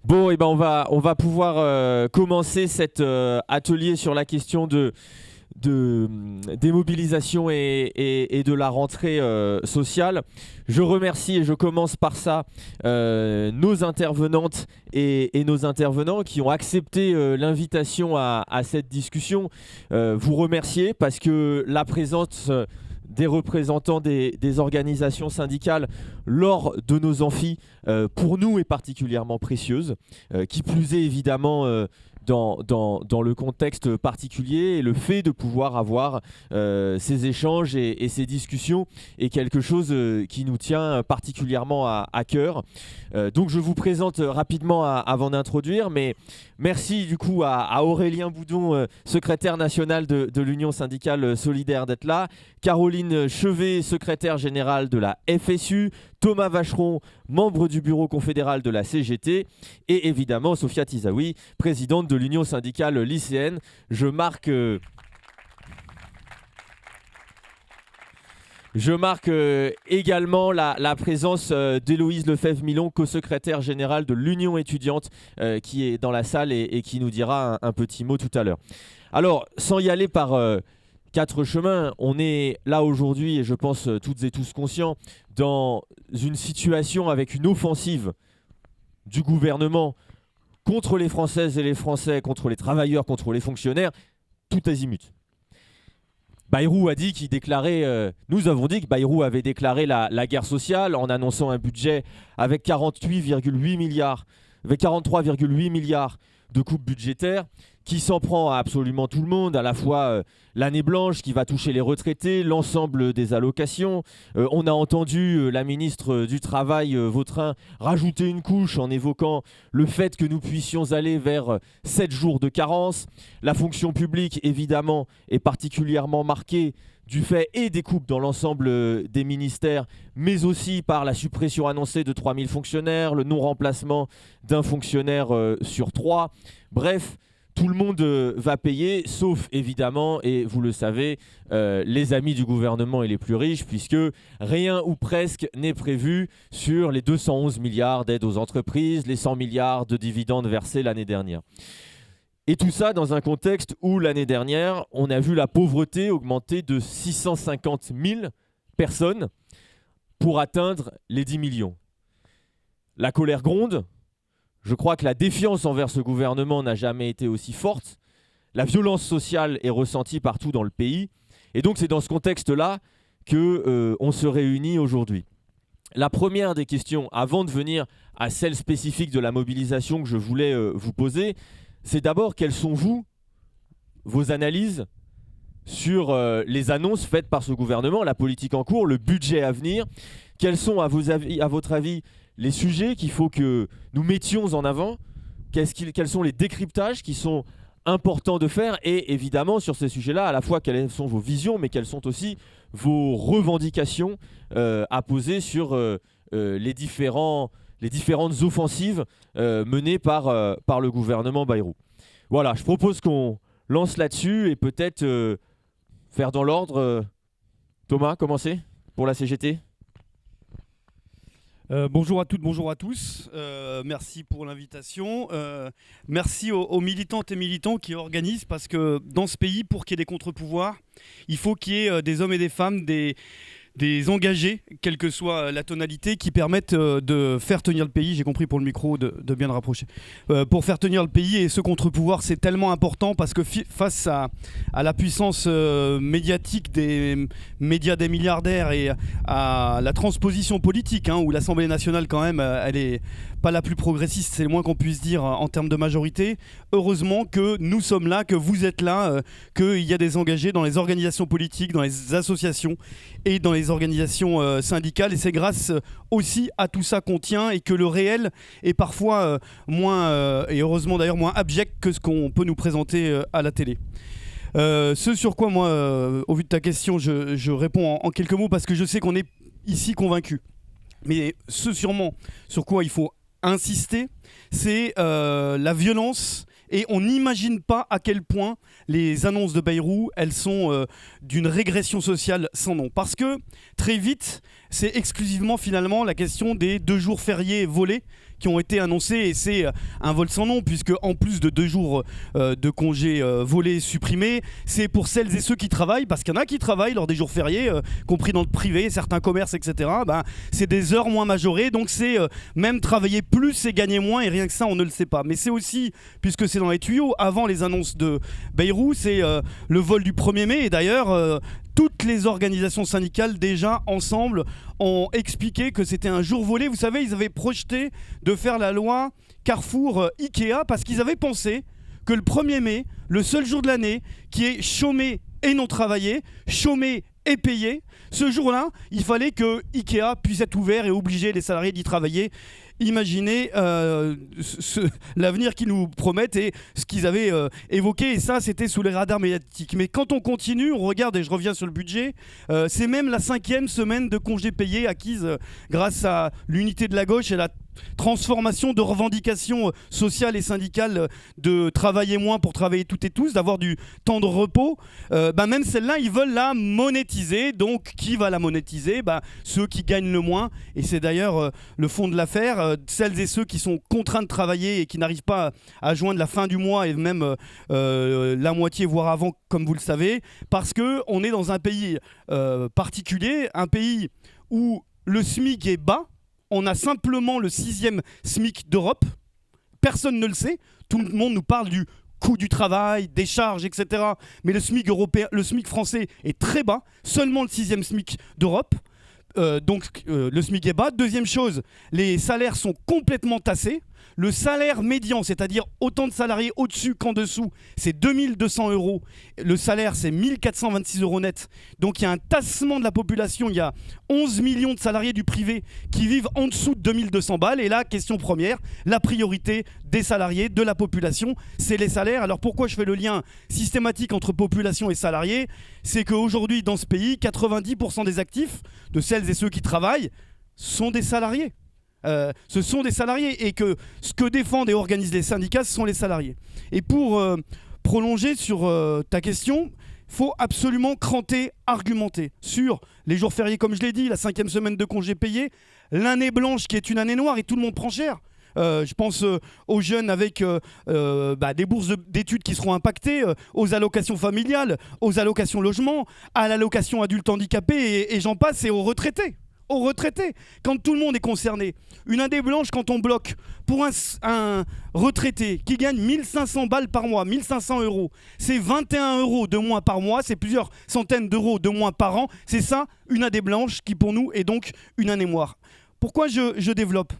Bon, et ben on va pouvoir commencer cet atelier sur la question des mobilisations et de la rentrée sociale. Je remercie et je commence par ça nos intervenantes et nos intervenants qui ont accepté l'invitation à cette discussion. Vous remercier parce que la présence des représentants des organisations syndicales lors de nos amphis, pour nous, est particulièrement précieuse. Qui plus est, évidemment, dans le contexte particulier, et le fait de pouvoir avoir ces échanges et ces discussions est quelque chose qui nous tient particulièrement à cœur. Donc je vous présente rapidement avant d'introduire, mais merci du coup à Aurélien Boudon, secrétaire national de l'Union syndicale solidaire, d'être là, Caroline Chevet, secrétaire générale de la FSU, Thomas Vacheron, membre du bureau confédéral de la CGT, et évidemment Sophia Tizaoui, présidente de l'Union syndicale lycéenne. Je marque également la présence d'Héloïse Lefebvre-Milon, co-secrétaire générale de l'Union étudiante, qui est dans la salle et qui nous dira un petit mot tout à l'heure. Alors, sans y aller par quatre chemins, on est là aujourd'hui, et je pense toutes et tous conscients, dans une situation avec une offensive du gouvernement contre les Françaises et les Français, contre les travailleurs, contre les fonctionnaires, tout azimut. Bayrou a dit qu'il déclarait, nous avons dit que Bayrou avait déclaré la guerre sociale en annonçant un budget avec 43,8 milliards de coupes budgétaires, qui s'en prend à absolument tout le monde, à la fois l'année blanche qui va toucher les retraités, l'ensemble des allocations. On a entendu la ministre du Travail, Vautrin, rajouter une couche en évoquant le fait que nous puissions aller vers 7 jours de carence. La fonction publique, évidemment, est particulièrement marquée du fait et des coupes dans l'ensemble des ministères, mais aussi par la suppression annoncée de 3000 fonctionnaires, le non-remplacement d'un fonctionnaire sur 3. Bref, tout le monde va payer, sauf évidemment, et vous le savez, les amis du gouvernement et les plus riches, puisque rien ou presque n'est prévu sur les 211 milliards d'aides aux entreprises, les 100 milliards de dividendes versés l'année dernière. Et tout ça dans un contexte où l'année dernière, on a vu la pauvreté augmenter de 650 000 personnes pour atteindre les 10 millions. La colère gronde. Je crois que la défiance envers ce gouvernement n'a jamais été aussi forte. La violence sociale est ressentie partout dans le pays. Et donc c'est dans ce contexte-là qu'on se réunit aujourd'hui. La première des questions, avant de venir à celle spécifique de la mobilisation que je voulais vous poser, c'est d'abord quelles sont vos analyses sur les annonces faites par ce gouvernement, la politique en cours, le budget à venir. Quels sont à votre avis les sujets qu'il faut que nous mettions en avant, quels sont les décryptages qui sont importants de faire, et évidemment sur ces sujets-là, à la fois quelles sont vos visions, mais quelles sont aussi vos revendications à poser sur les différentes offensives menées par le gouvernement Bayrou. Voilà, je propose qu'on lance là-dessus et peut-être faire dans l'ordre. Thomas, commencer pour la CGT. Bonjour à toutes, bonjour à tous. Merci pour l'invitation. Merci aux militantes et militants qui organisent, parce que dans ce pays, pour qu'il y ait des contre-pouvoirs, il faut qu'il y ait des hommes et des femmes, des engagés, quelle que soit la tonalité, qui permettent de faire tenir le pays. J'ai compris pour le micro de bien le rapprocher. Pour faire tenir le pays, et ce contre-pouvoir, c'est tellement important parce que face à la puissance médiatique des médias des milliardaires et à la transposition politique, où l'Assemblée nationale quand même, elle est pas la plus progressiste, c'est le moins qu'on puisse dire en termes de majorité. Heureusement que nous sommes là, que vous êtes là, qu'il y a des engagés dans les organisations politiques, dans les associations et dans les organisations syndicales, et c'est grâce aussi à tout ça qu'on tient, et que le réel est parfois moins, et heureusement d'ailleurs moins abject que ce qu'on peut nous présenter à la télé. Ce sur quoi moi, au vu de ta question, je réponds en quelques mots, parce que je sais qu'on est ici convaincus. Mais ce sûrement sur quoi il faut insister, c'est la violence. Et on n'imagine pas à quel point les annonces de Bayrou, elles sont d'une régression sociale sans nom. Parce que très vite, c'est exclusivement finalement la question des 2 jours fériés volés qui ont été annoncés, et c'est un vol sans nom, puisque en plus de 2 jours de congés volés supprimés, c'est pour celles et ceux qui travaillent, parce qu'il y en a qui travaillent lors des jours fériés, compris dans le privé, certains commerces, etc. C'est des heures moins majorées, donc c'est même travailler plus et gagner moins, et rien que ça on ne le sait pas. Mais c'est aussi, puisque c'est dans les tuyaux, avant les annonces de Bayrou, c'est le vol du 1er mai, et d'ailleurs toutes les organisations syndicales déjà ensemble ont expliqué que c'était un jour volé. Vous savez, ils avaient projeté de faire la loi Carrefour Ikea parce qu'ils avaient pensé que le 1er mai, le seul jour de l'année qui est chômé et non travaillé, chômé et payé, ce jour-là, il fallait que Ikea puisse être ouvert et obliger les salariés d'y travailler. Imaginez l'avenir qu'ils nous promettent et ce qu'ils avaient évoqué, et ça c'était sous les radars médiatiques. Mais quand on continue, on regarde, et je reviens sur le budget, c'est même la 5e semaine de congés payés acquise grâce à l'unité de la gauche et la transformation de revendications sociales et syndicales de travailler moins pour travailler toutes et tous, d'avoir du temps de repos. Même celle-là, ils veulent la monétiser. Donc qui va la monétiser ? Ceux qui gagnent le moins, et c'est d'ailleurs le fond de l'affaire. Celles et ceux qui sont contraints de travailler et qui n'arrivent pas à joindre la fin du mois, et même la moitié voire avant, comme vous le savez, parce qu'on est dans un pays particulier, un pays où le SMIC est bas. On a simplement le 6e SMIC d'Europe. Personne ne le sait. Tout le monde nous parle du coût du travail, des charges, etc. Mais le SMIC européen, le SMIC français est très bas. Seulement le 6e SMIC d'Europe. Donc le SMIC est bas. Deuxième chose, les salaires sont complètement tassés. Le salaire médian, c'est-à-dire autant de salariés au-dessus qu'en dessous, c'est 2200 €. Le salaire, c'est 1426 € net. Donc il y a un tassement de la population. Il y a 11 millions de salariés du privé qui vivent en dessous de 2200 balles. Et là, question première, la priorité des salariés, de la population, c'est les salaires. Alors pourquoi je fais le lien systématique entre population et salariés ? C'est qu'aujourd'hui, dans ce pays, 90% des actifs, de celles et ceux qui travaillent, sont des salariés. Ce sont des salariés, et que ce que défendent et organisent les syndicats, ce sont les salariés. Et pour prolonger sur ta question, il faut absolument cranter, argumenter sur les jours fériés, comme je l'ai dit, la 5e semaine de congés payés, l'année blanche qui est une année noire, et tout le monde prend cher. Je pense aux jeunes avec des bourses d'études qui seront impactées, aux allocations familiales, aux allocations logement, à l'allocation adulte handicapé, et j'en passe, et aux retraités. Aux retraités, quand tout le monde est concerné. Une année blanche, quand on bloque pour un retraité qui gagne 1500 balles par mois, 1500 €, c'est 21 € de moins par mois, c'est plusieurs centaines d'euros de moins par an. C'est ça, une année blanche, qui pour nous est donc une année noire. Pourquoi je développe ?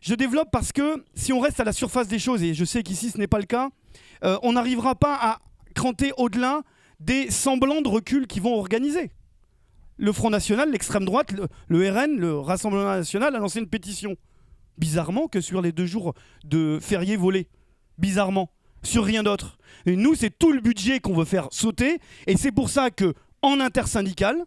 Je développe parce que si on reste à la surface des choses, et je sais qu'ici ce n'est pas le cas, on n'arrivera pas à cranter au-delà des semblants de recul qui vont organiser. Le Front National, l'extrême droite, le RN, le Rassemblement National, a lancé une pétition. Bizarrement que sur les 2 jours de fériés volés. Bizarrement. Sur rien d'autre. Et nous, c'est tout le budget qu'on veut faire sauter. Et c'est pour ça qu'en intersyndical,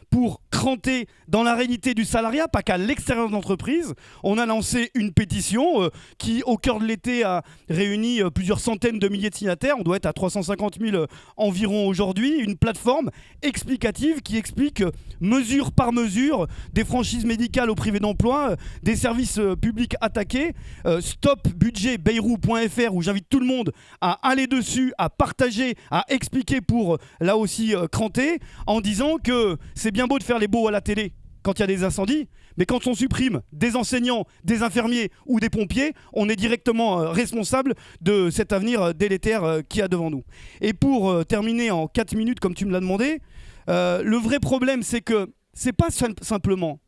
pour cranter dans la réalité du salariat, pas qu'à l'extérieur de l'entreprise, on a lancé une pétition qui, au cœur de l'été, a réuni plusieurs centaines de milliers de signataires. On doit être à 350 000 environ aujourd'hui. Une plateforme explicative qui explique mesure par mesure des franchises médicales au privé d'emploi, des services publics attaqués. Stopbudgetbayrou.fr, où j'invite tout le monde à aller dessus, à partager, à expliquer pour là aussi cranter, en disant que c'est bien beau de faire les beaux à la télé quand il y a des incendies, mais quand on supprime des enseignants, des infirmiers ou des pompiers, on est directement responsable de cet avenir délétère qu'il y a devant nous. Et pour terminer en 4 minutes, comme tu me l'as demandé, le vrai problème, c'est que c'est pas simplement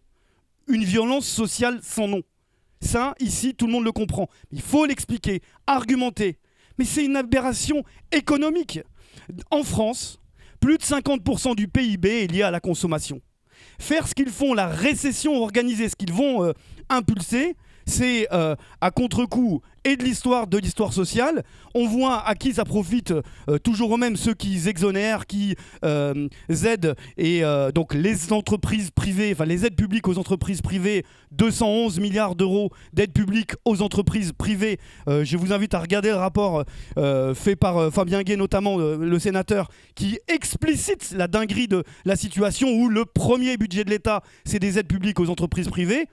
une violence sociale sans nom. Ça, ici, tout le monde le comprend. Il faut l'expliquer, argumenter. Mais c'est une aberration économique. En France, plus de 50% du PIB est lié à la consommation. Faire ce qu'ils font, la récession organisée, ce qu'ils vont impulser, c'est à contre-coup et de l'histoire sociale. On voit à qui ça profite, toujours eux-mêmes, ceux qui exonèrent, qui aident, et donc les entreprises privées, enfin les aides publiques aux entreprises privées, 211 milliards d'euros d'aides publiques aux entreprises privées. Je vous invite à regarder le rapport fait par Fabien Gay, notamment le sénateur, qui explicite la dinguerie de la situation où le premier budget de l'État, c'est des aides publiques aux entreprises privées.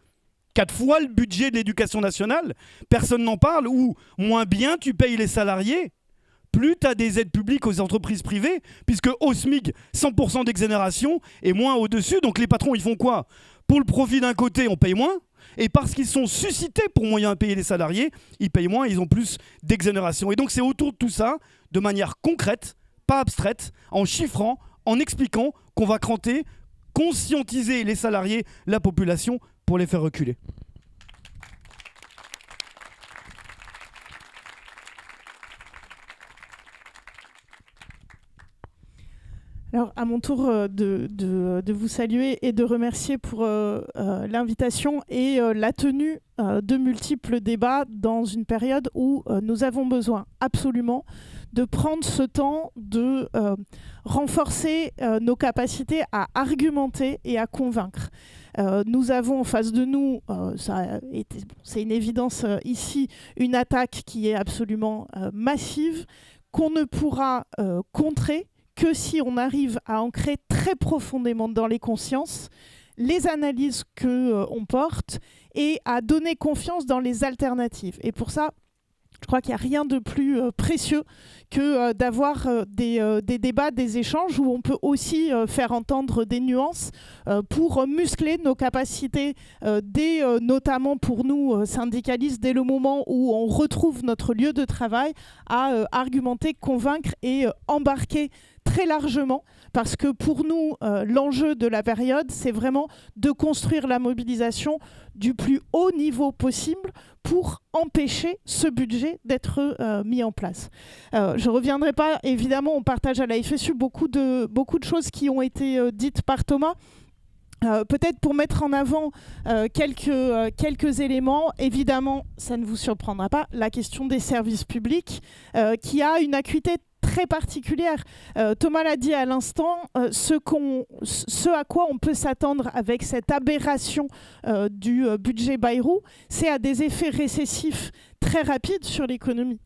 4 fois le budget de l'éducation nationale. Personne n'en parle. Ou moins bien tu payes les salariés, plus tu as des aides publiques aux entreprises privées, puisque au SMIC, 100% d'exonération et moins au-dessus. Donc les patrons, ils font quoi? Pour le profit d'un côté, on paye moins. Et parce qu'ils sont suscités pour moyen de payer les salariés, ils payent moins, ils ont plus d'exonération. Et donc c'est autour de tout ça, de manière concrète, pas abstraite, en chiffrant, en expliquant qu'on va cranter, conscientiser les salariés, la population, pour les faire reculer. Alors, à mon tour de vous saluer et de remercier pour l'invitation et la tenue de multiples débats dans une période où nous avons besoin absolument de prendre ce temps de renforcer nos capacités à argumenter et à convaincre. Nous avons en face de nous, c'est une évidence ici, une attaque qui est absolument massive, qu'on ne pourra contrer que si on arrive à ancrer très profondément dans les consciences les analyses qu'on porte et à donner confiance dans les alternatives. Et pour ça, je crois qu'il n'y a rien de plus précieux que d'avoir des débats, des échanges où on peut aussi faire entendre des nuances pour muscler nos capacités, notamment pour nous syndicalistes, dès le moment où on retrouve notre lieu de travail, à argumenter, convaincre et embarquer très largement, parce que pour nous, l'enjeu de la période, c'est vraiment de construire la mobilisation du plus haut niveau possible pour empêcher ce budget d'être mis en place. Je ne reviendrai pas, évidemment, on partage à la FSU beaucoup de choses qui ont été dites par Thomas. Peut-être pour mettre en avant quelques éléments, évidemment, ça ne vous surprendra pas, la question des services publics, qui a une acuité très particulière. Thomas l'a dit à l'instant, ce à quoi on peut s'attendre avec cette aberration du budget Bayrou, c'est à des effets récessifs très rapides sur l'économie.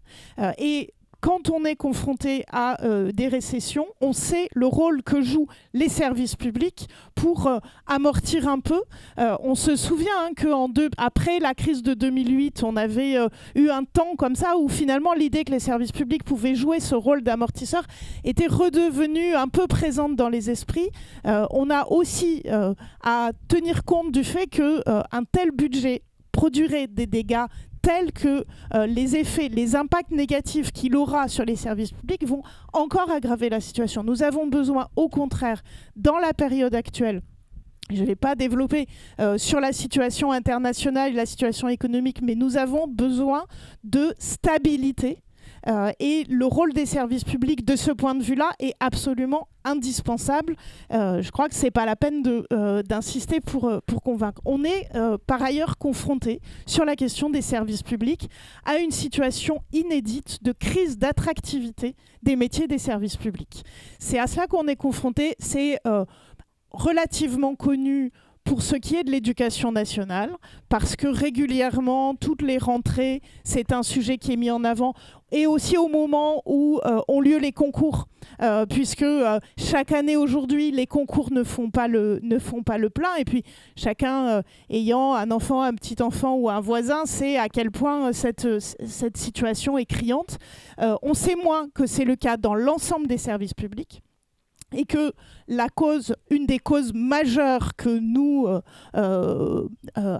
Et quand on est confronté à des récessions, on sait le rôle que jouent les services publics pour amortir un peu. On se souvient qu'après la crise de 2008, on avait eu un temps comme ça où finalement l'idée que les services publics pouvaient jouer ce rôle d'amortisseur était redevenue un peu présente dans les esprits. On a aussi à tenir compte du fait qu'un tel budget produirait des dégâts tels que les effets, les impacts négatifs qu'il aura sur les services publics vont encore aggraver la situation. Nous avons besoin, au contraire, dans la période actuelle, je ne vais pas développer sur la situation internationale et la situation économique, mais nous avons besoin de stabilité. Et le rôle des services publics de ce point de vue-là est absolument indispensable. Je crois que ce n'est pas la peine d'insister pour convaincre. On est par ailleurs confronté sur la question des services publics à une situation inédite de crise d'attractivité des métiers des services publics. C'est à cela qu'on est confronté. C'est relativement connu pour ce qui est de l'éducation nationale, parce que régulièrement, toutes les rentrées, c'est un sujet qui est mis en avant, et aussi au moment où ont lieu les concours, puisque chaque année aujourd'hui, les concours ne font pas le plein, et puis chacun ayant un enfant, un petit-enfant ou un voisin, sait à quel point cette situation est criante. On sait moins que c'est le cas dans l'ensemble des services publics, et que une des causes majeures que nous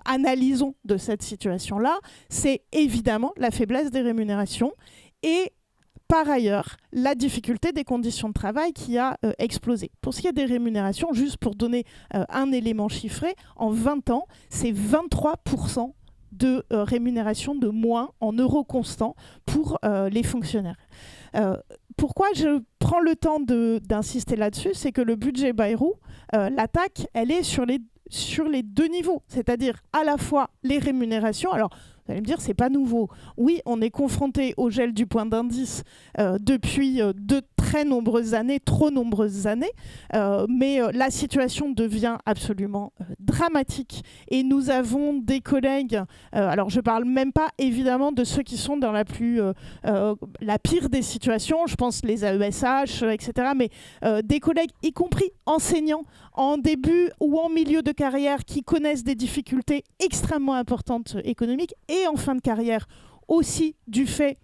analysons de cette situation-là, c'est évidemment la faiblesse des rémunérations et par ailleurs la difficulté des conditions de travail qui a explosé. Pour ce qui est des rémunérations, juste pour donner un élément chiffré, en 20 ans, c'est 23% de rémunération de moins en euros constants pour les fonctionnaires. Pourquoi je prends le temps d'insister là-dessus, c'est que le budget Bayrou, l'attaque, elle est sur les deux niveaux, c'est-à-dire à la fois les rémunérations. Alors, vous allez me dire, c'est pas nouveau. Oui, on est confronté au gel du point d'indice depuis de très nombreuses années, trop nombreuses années, mais la situation devient absolument dramatique. Et nous avons des collègues, alors je ne parle même pas évidemment de ceux qui sont dans la pire des situations, je pense les AESH, etc., mais des collègues, y compris enseignants, en début ou en milieu de carrière, qui connaissent des difficultés extrêmement importantes économiques, et en fin de carrière aussi, du fait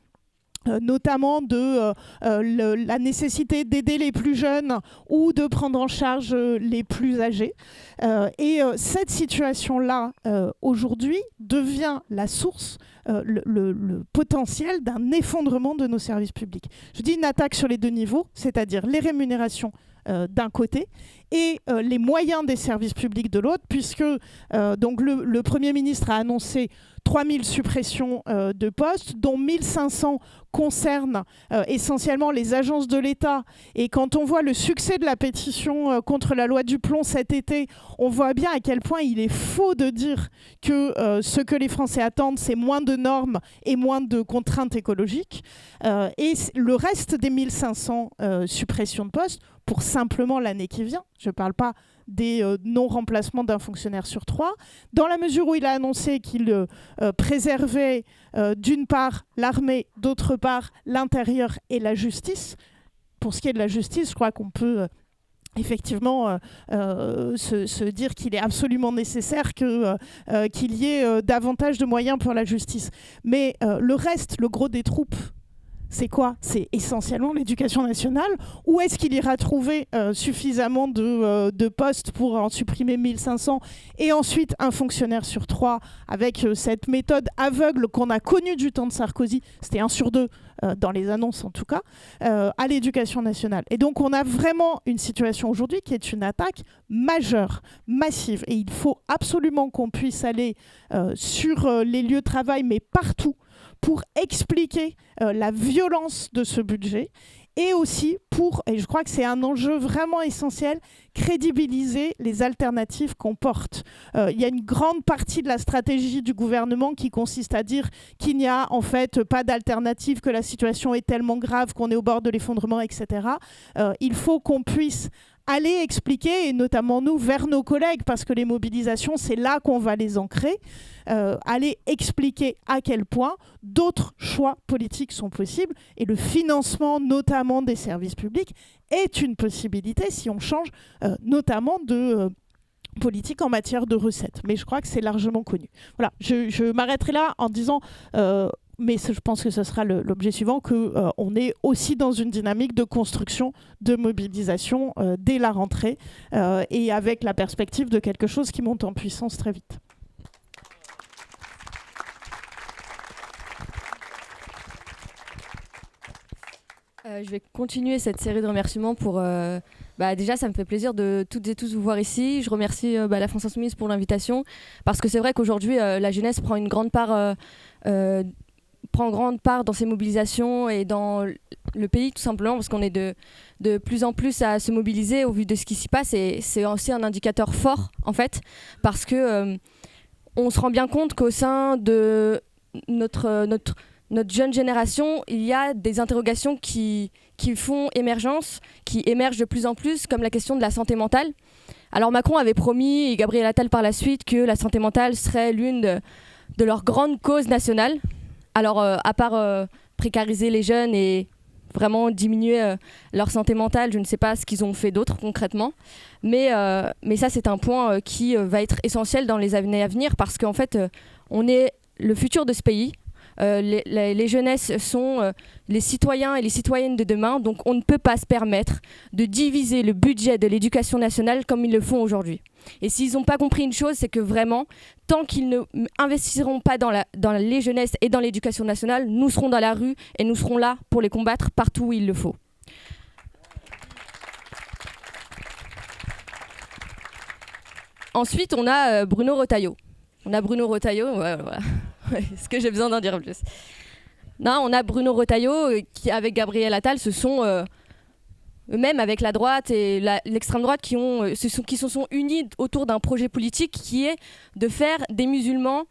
notamment de la nécessité d'aider les plus jeunes ou de prendre en charge les plus âgés. Et cette situation-là, aujourd'hui, devient la source, le potentiel d'un effondrement de nos services publics. Je dis une attaque sur les deux niveaux, c'est-à-dire les rémunérations d'un côté et les moyens des services publics de l'autre, puisque donc le Premier ministre a annoncé 3000 suppressions de postes, dont 1500 concernent essentiellement les agences de l'État. Et quand on voit le succès de la pétition contre la loi Duplon cet été, on voit bien à quel point il est faux de dire que ce que les Français attendent, c'est moins de normes et moins de contraintes écologiques. Et le reste des 1500 suppressions de postes, pour simplement l'année qui vient, je ne parle pas des non-remplacements d'un fonctionnaire sur 3, dans la mesure où il a annoncé qu'il préservait d'une part l'armée, d'autre part l'intérieur et la justice. Pour ce qui est de la justice, je crois qu'on peut effectivement se dire qu'il est absolument nécessaire qu'il y ait davantage de moyens pour la justice. Mais le reste, le gros des troupes, c'est quoi? C'est essentiellement l'éducation nationale. Où est-ce qu'il ira trouver suffisamment de postes pour en supprimer 1500 et ensuite un fonctionnaire sur 3 avec cette méthode aveugle qu'on a connue du temps de Sarkozy, c'était 1 sur 2 dans les annonces en tout cas, à l'éducation nationale. Et donc on a vraiment une situation aujourd'hui qui est une attaque majeure, massive. Et il faut absolument qu'on puisse aller sur les lieux de travail, mais partout, pour expliquer la violence de ce budget et aussi pour, et je crois que c'est un enjeu vraiment essentiel, crédibiliser les alternatives qu'on porte. Il y a une grande partie de la stratégie du gouvernement qui consiste à dire qu'il n'y a en fait pas d'alternative, que la situation est tellement grave qu'on est au bord de l'effondrement, etc. Il faut qu'on puisse aller expliquer, et notamment nous, vers nos collègues, parce que les mobilisations, c'est là qu'on va les ancrer, aller expliquer à quel point d'autres choix politiques sont possibles, et le financement, notamment des services publics, est une possibilité si on change notamment de politique en matière de recettes. Mais je crois que c'est largement connu. Voilà, je m'arrêterai là en disant... mais je pense que ce sera l'objet suivant, qu'on est aussi dans une dynamique de construction, de mobilisation dès la rentrée, et avec la perspective de quelque chose qui monte en puissance très vite. Je vais continuer cette série de remerciements pour... déjà, ça me fait plaisir de toutes et tous vous voir ici. Je remercie la France Insoumise pour l'invitation, parce que c'est vrai qu'aujourd'hui, la jeunesse prend une grande part... prend grande part dans ces mobilisations et dans le pays, tout simplement parce qu'on est de plus en plus à se mobiliser au vu de ce qui s'y passe, et c'est aussi un indicateur fort en fait, parce que on se rend bien compte qu'au sein de notre jeune génération, il y a des interrogations qui font émergence, qui émergent de plus en plus, comme la question de la santé mentale. Alors Macron avait promis, et Gabriel Attal par la suite, que la santé mentale serait l'une de leurs grandes causes nationales. Alors, à part précariser les jeunes et vraiment diminuer leur santé mentale, je ne sais pas ce qu'ils ont fait d'autre concrètement. Mais ça, c'est un point qui va être essentiel dans les années à venir, parce qu'en fait, on est le futur de ce pays. Les jeunesses sont les citoyens et les citoyennes de demain, donc on ne peut pas se permettre de diviser le budget de l'éducation nationale comme ils le font aujourd'hui. Et s'ils n'ont pas compris une chose, c'est que vraiment, tant qu'ils ne investiront pas dans les jeunesses et dans l'éducation nationale, nous serons dans la rue et nous serons là pour les combattre partout où il le faut. Ensuite, on a Bruno Retailleau. Voilà. Est-ce que j'ai besoin d'en dire plus? Non, on a Bruno Retailleau qui, avec Gabriel Attal, se sont eux-mêmes, avec la droite et l'extrême droite, qui se sont unis autour d'un projet politique qui est de faire des musulmans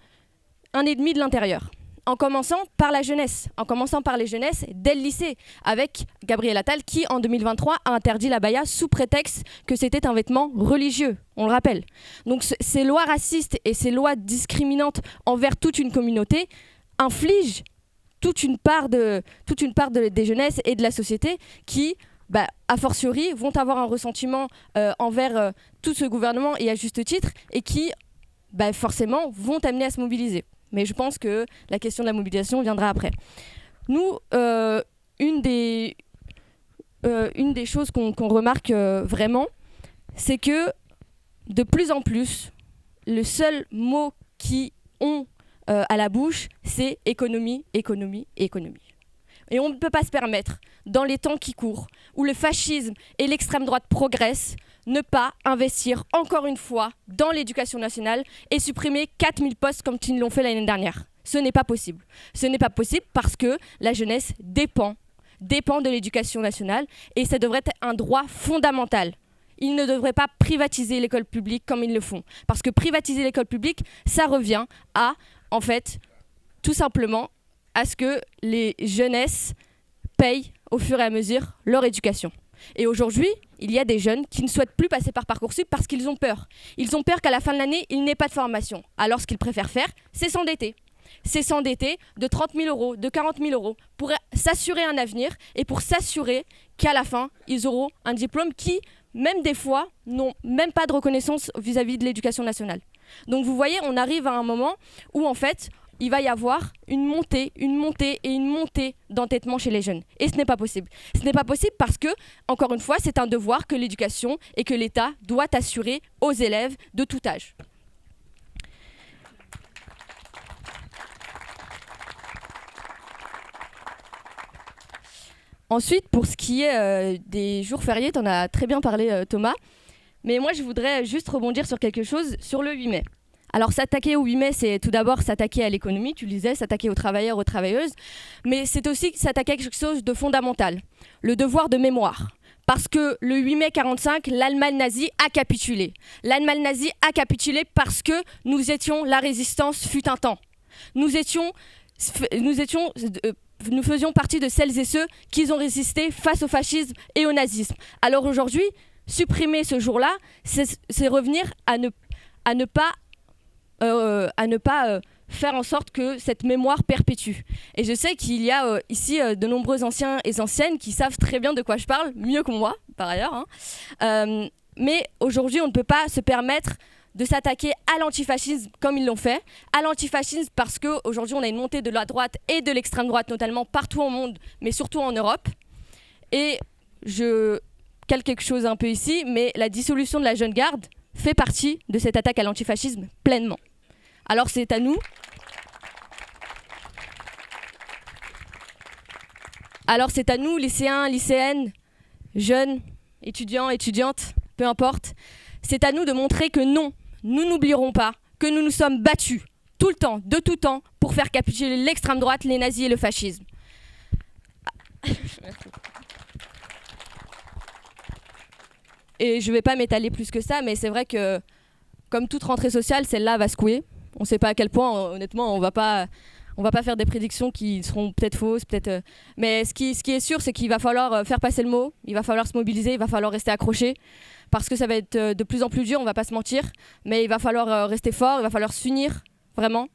un ennemi de l'intérieur. en commençant par la jeunesse, en commençant par les jeunesses dès le lycée, avec Gabriel Attal qui, en 2023, a interdit l'abaya sous prétexte que c'était un vêtement religieux, on le rappelle. Donc ces lois racistes et ces lois discriminantes envers toute une communauté infligent toute une part des jeunesses et de la société qui, a fortiori, vont avoir un ressentiment envers tout ce gouvernement, et à juste titre, et qui, forcément, vont amener à se mobiliser. Mais je pense que la question de la mobilisation viendra après. Nous, une des choses qu'on remarque vraiment, c'est que de plus en plus, le seul mot qui ont à la bouche, c'est économie, économie, économie. Et on ne peut pas se permettre, dans les temps qui courent, où le fascisme et l'extrême droite progressent, ne pas investir encore une fois dans l'éducation nationale et supprimer 4000 postes comme ils l'ont fait l'année dernière. Ce n'est pas possible. Ce n'est pas possible parce que la jeunesse dépend de l'éducation nationale et ça devrait être un droit fondamental. Ils ne devraient pas privatiser l'école publique comme ils le font. Parce que privatiser l'école publique, ça revient à, en fait, tout simplement, à ce que les jeunesses payent au fur et à mesure leur éducation. Et aujourd'hui, il y a des jeunes qui ne souhaitent plus passer par Parcoursup parce qu'ils ont peur. Ils ont peur qu'à la fin de l'année, il n'ait pas de formation. Alors ce qu'ils préfèrent faire, c'est s'endetter. C'est s'endetter de 30 000 euros, de 40 000 euros pour s'assurer un avenir et pour s'assurer qu'à la fin, ils auront un diplôme qui, même des fois, n'ont même pas de reconnaissance vis-à-vis de l'éducation nationale. Donc vous voyez, on arrive à un moment où en fait, il va y avoir une montée d'entêtement chez les jeunes. Et ce n'est pas possible. Ce n'est pas possible parce que, encore une fois, c'est un devoir que l'éducation et que l'État doit assurer aux élèves de tout âge. Ensuite, pour ce qui est des jours fériés, tu en as très bien parlé, Thomas. Mais moi, je voudrais juste rebondir sur quelque chose sur le 8 mai. Alors s'attaquer au 8 mai, c'est tout d'abord s'attaquer à l'économie, tu le disais, s'attaquer aux travailleurs, aux travailleuses, mais c'est aussi s'attaquer à quelque chose de fondamental, le devoir de mémoire. Parce que le 8 mai 1945, l'Allemagne nazie a capitulé. L'Allemagne nazie a capitulé parce que nous étions la résistance fut un temps. Nous faisions partie de celles et ceux qui ont résisté face au fascisme et au nazisme. Alors aujourd'hui, supprimer ce jour-là, c'est revenir à ne pas faire en sorte que cette mémoire perpétue. Et je sais qu'il y a ici de nombreux anciens et anciennes qui savent très bien de quoi je parle, mieux que moi, par ailleurs. Mais aujourd'hui, on ne peut pas se permettre de s'attaquer à l'antifascisme comme ils l'ont fait. À l'antifascisme parce qu'aujourd'hui, on a une montée de la droite et de l'extrême droite, notamment partout au monde, mais surtout en Europe. Et je cale quelque chose un peu ici, mais la dissolution de la Jeune Garde fait partie de cette attaque à l'antifascisme pleinement. Alors c'est à nous. Alors c'est à nous, lycéens, lycéennes, jeunes, étudiants, étudiantes, peu importe. C'est à nous de montrer que non, nous n'oublierons pas que nous nous sommes battus tout le temps, de tout temps, pour faire capituler l'extrême droite, les nazis et le fascisme. Et je ne vais pas m'étaler plus que ça, mais c'est vrai que, comme toute rentrée sociale, celle-là va secouer. On ne sait pas à quel point, honnêtement, on va pas faire des prédictions qui seront peut-être fausses, mais ce qui est sûr, c'est qu'il va falloir faire passer le mot, il va falloir se mobiliser, il va falloir rester accroché, parce que ça va être de plus en plus dur, on ne va pas se mentir, mais il va falloir rester fort, il va falloir s'unir, vraiment.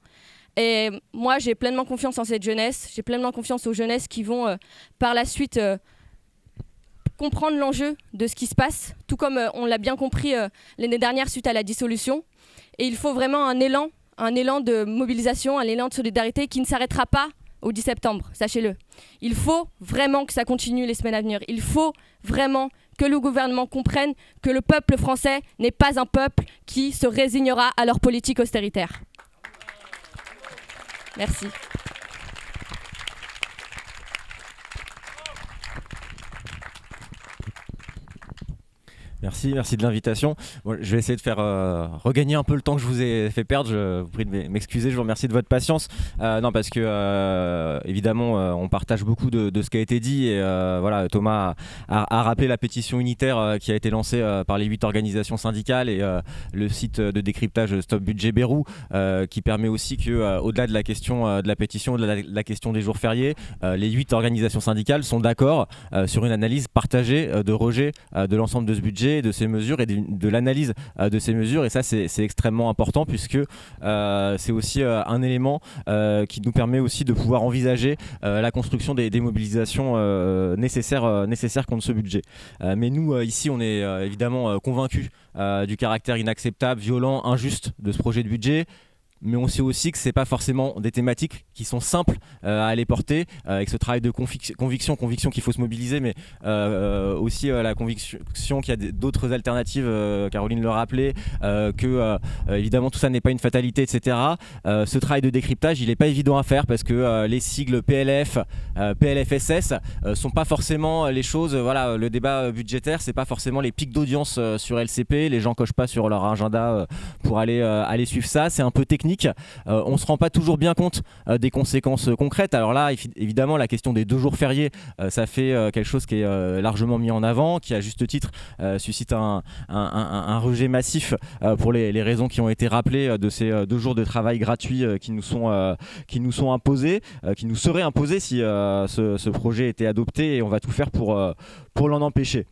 Et moi, j'ai pleinement confiance en cette jeunesse, j'ai pleinement confiance aux jeunesses qui vont, par la suite, comprendre l'enjeu de ce qui se passe, tout comme on l'a bien compris l'année dernière suite à la dissolution. Et il faut vraiment un élan de mobilisation, un élan de solidarité qui ne s'arrêtera pas au 10 septembre, sachez-le. Il faut vraiment que ça continue les semaines à venir. Il faut vraiment que le gouvernement comprenne que le peuple français n'est pas un peuple qui se résignera à leur politique austéritaire. Merci. Merci de l'invitation. Bon, je vais essayer de faire regagner un peu le temps que je vous ai fait perdre. Je vous prie de m'excuser, je vous remercie de votre patience. Non, parce que évidemment, on partage beaucoup de ce qui a été dit. Et voilà, Thomas a rappelé la pétition unitaire qui a été lancée par les 8 organisations syndicales et le site de décryptage Stop Budget Bérou, qui permet aussi que, au-delà de la question de la pétition, au-delà de la question des jours fériés, les 8 organisations syndicales sont d'accord sur une analyse partagée de rejet de l'ensemble de ce budget, de ces mesures et de l'analyse de ces mesures, et ça c'est extrêmement important puisque c'est aussi un élément qui nous permet aussi de pouvoir envisager la construction des mobilisations nécessaires contre ce budget. Mais nous ici on est évidemment convaincus du caractère inacceptable, violent, injuste de ce projet de budget. Mais on sait aussi que ce n'est pas forcément des thématiques qui sont simples à aller porter, avec ce travail de conviction qu'il faut se mobiliser, mais aussi la conviction qu'il y a d'autres alternatives, Caroline le rappelait, que évidemment tout ça n'est pas une fatalité, etc. Ce travail de décryptage, il n'est pas évident à faire parce que les sigles PLF, PLFSS sont pas forcément les choses, voilà, le débat budgétaire, c'est pas forcément les pics d'audience sur LCP, les gens cochent pas sur leur agenda pour aller suivre ça, c'est un peu technique. On ne se rend pas toujours bien compte des conséquences concrètes. Alors là, évidemment, la question des 2 jours fériés, ça fait quelque chose qui est largement mis en avant, qui à juste titre suscite un rejet massif pour les raisons qui ont été rappelées de ces 2 jours de travail gratuits qui nous sont imposés, qui nous seraient imposés si ce projet était adopté, et on va tout faire pour l'en empêcher.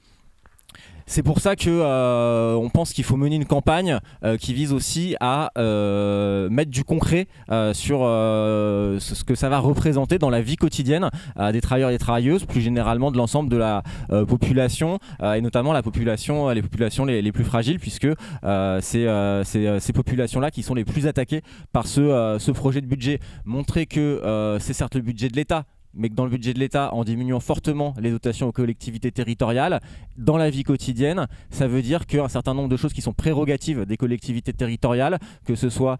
C'est pour ça que on pense qu'il faut mener une campagne qui vise aussi à mettre du concret sur ce que ça va représenter dans la vie quotidienne des travailleurs et des travailleuses, plus généralement de l'ensemble de la population, et notamment les populations les plus fragiles, puisque c'est ces populations-là qui sont les plus attaquées par ce projet de budget. Montrer que c'est certes le budget de l'État, mais que dans le budget de l'État, en diminuant fortement les dotations aux collectivités territoriales, dans la vie quotidienne, ça veut dire qu'un certain nombre de choses qui sont prérogatives des collectivités territoriales, que ce soit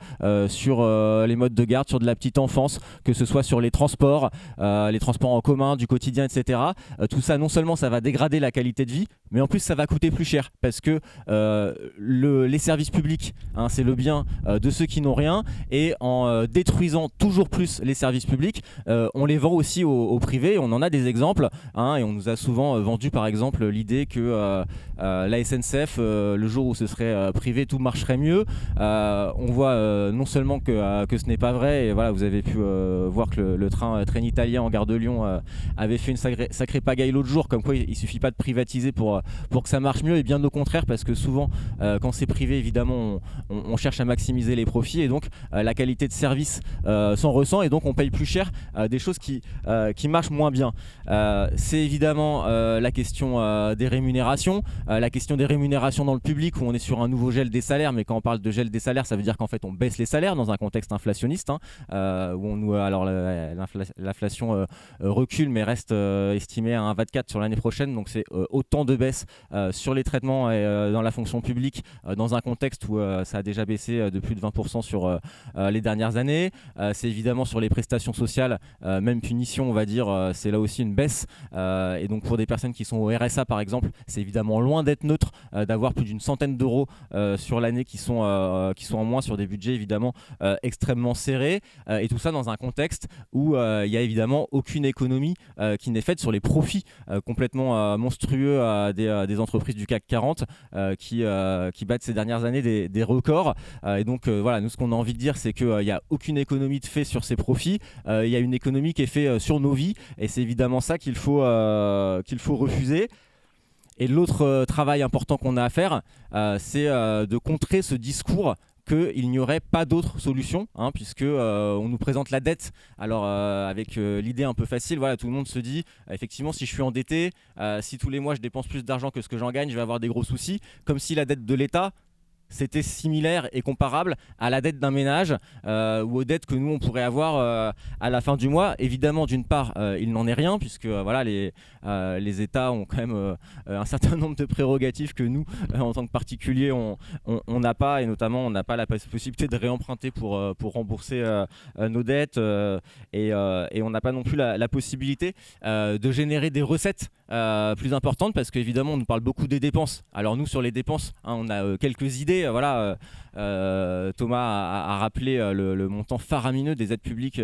sur les modes de garde, sur de la petite enfance, que ce soit sur les transports en commun, du quotidien, etc. Tout ça, non seulement ça va dégrader la qualité de vie, mais en plus ça va coûter plus cher, parce que les services publics, c'est le bien de ceux qui n'ont rien, et en détruisant toujours plus les services publics, on les vend aussi au privé. On en a des exemples, et on nous a souvent vendu par exemple l'idée que la SNCF, le jour où ce serait privé, tout marcherait mieux. On voit non seulement que ce n'est pas vrai, et voilà, vous avez pu voir que le train italien en gare de Lyon avait fait une sacrée pagaille l'autre jour, comme quoi il suffit pas de privatiser pour que ça marche mieux, et bien au contraire, parce que souvent quand c'est privé, évidemment on cherche à maximiser les profits, et donc la qualité de service s'en ressent, et donc on paye plus cher des choses qui marchent moins bien. C'est évidemment la question des rémunérations, la question des rémunérations dans le public, où on est sur un nouveau gel des salaires, mais quand on parle de gel des salaires, ça veut dire qu'en fait on baisse les salaires dans un contexte inflationniste, où alors l'inflation recule, mais reste estimée à 1,24 sur l'année prochaine, donc c'est autant de baisse sur les traitements et dans la fonction publique, dans un contexte où ça a déjà baissé de plus de 20% sur les dernières années. C'est évidemment sur les prestations sociales, même punition on va dire, c'est là aussi une baisse, et donc pour des personnes qui sont au RSA par exemple, c'est évidemment loin d'être neutre d'avoir plus d'une centaine d'euros sur l'année qui sont en moins sur des budgets évidemment extrêmement serrés, et tout ça dans un contexte où il n'y a évidemment aucune économie qui n'est faite sur les profits complètement monstrueux des entreprises du CAC 40 qui battent ces dernières années des records, et donc voilà, nous ce qu'on a envie de dire, c'est qu'il n'y a aucune économie de fait sur ces profits, il y a une économie qui est faite sur nos vies, et c'est évidemment ça qu'il faut refuser. Et l'autre travail important qu'on a à faire, c'est de contrer ce discours qu'il n'y aurait pas d'autre solution, puisque on nous présente la dette. Alors avec l'idée un peu facile, voilà, tout le monde se dit effectivement, si je suis endetté, si tous les mois je dépense plus d'argent que ce que j'en gagne, je vais avoir des gros soucis, comme si la dette de l'État c'était similaire et comparable à la dette d'un ménage ou aux dettes que nous on pourrait avoir à la fin du mois. Évidemment, d'une part, il n'en est rien puisque voilà, les États ont quand même un certain nombre de prérogatives que nous, en tant que particuliers, on n'a pas, et notamment on n'a pas la possibilité de réemprunter pour rembourser nos dettes et on n'a pas non plus la possibilité de générer des recettes plus importantes parce qu'évidemment on nous parle beaucoup des dépenses. Alors nous sur les dépenses, on a quelques idées. Voilà, Thomas a rappelé le montant faramineux des aides publiques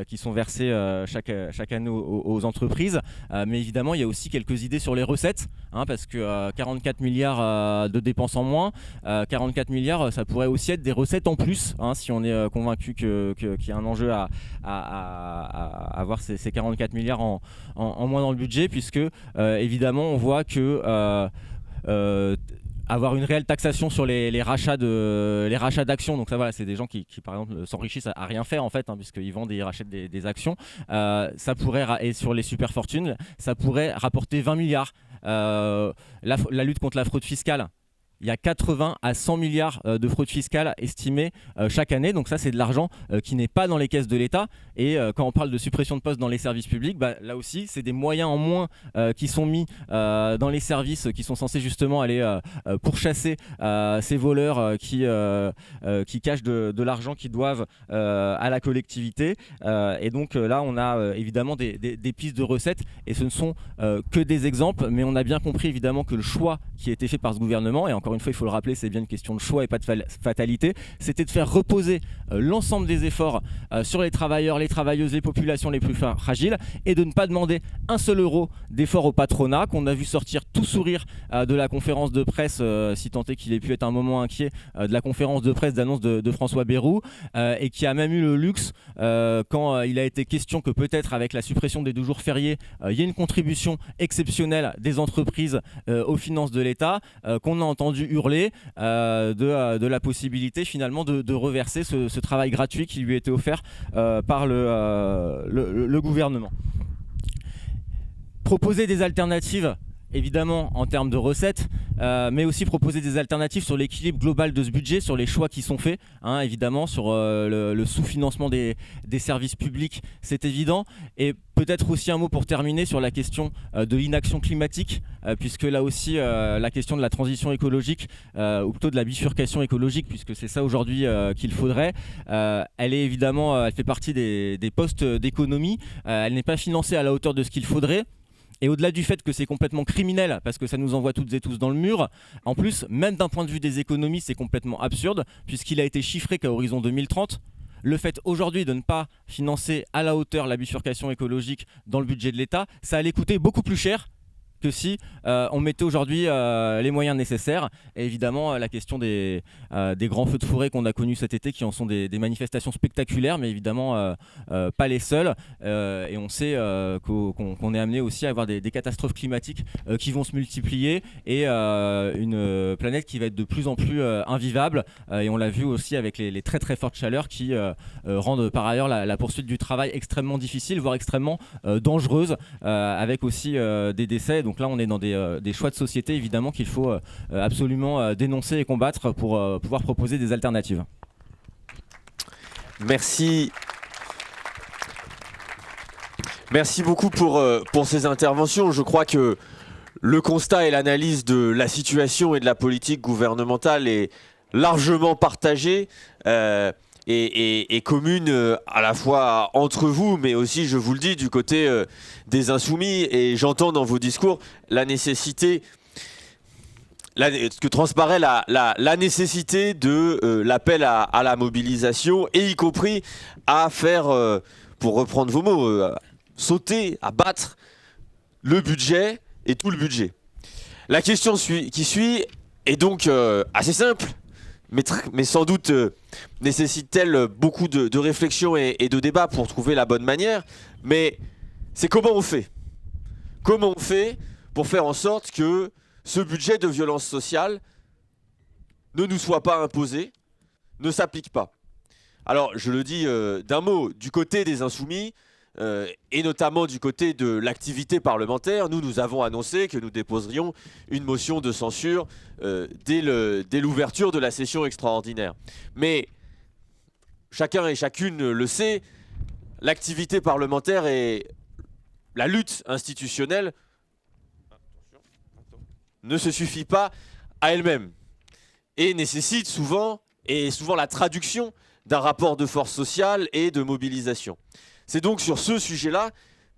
qui sont versées chaque année aux entreprises. Mais évidemment, il y a aussi quelques idées sur les recettes, parce que 44 milliards de dépenses en moins, 44 milliards, ça pourrait aussi être des recettes en plus, si on est convaincu qu'il y a un enjeu à avoir ces 44 milliards en moins dans le budget, puisque évidemment, on voit que avoir une réelle taxation sur les rachats d'actions, donc ça voilà, c'est des gens qui par exemple s'enrichissent à rien faire en fait, puisqu'ils vendent et ils rachètent des actions, ça pourrait, et sur les super fortunes, ça pourrait rapporter 20 milliards. La lutte contre la fraude fiscale, il y a 80 à 100 milliards de fraude fiscale estimée chaque année. Donc ça, c'est de l'argent qui n'est pas dans les caisses de l'État. Et quand on parle de suppression de postes dans les services publics, là aussi, c'est des moyens en moins qui sont mis dans les services qui sont censés justement aller pourchasser ces voleurs qui cachent de l'argent qu'ils doivent à la collectivité. Et donc là, on a évidemment des pistes de recettes. Et ce ne sont que des exemples. Mais on a bien compris évidemment que le choix qui a été fait par ce gouvernement, et encore une fois, il faut le rappeler, c'est bien une question de choix et pas de fatalité, c'était de faire reposer l'ensemble des efforts sur les travailleurs, les travailleuses, les populations les plus fragiles, et de ne pas demander un seul euro d'effort au patronat, qu'on a vu sortir tout sourire de la conférence de presse, si tant est qu'il ait pu être un moment inquiet, de la conférence de presse d'annonce de François Bayrou, et qui a même eu le luxe, quand il a été question que peut-être avec la suppression des 2 jours fériés, il y ait une contribution exceptionnelle des entreprises aux finances de l'État, qu'on a entendu hurler de la possibilité finalement de reverser ce travail gratuit qui lui a été offert par le gouvernement. Proposer des alternatives, évidemment en termes de recettes, mais aussi proposer des alternatives sur l'équilibre global de ce budget, sur les choix qui sont faits, évidemment sur le sous-financement des services publics, c'est évident. Et peut-être aussi un mot pour terminer sur la question de l'inaction climatique, puisque là aussi la question de la transition écologique, ou plutôt de la bifurcation écologique, puisque c'est ça aujourd'hui qu'il faudrait, elle est évidemment, elle fait partie des postes d'économie, elle n'est pas financée à la hauteur de ce qu'il faudrait. Et au-delà du fait que c'est complètement criminel, parce que ça nous envoie toutes et tous dans le mur, en plus, même d'un point de vue des économies, c'est complètement absurde, puisqu'il a été chiffré qu'à horizon 2030, le fait aujourd'hui de ne pas financer à la hauteur la bifurcation écologique dans le budget de l'État, ça allait coûter beaucoup plus cher que si on mettait aujourd'hui les moyens nécessaires. Et évidemment, la question des grands feux de forêt qu'on a connus cet été, qui en sont des manifestations spectaculaires, mais évidemment pas les seules. Et on sait qu'on est amené aussi à avoir des catastrophes climatiques qui vont se multiplier, et une planète qui va être de plus en plus invivable. Et on l'a vu aussi avec les très très fortes chaleurs qui rendent par ailleurs la poursuite du travail extrêmement difficile, voire extrêmement dangereuse, avec aussi des décès. Donc là, on est dans des choix de société, évidemment, qu'il faut absolument dénoncer et combattre pour pouvoir proposer des alternatives. Merci. Merci beaucoup pour ces interventions. Je crois que le constat et l'analyse de la situation et de la politique gouvernementale est largement partagé et commune à la fois entre vous, mais aussi, je vous le dis, du côté des Insoumis. Et j'entends dans vos discours la nécessité, ce que transparaît la nécessité de l'appel à la mobilisation, et y compris à faire, pour reprendre vos mots, sauter, abattre le budget et tout le budget. La question qui suit est donc assez simple, mais sans doute nécessite-t-elle beaucoup de réflexion et de débat pour trouver la bonne manière. Mais c'est comment on fait ? Comment on fait pour faire en sorte que ce budget de violence sociale ne nous soit pas imposé, ne s'applique pas ? Alors, je le dis d'un mot, du côté des Insoumis, et notamment du côté de l'activité parlementaire. Nous avons annoncé que nous déposerions une motion de censure dès l'ouverture de la session extraordinaire. Mais chacun et chacune le sait, l'activité parlementaire et la lutte institutionnelle ne se suffit pas à elle-même et nécessite souvent la traduction d'un rapport de force sociale et de mobilisation. C'est donc sur ce sujet-là,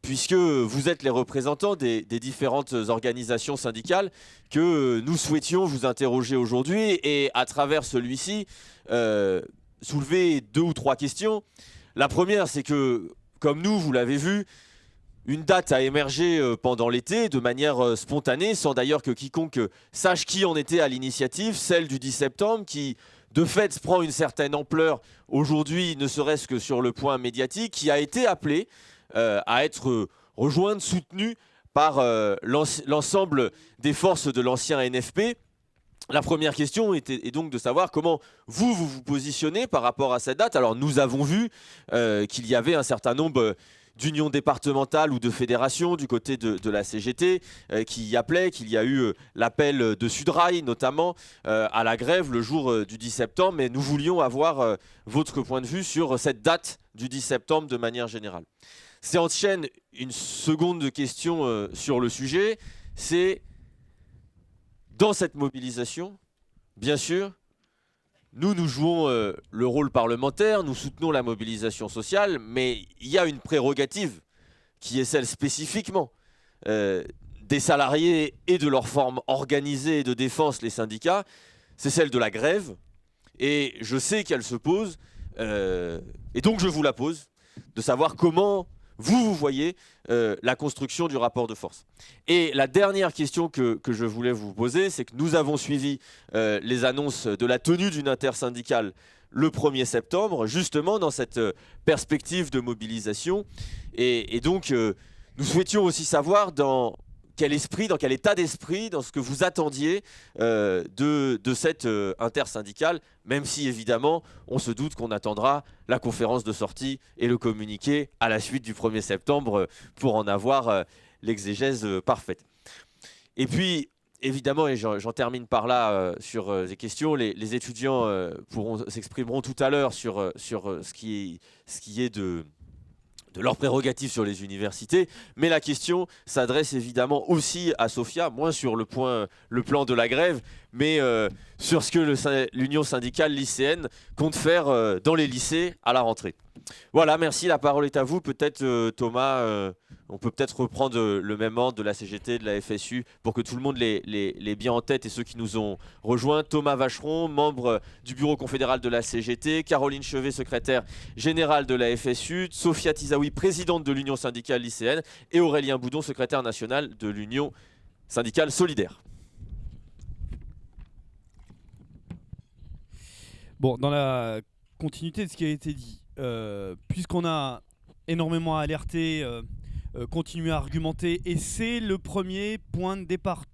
puisque vous êtes les représentants des différentes organisations syndicales, que nous souhaitions vous interroger aujourd'hui et à travers celui-ci soulever 2 ou 3 questions. La première, c'est que, comme nous, vous l'avez vu, une date a émergé pendant l'été de manière spontanée, sans d'ailleurs que quiconque sache qui en était à l'initiative, celle du 10 septembre, qui de fait prend une certaine ampleur aujourd'hui, ne serait-ce que sur le point médiatique, qui a été appelée à être rejointe, soutenue par l'ensemble des forces de l'ancien NFP. La première question est donc de savoir comment vous positionnez par rapport à cette date. Alors nous avons vu qu'il y avait un certain nombre d'unions départementales ou de fédérations du côté de la CGT qui y appelaient, qu'il y a eu l'appel de Sudrail notamment à la grève le jour du 10 septembre, mais nous voulions avoir votre point de vue sur cette date du 10 septembre de manière générale. C'est enchaîne une seconde question sur le sujet, c'est dans cette mobilisation, bien sûr, nous jouons le rôle parlementaire, nous soutenons la mobilisation sociale, mais il y a une prérogative qui est celle spécifiquement des salariés et de leur forme organisée de défense, les syndicats, c'est celle de la grève. Et je sais qu'elle se pose, et donc je vous la pose, de savoir comment vous voyez la construction du rapport de force. Et la dernière question que je voulais vous poser, c'est que nous avons suivi les annonces de la tenue d'une intersyndicale le 1er septembre, justement dans cette perspective de mobilisation. Et donc, nous souhaitions aussi savoir dans quel état d'esprit, dans ce que vous attendiez de cette intersyndicale, même si évidemment on se doute qu'on attendra la conférence de sortie et le communiqué à la suite du 1er septembre pour en avoir l'exégèse parfaite. Et puis évidemment, et j'en termine par là sur les questions, les étudiants s'exprimeront tout à l'heure sur ce qui est de leurs prérogatives sur les universités, mais la question s'adresse évidemment aussi à Sophia, moins sur le plan de la grève, mais sur ce que l'Union syndicale lycéenne compte faire dans les lycées à la rentrée. Voilà, merci, la parole est à vous. Peut-être Thomas, on peut peut-être reprendre le même ordre de la CGT, de la FSU, pour que tout le monde l'ait bien en tête et ceux qui nous ont rejoints. Thomas Vacheron, membre du bureau confédéral de la CGT, Caroline Chevet, secrétaire générale de la FSU, Sophia Tizaoui, présidente de l'Union syndicale lycéenne, et Aurélien Boudon, secrétaire national de l'Union syndicale solidaire. Bon, dans la continuité de ce qui a été dit, puisqu'on a énormément alerté, continué à argumenter, et c'est le premier point de départ.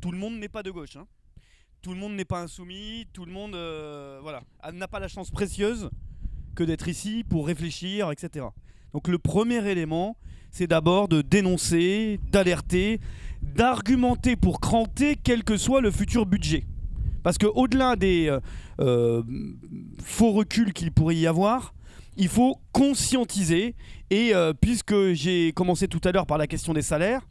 Tout le monde n'est pas de gauche, hein. Tout le monde n'est pas insoumis, tout le monde n'a pas la chance précieuse que d'être ici pour réfléchir, etc. Donc le premier élément, c'est d'abord de dénoncer, d'alerter, d'argumenter pour cranter quel que soit le futur budget. Parce qu'au-delà des faux reculs qu'il pourrait y avoir, il faut conscientiser. Et puisque j'ai commencé tout à l'heure par la question des salaires,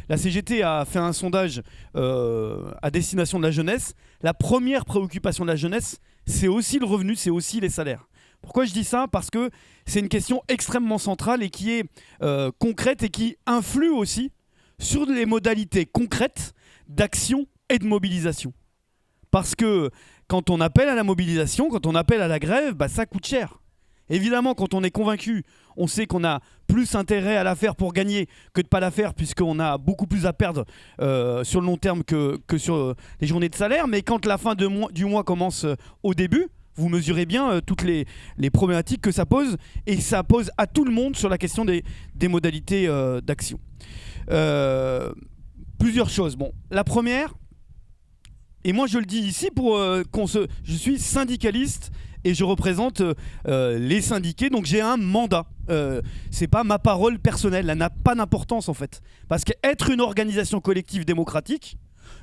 la CGT a fait un sondage à destination de la jeunesse. La première préoccupation de la jeunesse, c'est aussi le revenu, c'est aussi les salaires. Pourquoi je dis ça ? Parce que c'est une question extrêmement centrale et qui est concrète et qui influe aussi sur les modalités concrètes d'action et de mobilisation. Parce que quand on appelle à la mobilisation, quand on appelle à la grève, ça coûte cher. Évidemment, quand on est convaincu, on sait qu'on a plus intérêt à la faire pour gagner que de ne pas la faire, puisqu'on a beaucoup plus à perdre sur le long terme que sur les journées de salaire. Mais quand la fin du mois commence au début, vous mesurez bien toutes les problématiques que ça pose. Et ça pose à tout le monde sur la question des modalités d'action. Plusieurs choses. Bon, la première... Et moi je le dis ici je suis syndicaliste et je représente les syndiqués, donc j'ai un mandat. C'est pas ma parole personnelle, elle n'a pas d'importance en fait. Parce qu'être une organisation collective démocratique,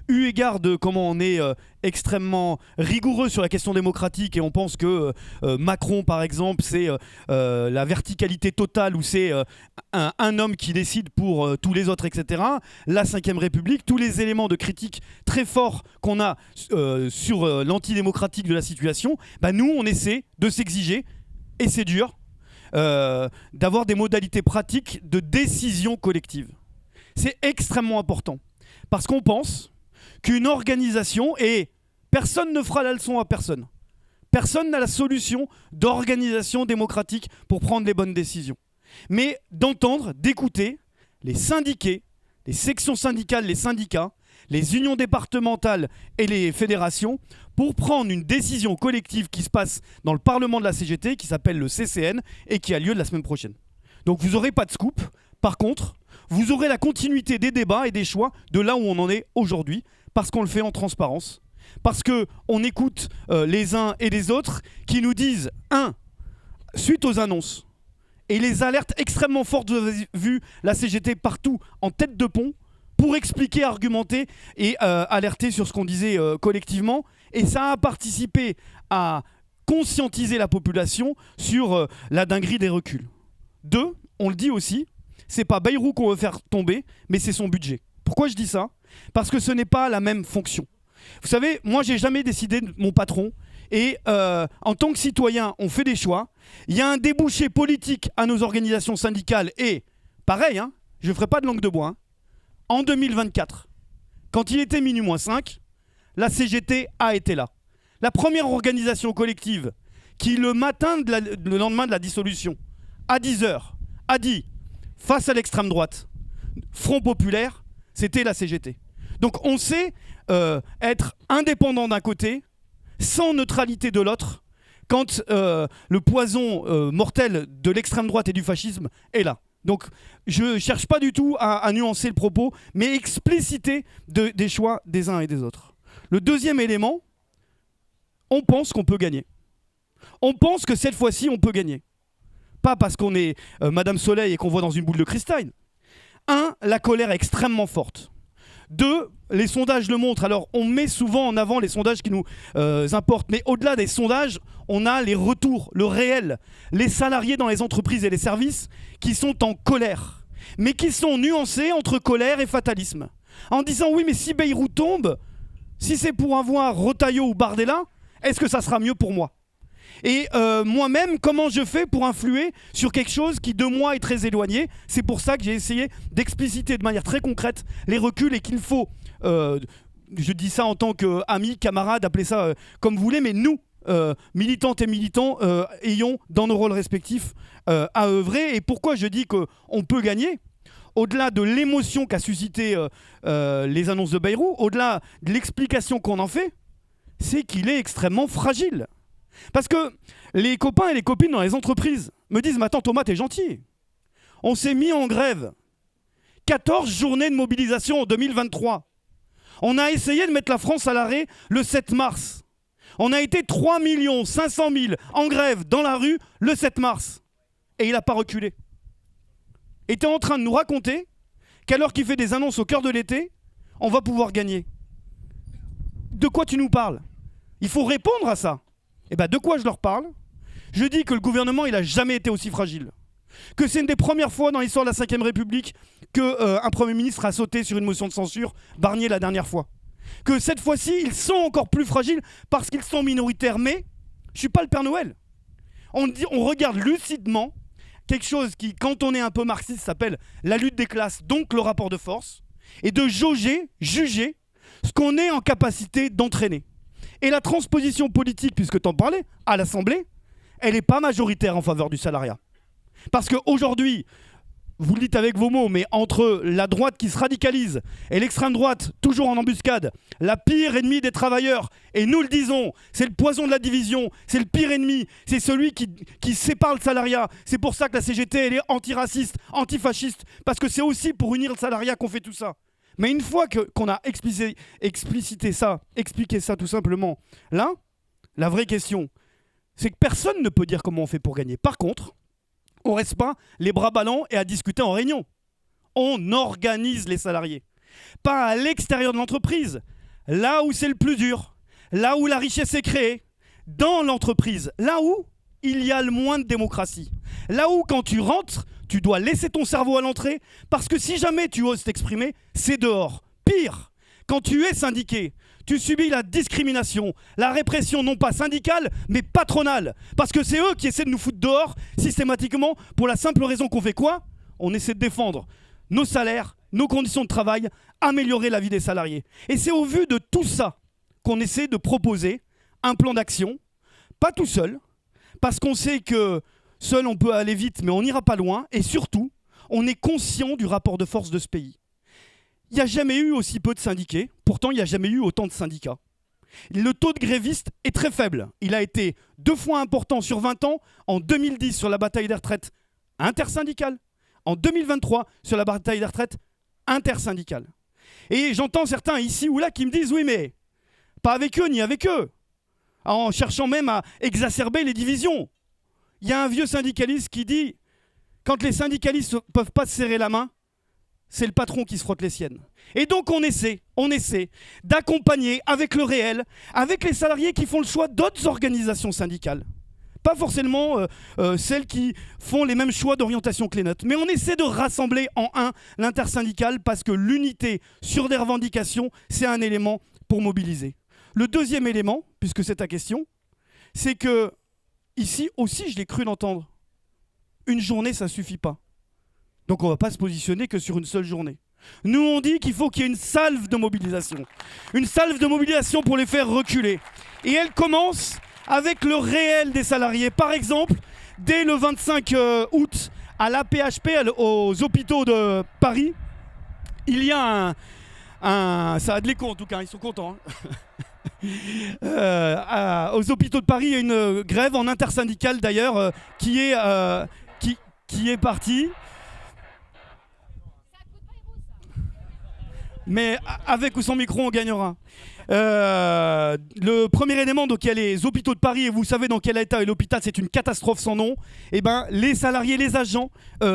eu égard de comment on est extrêmement rigoureux sur la question démocratique et on pense que Macron par exemple c'est la verticalité totale où c'est un homme qui décide pour tous les autres, etc. La 5ème République, tous les éléments de critique très forts qu'on a sur l'antidémocratique de la situation, bah nous on essaie de s'exiger, et c'est dur, d'avoir des modalités pratiques de décision collective. C'est extrêmement important parce qu'on pense qu'une organisation, et personne ne fera la leçon à personne, personne n'a la solution d'organisation démocratique pour prendre les bonnes décisions, mais d'entendre, d'écouter les syndiqués, les sections syndicales, les syndicats, les unions départementales et les fédérations pour prendre une décision collective qui se passe dans le Parlement de la CGT, qui s'appelle le CCN et qui a lieu la semaine prochaine. Donc vous n'aurez pas de scoop, par contre, vous aurez la continuité des débats et des choix de là où on en est aujourd'hui, parce qu'on le fait en transparence, parce qu'on écoute les uns et les autres qui nous disent, suite aux annonces, et les alertes extrêmement fortes, vous avez vu la CGT partout en tête de pont, pour expliquer, argumenter et alerter sur ce qu'on disait collectivement, et ça a participé à conscientiser la population sur la dinguerie des reculs. 2, on le dit aussi, c'est pas Bayrou qu'on veut faire tomber, mais c'est son budget. Pourquoi je dis ça ? Parce que ce n'est pas la même fonction. Vous savez, moi j'ai jamais décidé de mon patron, et en tant que citoyen, on fait des choix. Il y a un débouché politique à nos organisations syndicales, et pareil, je ne ferai pas de langue de bois, en 2024, quand il était minuit moins 5, la CGT a été là. La première organisation collective qui, le matin, le lendemain de la dissolution, à 10h, a dit, face à l'extrême droite, Front Populaire, c'était la CGT. Donc on sait être indépendant d'un côté, sans neutralité de l'autre, quand le poison mortel de l'extrême droite et du fascisme est là. Donc je cherche pas du tout à nuancer le propos, mais expliciter des choix des uns et des autres. Le deuxième élément, on pense qu'on peut gagner. On pense que cette fois-ci, on peut gagner. Pas parce qu'on est Madame Soleil et qu'on voit dans une boule de cristal. 1, la colère est extrêmement forte. 2, les sondages le montrent. Alors, on met souvent en avant les sondages qui nous importent. Mais au-delà des sondages, on a les retours, le réel. Les salariés dans les entreprises et les services qui sont en colère. Mais qui sont nuancés entre colère et fatalisme. En disant, oui, mais si Bayrou tombe, si c'est pour avoir Retailleau ou Bardella, est-ce que ça sera mieux pour moi ? Et moi-même, comment je fais pour influer sur quelque chose qui de moi est très éloigné ? C'est pour ça que j'ai essayé d'expliciter de manière très concrète les reculs et qu'il faut, je dis ça en tant qu'ami, camarade, appelez ça comme vous voulez, mais nous, militantes et militants, ayons dans nos rôles respectifs à œuvrer. Et pourquoi je dis qu'on peut gagner ? Au-delà de l'émotion qu'a suscité les annonces de Bayrou, au-delà de l'explication qu'on en fait, c'est qu'il est extrêmement fragile. Parce que les copains et les copines dans les entreprises me disent « Mais attends Thomas, t'es gentil. On s'est mis en grève. 14 journées de mobilisation en 2023. On a essayé de mettre la France à l'arrêt le 7 mars. On a été 3 500 000 en grève dans la rue le 7 mars. Et il n'a pas reculé. Et t'es en train de nous raconter qu'alors qu'il fait des annonces au cœur de l'été, on va pouvoir gagner. De quoi tu nous parles ? Il faut répondre à ça. Et bien de quoi je leur parle ? Je dis que le gouvernement, il n'a jamais été aussi fragile. Que c'est une des premières fois dans l'histoire de la 5ème République qu'un Premier ministre a sauté sur une motion de censure, Barnier la dernière fois. Que cette fois-ci, ils sont encore plus fragiles parce qu'ils sont minoritaires. Mais je ne suis pas le Père Noël. On regarde lucidement quelque chose qui, quand on est un peu marxiste, s'appelle la lutte des classes, donc le rapport de force, et de juger ce qu'on est en capacité d'entraîner. Et la transposition politique, puisque tu en parlais, à l'Assemblée, elle n'est pas majoritaire en faveur du salariat. Parce qu'aujourd'hui, vous le dites avec vos mots, mais entre la droite qui se radicalise et l'extrême droite, toujours en embuscade, la pire ennemie des travailleurs, et nous le disons, c'est le poison de la division, c'est le pire ennemi, c'est celui qui sépare le salariat. C'est pour ça que la CGT, elle est antiraciste, antifasciste, parce que c'est aussi pour unir le salariat qu'on fait tout ça. Mais une fois qu'on a expliqué ça tout simplement, là, la vraie question, c'est que personne ne peut dire comment on fait pour gagner. Par contre, on ne reste pas les bras ballants et à discuter en réunion. On organise les salariés. Pas à l'extérieur de l'entreprise, là où c'est le plus dur, là où la richesse est créée, dans l'entreprise, là où il y a le moins de démocratie. Là où, quand tu rentres, tu dois laisser ton cerveau à l'entrée, parce que si jamais tu oses t'exprimer, c'est dehors. Pire, quand tu es syndiqué, tu subis la discrimination, la répression non pas syndicale, mais patronale. Parce que c'est eux qui essaient de nous foutre dehors systématiquement pour la simple raison qu'on fait quoi ? On essaie de défendre nos salaires, nos conditions de travail, améliorer la vie des salariés. Et c'est au vu de tout ça qu'on essaie de proposer un plan d'action, pas tout seul, parce qu'on sait que seul on peut aller vite, mais on n'ira pas loin, et surtout, on est conscient du rapport de force de ce pays. Il n'y a jamais eu aussi peu de syndiqués, pourtant il n'y a jamais eu autant de syndicats. Le taux de grévistes est très faible. Il a été 2 fois important sur 20 ans, en 2010 sur la bataille des retraites intersyndicale, en 2023 sur la bataille des retraites intersyndicale. Et j'entends certains ici ou là qui me disent « oui mais pas avec eux ni avec eux », en cherchant même à exacerber les divisions. Il y a un vieux syndicaliste qui dit « quand les syndicalistes ne peuvent pas se serrer la main, c'est le patron qui se frotte les siennes. » Et donc on essaie d'accompagner avec le réel, avec les salariés qui font le choix d'autres organisations syndicales. Pas forcément celles qui font les mêmes choix d'orientation que les nôtres. Mais on essaie de rassembler en un l'intersyndical parce que l'unité sur des revendications, c'est un élément pour mobiliser. Le deuxième élément, puisque c'est ta question, c'est que ici aussi, je l'ai cru d'entendre, une journée, ça ne suffit pas. Donc on ne va pas se positionner que sur une seule journée. Nous, on dit qu'il faut qu'il y ait une salve de mobilisation. Une salve de mobilisation pour les faire reculer. Et elle commence avec le réel des salariés. Par exemple, dès le 25 août, à l'AP-HP, aux hôpitaux de Paris, il y a ça a de l'écho en tout cas, ils sont contents. Aux hôpitaux de Paris, il y a une grève en intersyndicale d'ailleurs qui est partie. Mais avec ou sans micro, on gagnera. Le premier élément, donc il y a les hôpitaux de Paris, et vous savez dans quel état est l'hôpital, c'est une catastrophe sans nom. Et ben, les salariés, les agents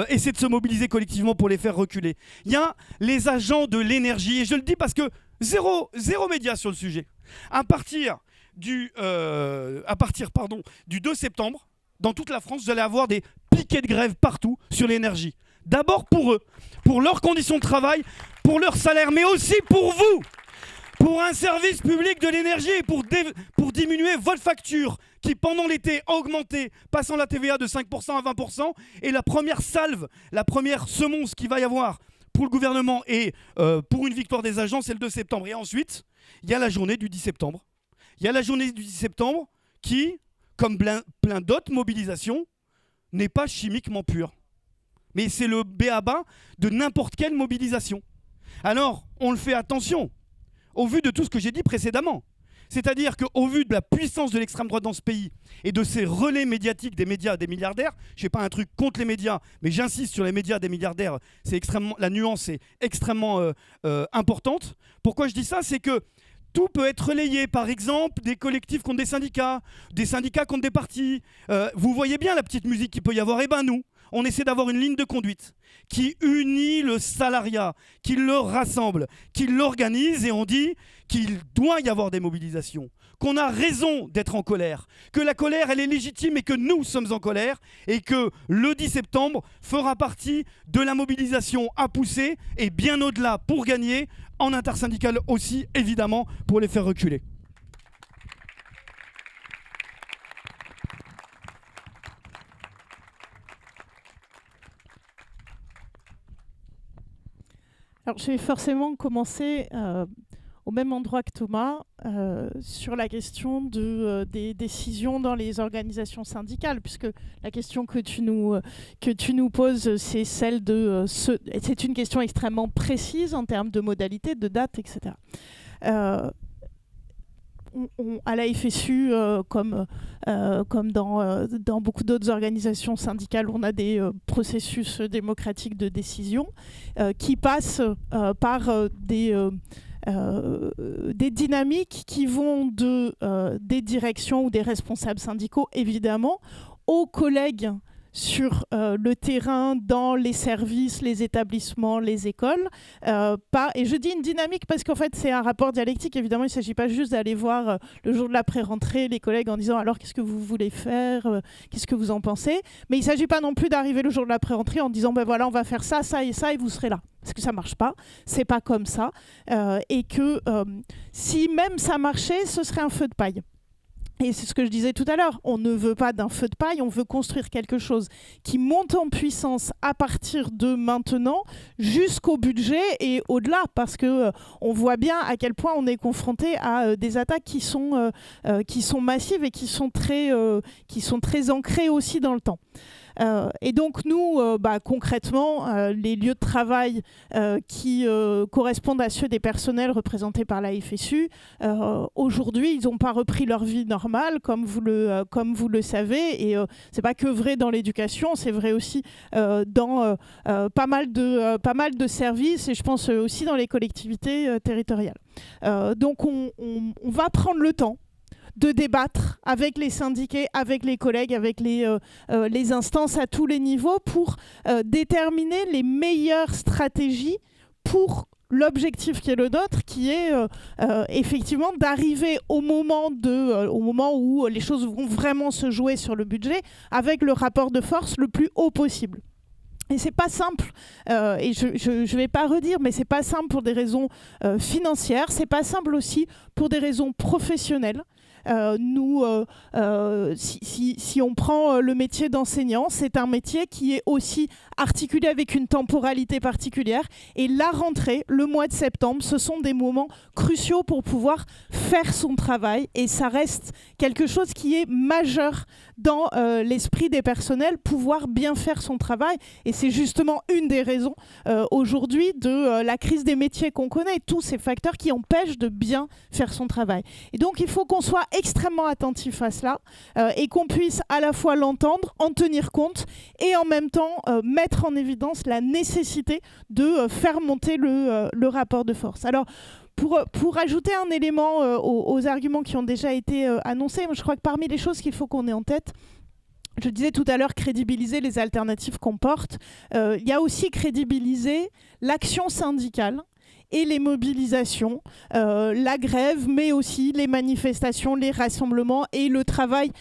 essaient de se mobiliser collectivement pour les faire reculer. Il y a les agents de l'énergie, et je le dis parce que zéro média sur le sujet. À partir du 2 septembre, dans toute la France, vous allez avoir des piquets de grève partout sur l'énergie. D'abord pour eux, pour leurs conditions de travail, pour leur salaire, mais aussi pour vous, pour un service public de l'énergie et pour diminuer votre facture qui, pendant l'été, a augmenté, passant la TVA de 5% à 20%. Et la première salve, la première semonce qu'il va y avoir pour le gouvernement et pour une victoire des agents, c'est le 2 septembre. Et ensuite, il y a la journée du 10 septembre. Il y a la journée du 10 septembre qui, comme plein d'autres mobilisations, n'est pas chimiquement pure. Mais c'est le b.a.-ba de n'importe quelle mobilisation. Alors, on le fait attention, au vu de tout ce que j'ai dit précédemment. C'est-à-dire qu'au vu de la puissance de l'extrême droite dans ce pays et de ces relais médiatiques des médias des milliardaires, je ne fais pas un truc contre les médias, mais j'insiste sur les médias des milliardaires, la nuance est extrêmement importante. Pourquoi je dis ça ? C'est que tout peut être relayé, par exemple, des collectifs contre des syndicats contre des partis. Vous voyez bien la petite musique qu'il peut y avoir. Eh ben nous, on essaie d'avoir une ligne de conduite qui unit le salariat, qui le rassemble, qui l'organise, et on dit qu'il doit y avoir des mobilisations, qu'on a raison d'être en colère, que la colère, elle est légitime et que nous sommes en colère, et que le 10 septembre fera partie de la mobilisation à pousser, et bien au-delà pour gagner, en intersyndical aussi, évidemment, pour les faire reculer. Alors, je vais forcément commencer au même endroit que Thomas sur la question des décisions dans les organisations syndicales, puisque la question que tu nous poses, c'est celle c'est une question extrêmement précise en termes de modalités, de dates, etc. à la FSU, comme dans beaucoup d'autres organisations syndicales, on a des processus démocratiques de décision qui passent par des dynamiques qui vont des directions ou des responsables syndicaux, évidemment, aux collègues sur le terrain, dans les services, les établissements, les écoles. Et je dis une dynamique parce qu'en fait, c'est un rapport dialectique. Évidemment, il ne s'agit pas juste d'aller voir le jour de la pré-rentrée les collègues en disant « alors, qu'est-ce que vous voulez faire qu'est-ce que vous en pensez ?» Mais il ne s'agit pas non plus d'arriver le jour de la pré-rentrée en disant « ben voilà, on va faire ça, ça et ça, et vous serez là ». Parce que ça ne marche pas, c'est pas comme ça. Et que si même ça marchait, ce serait un feu de paille. Et c'est ce que je disais tout à l'heure, on ne veut pas d'un feu de paille, on veut construire quelque chose qui monte en puissance à partir de maintenant jusqu'au budget et au-delà, parce que on voit bien à quel point on est confronté à des attaques qui sont massives et qui sont très ancrées aussi dans le temps. Et donc nous, concrètement, les lieux de travail qui correspondent à ceux des personnels représentés par la FSU, aujourd'hui, ils n'ont pas repris leur vie normale, comme vous le savez. Et c'est pas que vrai dans l'éducation, c'est vrai aussi dans pas mal de services, et je pense aussi dans les collectivités territoriales. Donc on va prendre le temps de débattre avec les syndiqués, avec les collègues, avec les instances à tous les niveaux pour déterminer les meilleures stratégies pour l'objectif qui est le nôtre, qui est effectivement d'arriver au moment où les choses vont vraiment se jouer sur le budget avec le rapport de force le plus haut possible. Et c'est pas simple, et je vais pas redire, mais c'est pas simple pour des raisons financières, c'est pas simple aussi pour des raisons professionnelles. Si on prend le métier d'enseignant, c'est un métier qui est aussi articulé avec une temporalité particulière. Et la rentrée, le mois de septembre, ce sont des moments cruciaux pour pouvoir faire son travail. Et ça reste quelque chose qui est majeur dans l'esprit des personnels, pouvoir bien faire son travail. Et c'est justement une des raisons aujourd'hui de la crise des métiers qu'on connaît, tous ces facteurs qui empêchent de bien faire son travail. Et donc il faut qu'on soit extrêmement attentif à cela et qu'on puisse à la fois l'entendre, en tenir compte et en même temps mettre en évidence la nécessité de faire monter le rapport de force. Alors, pour ajouter un élément aux arguments qui ont déjà été annoncés, je crois que parmi les choses qu'il faut qu'on ait en tête, je disais tout à l'heure crédibiliser les alternatives qu'on porte, il y a aussi crédibiliser l'action syndicale et les mobilisations, la grève, mais aussi les manifestations, les rassemblements et le travail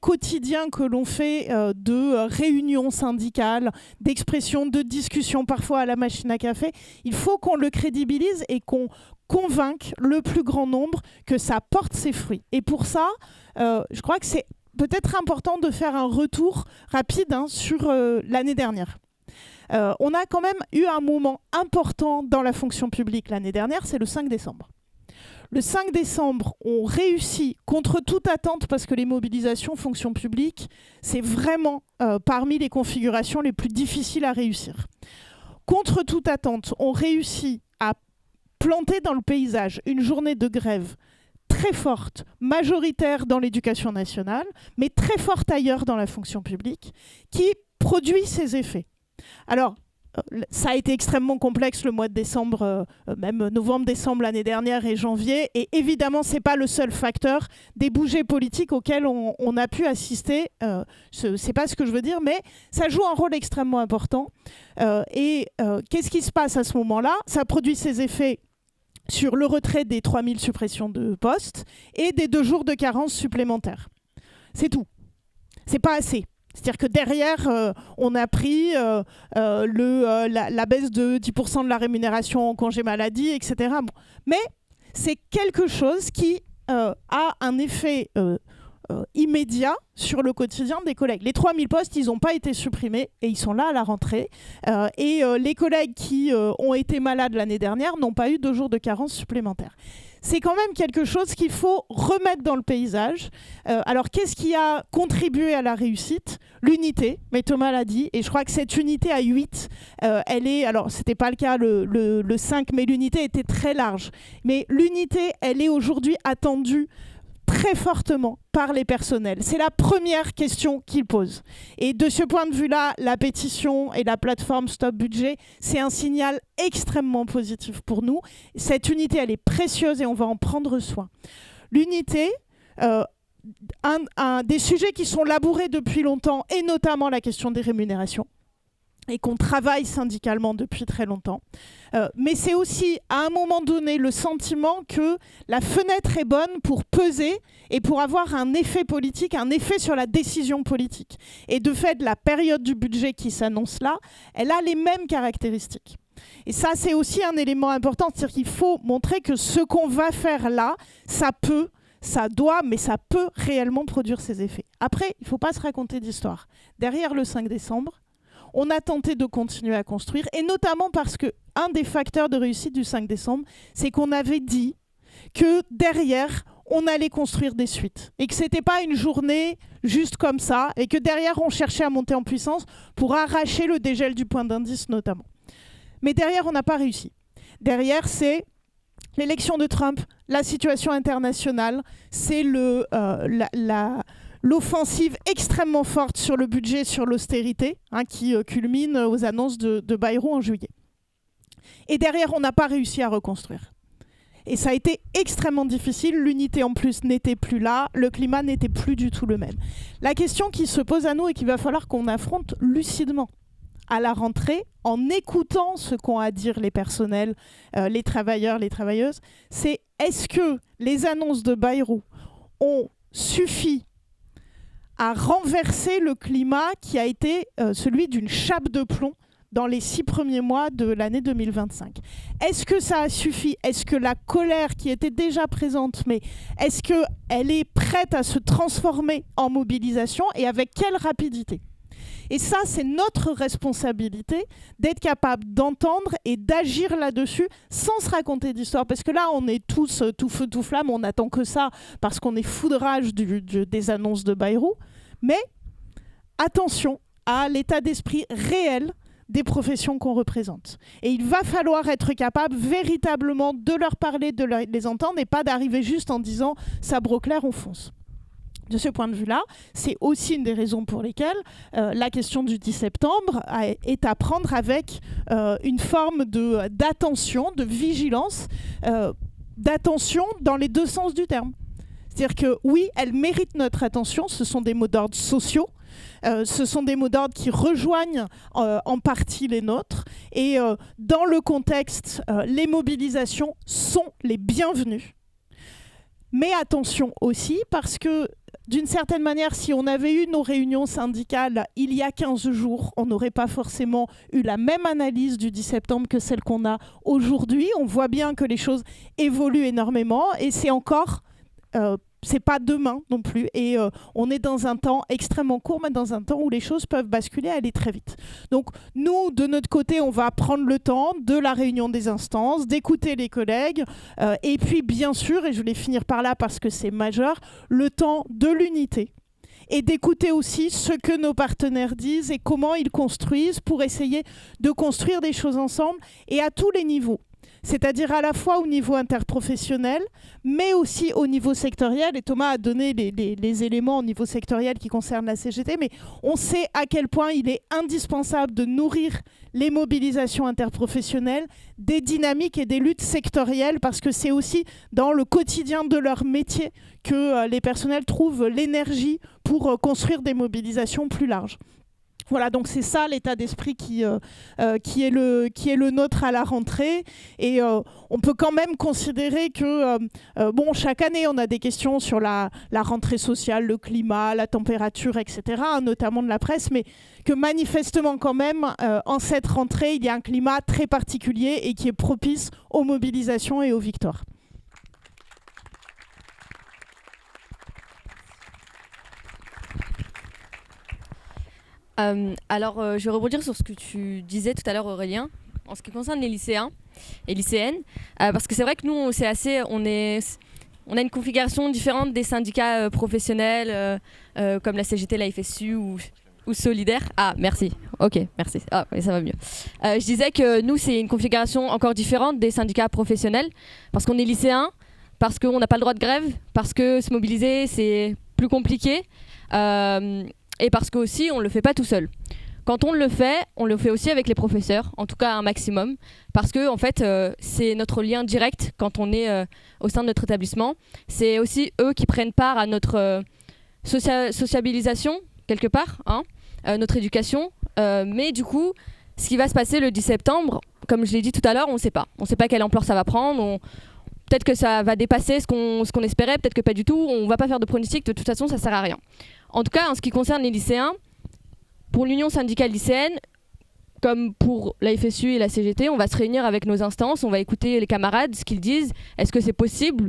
quotidien que l'on fait de réunions syndicales, d'expressions, de discussions, parfois à la machine à café. Il faut qu'on le crédibilise et qu'on convainque le plus grand nombre que ça porte ses fruits. Et pour ça, je crois que c'est peut-être important de faire un retour rapide sur l'année dernière. On a quand même eu un moment important dans la fonction publique l'année dernière, c'est le 5 décembre. Le 5 décembre, on réussit contre toute attente, parce que les mobilisations fonction publique, c'est vraiment parmi les configurations les plus difficiles à réussir. Contre toute attente, on réussit à planter dans le paysage une journée de grève très forte, majoritaire dans l'éducation nationale, mais très forte ailleurs dans la fonction publique, qui produit ses effets. Alors, ça a été extrêmement complexe le mois de décembre, même novembre-décembre l'année dernière et janvier. Et évidemment, ce n'est pas le seul facteur des bougées politiques auxquelles on a pu assister. Ce n'est pas ce que je veux dire, mais ça joue un rôle extrêmement important. Qu'est-ce qui se passe à ce moment-là ? Ça produit ses effets sur le retrait des 3000 suppressions de postes et des 2 jours de carence supplémentaires. C'est tout. C'est pas assez. C'est-à-dire que derrière, on a pris la baisse de 10% de la rémunération en congé maladie, etc. Bon. Mais c'est quelque chose qui a un effet immédiat sur le quotidien des collègues. Les 3000 postes, ils n'ont pas été supprimés et ils sont là à la rentrée. Les collègues qui ont été malades l'année dernière n'ont pas eu 2 jours de carence supplémentaires. C'est quand même quelque chose qu'il faut remettre dans le paysage. Alors, qu'est-ce qui a contribué à la réussite ? L'unité, mais Thomas l'a dit, et je crois que cette unité à 8, elle est... Alors, ce n'était pas le cas le 5, mais l'unité était très large. Mais l'unité, elle est aujourd'hui attendue très fortement par les personnels. C'est la première question qu'ils posent. Et de ce point de vue-là, la pétition et la plateforme Stop Budget, c'est un signal extrêmement positif pour nous. Cette unité, elle est précieuse et on va en prendre soin. L'unité, un des sujets qui sont labourés depuis longtemps, et notamment la question des rémunérations, et qu'on travaille syndicalement depuis très longtemps. Mais c'est aussi, à un moment donné, le sentiment que la fenêtre est bonne pour peser et pour avoir un effet politique, un effet sur la décision politique. Et de fait, la période du budget qui s'annonce là, elle a les mêmes caractéristiques. Et ça, c'est aussi un élément important, c'est-à-dire qu'il faut montrer que ce qu'on va faire là, ça doit, mais ça peut réellement produire ses effets. Après, il ne faut pas se raconter d'histoire. Derrière le 5 décembre, on a tenté de continuer à construire, et notamment parce qu'un des facteurs de réussite du 5 décembre, c'est qu'on avait dit que derrière, on allait construire des suites. Et que ce n'était pas une journée juste comme ça, et que derrière, on cherchait à monter en puissance pour arracher le dégel du point d'indice notamment. Mais derrière, on n'a pas réussi. Derrière, c'est l'élection de Trump, la situation internationale, c'est l'offensive extrêmement forte sur le budget, sur l'austérité, qui culmine aux annonces de Bayrou en juillet. Et derrière, on n'a pas réussi à reconstruire. Et ça a été extrêmement difficile. L'unité, en plus, n'était plus là. Le climat n'était plus du tout le même. La question qui se pose à nous et qu'il va falloir qu'on affronte lucidement à la rentrée, en écoutant ce qu'ont à dire les personnels, les travailleurs, les travailleuses, c'est est-ce que les annonces de Bayrou ont suffi à renverser le climat qui a été celui d'une chape de plomb dans les 6 premiers mois de l'année 2025. Est-ce que ça a suffi ? Est-ce que la colère qui était déjà présente, mais est-ce qu'elle est prête à se transformer en mobilisation et avec quelle rapidité ? Et ça, c'est notre responsabilité d'être capable d'entendre et d'agir là-dessus sans se raconter d'histoire. Parce que là, on est tous tout feu, tout flamme, on n'attend que ça parce qu'on est fou de rage des annonces de Bayrou. Mais attention à l'état d'esprit réel des professions qu'on représente. Et il va falloir être capable véritablement de leur parler, de les entendre et pas d'arriver juste en disant « sabre au clair, on fonce ». De ce point de vue-là, c'est aussi une des raisons pour lesquelles la question du 10 septembre est à prendre avec une forme d'attention, de vigilance, d'attention dans les 2 sens du terme. C'est-à-dire que oui, elle mérite notre attention, ce sont des mots d'ordre sociaux, ce sont des mots d'ordre qui rejoignent en partie les nôtres, et dans le contexte, les mobilisations sont les bienvenues. Mais attention aussi, parce que d'une certaine manière, si on avait eu nos réunions syndicales il y a 15 jours, on n'aurait pas forcément eu la même analyse du 10 septembre que celle qu'on a aujourd'hui. On voit bien que les choses évoluent énormément et c'est encore... c'est pas demain non plus et on est dans un temps extrêmement court, mais dans un temps où les choses peuvent basculer, aller très vite. Donc nous, de notre côté, on va prendre le temps de la réunion des instances, d'écouter les collègues et puis bien sûr, et je voulais finir par là parce que c'est majeur, le temps de l'unité et d'écouter aussi ce que nos partenaires disent et comment ils construisent pour essayer de construire des choses ensemble et à tous les niveaux. C'est-à-dire à la fois au niveau interprofessionnel, mais aussi au niveau sectoriel. Et Thomas a donné les éléments au niveau sectoriel qui concernent la CGT, mais on sait à quel point il est indispensable de nourrir les mobilisations interprofessionnelles, des dynamiques et des luttes sectorielles, parce que c'est aussi dans le quotidien de leur métier que les personnels trouvent l'énergie pour construire des mobilisations plus larges. Voilà, donc c'est ça l'état d'esprit qui est le nôtre à la rentrée. Et on peut quand même considérer que, chaque année, on a des questions sur la rentrée sociale, le climat, la température, etc., notamment de la presse, mais que manifestement quand même, en cette rentrée, il y a un climat très particulier et qui est propice aux mobilisations et aux victoires. Je vais rebondir sur ce que tu disais tout à l'heure, Aurélien, en ce qui concerne les lycéens et lycéennes, parce que c'est vrai que nous, on a une configuration différente des syndicats professionnels comme la CGT, la FSU ou Solidaire. Ah, merci. Ok, merci. Ah, oui, ça va mieux. Je disais que nous, c'est une configuration encore différente des syndicats professionnels parce qu'on est lycéens, parce qu'on n'a pas le droit de grève, parce que se mobiliser, c'est plus compliqué. Et parce qu'aussi, on ne le fait pas tout seul. Quand on le fait aussi avec les professeurs, en tout cas un maximum, parce que en fait, c'est notre lien direct quand on est au sein de notre établissement. C'est aussi eux qui prennent part à notre sociabilisation, quelque part, notre éducation. Mais du coup, ce qui va se passer le 10 septembre, comme je l'ai dit tout à l'heure, on ne sait pas. On ne sait pas quelle ampleur ça va prendre. Peut-être que ça va dépasser ce qu'on espérait, peut-être que pas du tout. On ne va pas faire de pronostic, de toute façon, ça ne sert à rien. En tout cas, en ce qui concerne les lycéens, pour l'Union syndicale lycéenne, comme pour la FSU et la CGT, on va se réunir avec nos instances, on va écouter les camarades, ce qu'ils disent, est-ce que c'est possible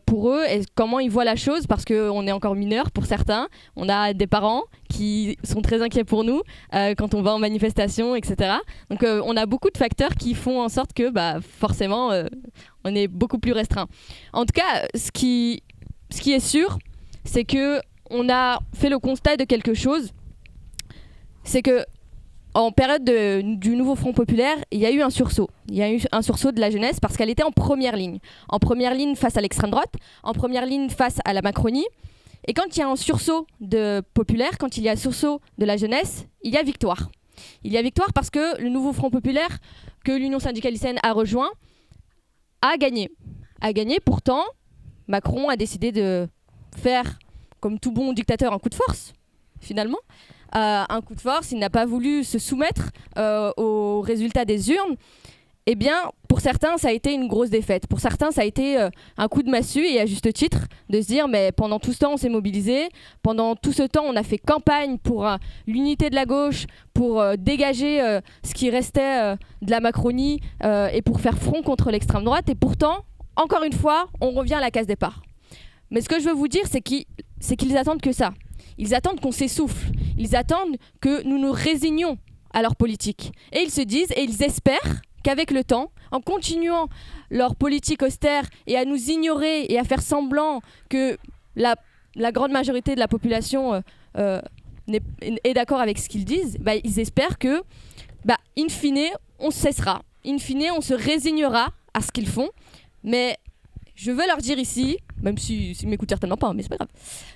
pour eux, et comment ils voient la chose, parce qu'on est encore mineurs pour certains, on a des parents qui sont très inquiets pour nous quand on va en manifestation, etc. Donc on a beaucoup de facteurs qui font en sorte que forcément on est beaucoup plus restreint. En tout cas, ce qui est sûr, c'est qu'on a fait le constat de quelque chose, c'est que en période du nouveau Front populaire, il y a eu un sursaut. Il y a eu un sursaut de la jeunesse parce qu'elle était en première ligne. En première ligne face à l'extrême droite, en première ligne face à la Macronie. Et quand il y a un sursaut de populaire, quand il y a un sursaut de la jeunesse, il y a victoire. Il y a victoire parce que le nouveau Front populaire que l'Union syndicale lycéenne a rejoint a gagné. A gagné, pourtant, Macron a décidé de faire, comme tout bon dictateur, un coup de force, finalement. Un coup de force, il n'a pas voulu se soumettre aux résultats des urnes. Eh bien, pour certains, ça a été une grosse défaite. Pour certains, ça a été un coup de massue, et à juste titre, de se dire, mais pendant tout ce temps, on s'est mobilisé. Pendant tout ce temps, on a fait campagne pour l'unité de la gauche, pour dégager ce qui restait de la Macronie et pour faire front contre l'extrême droite. Et pourtant, encore une fois, on revient à la case départ. Mais ce que je veux vous dire, c'est qu'ils attendent que ça. Ils attendent qu'on s'essouffle. Ils attendent que nous nous résignions à leur politique. Et ils se disent, et ils espèrent qu'avec le temps, en continuant leur politique austère et à nous ignorer et à faire semblant que la grande majorité de la population est d'accord avec ce qu'ils disent, ils espèrent que, in fine, on cessera. In fine, on se résignera à ce qu'ils font. Mais je veux leur dire ici, même s'ils ne m'écoutent certainement pas, mais c'est pas grave.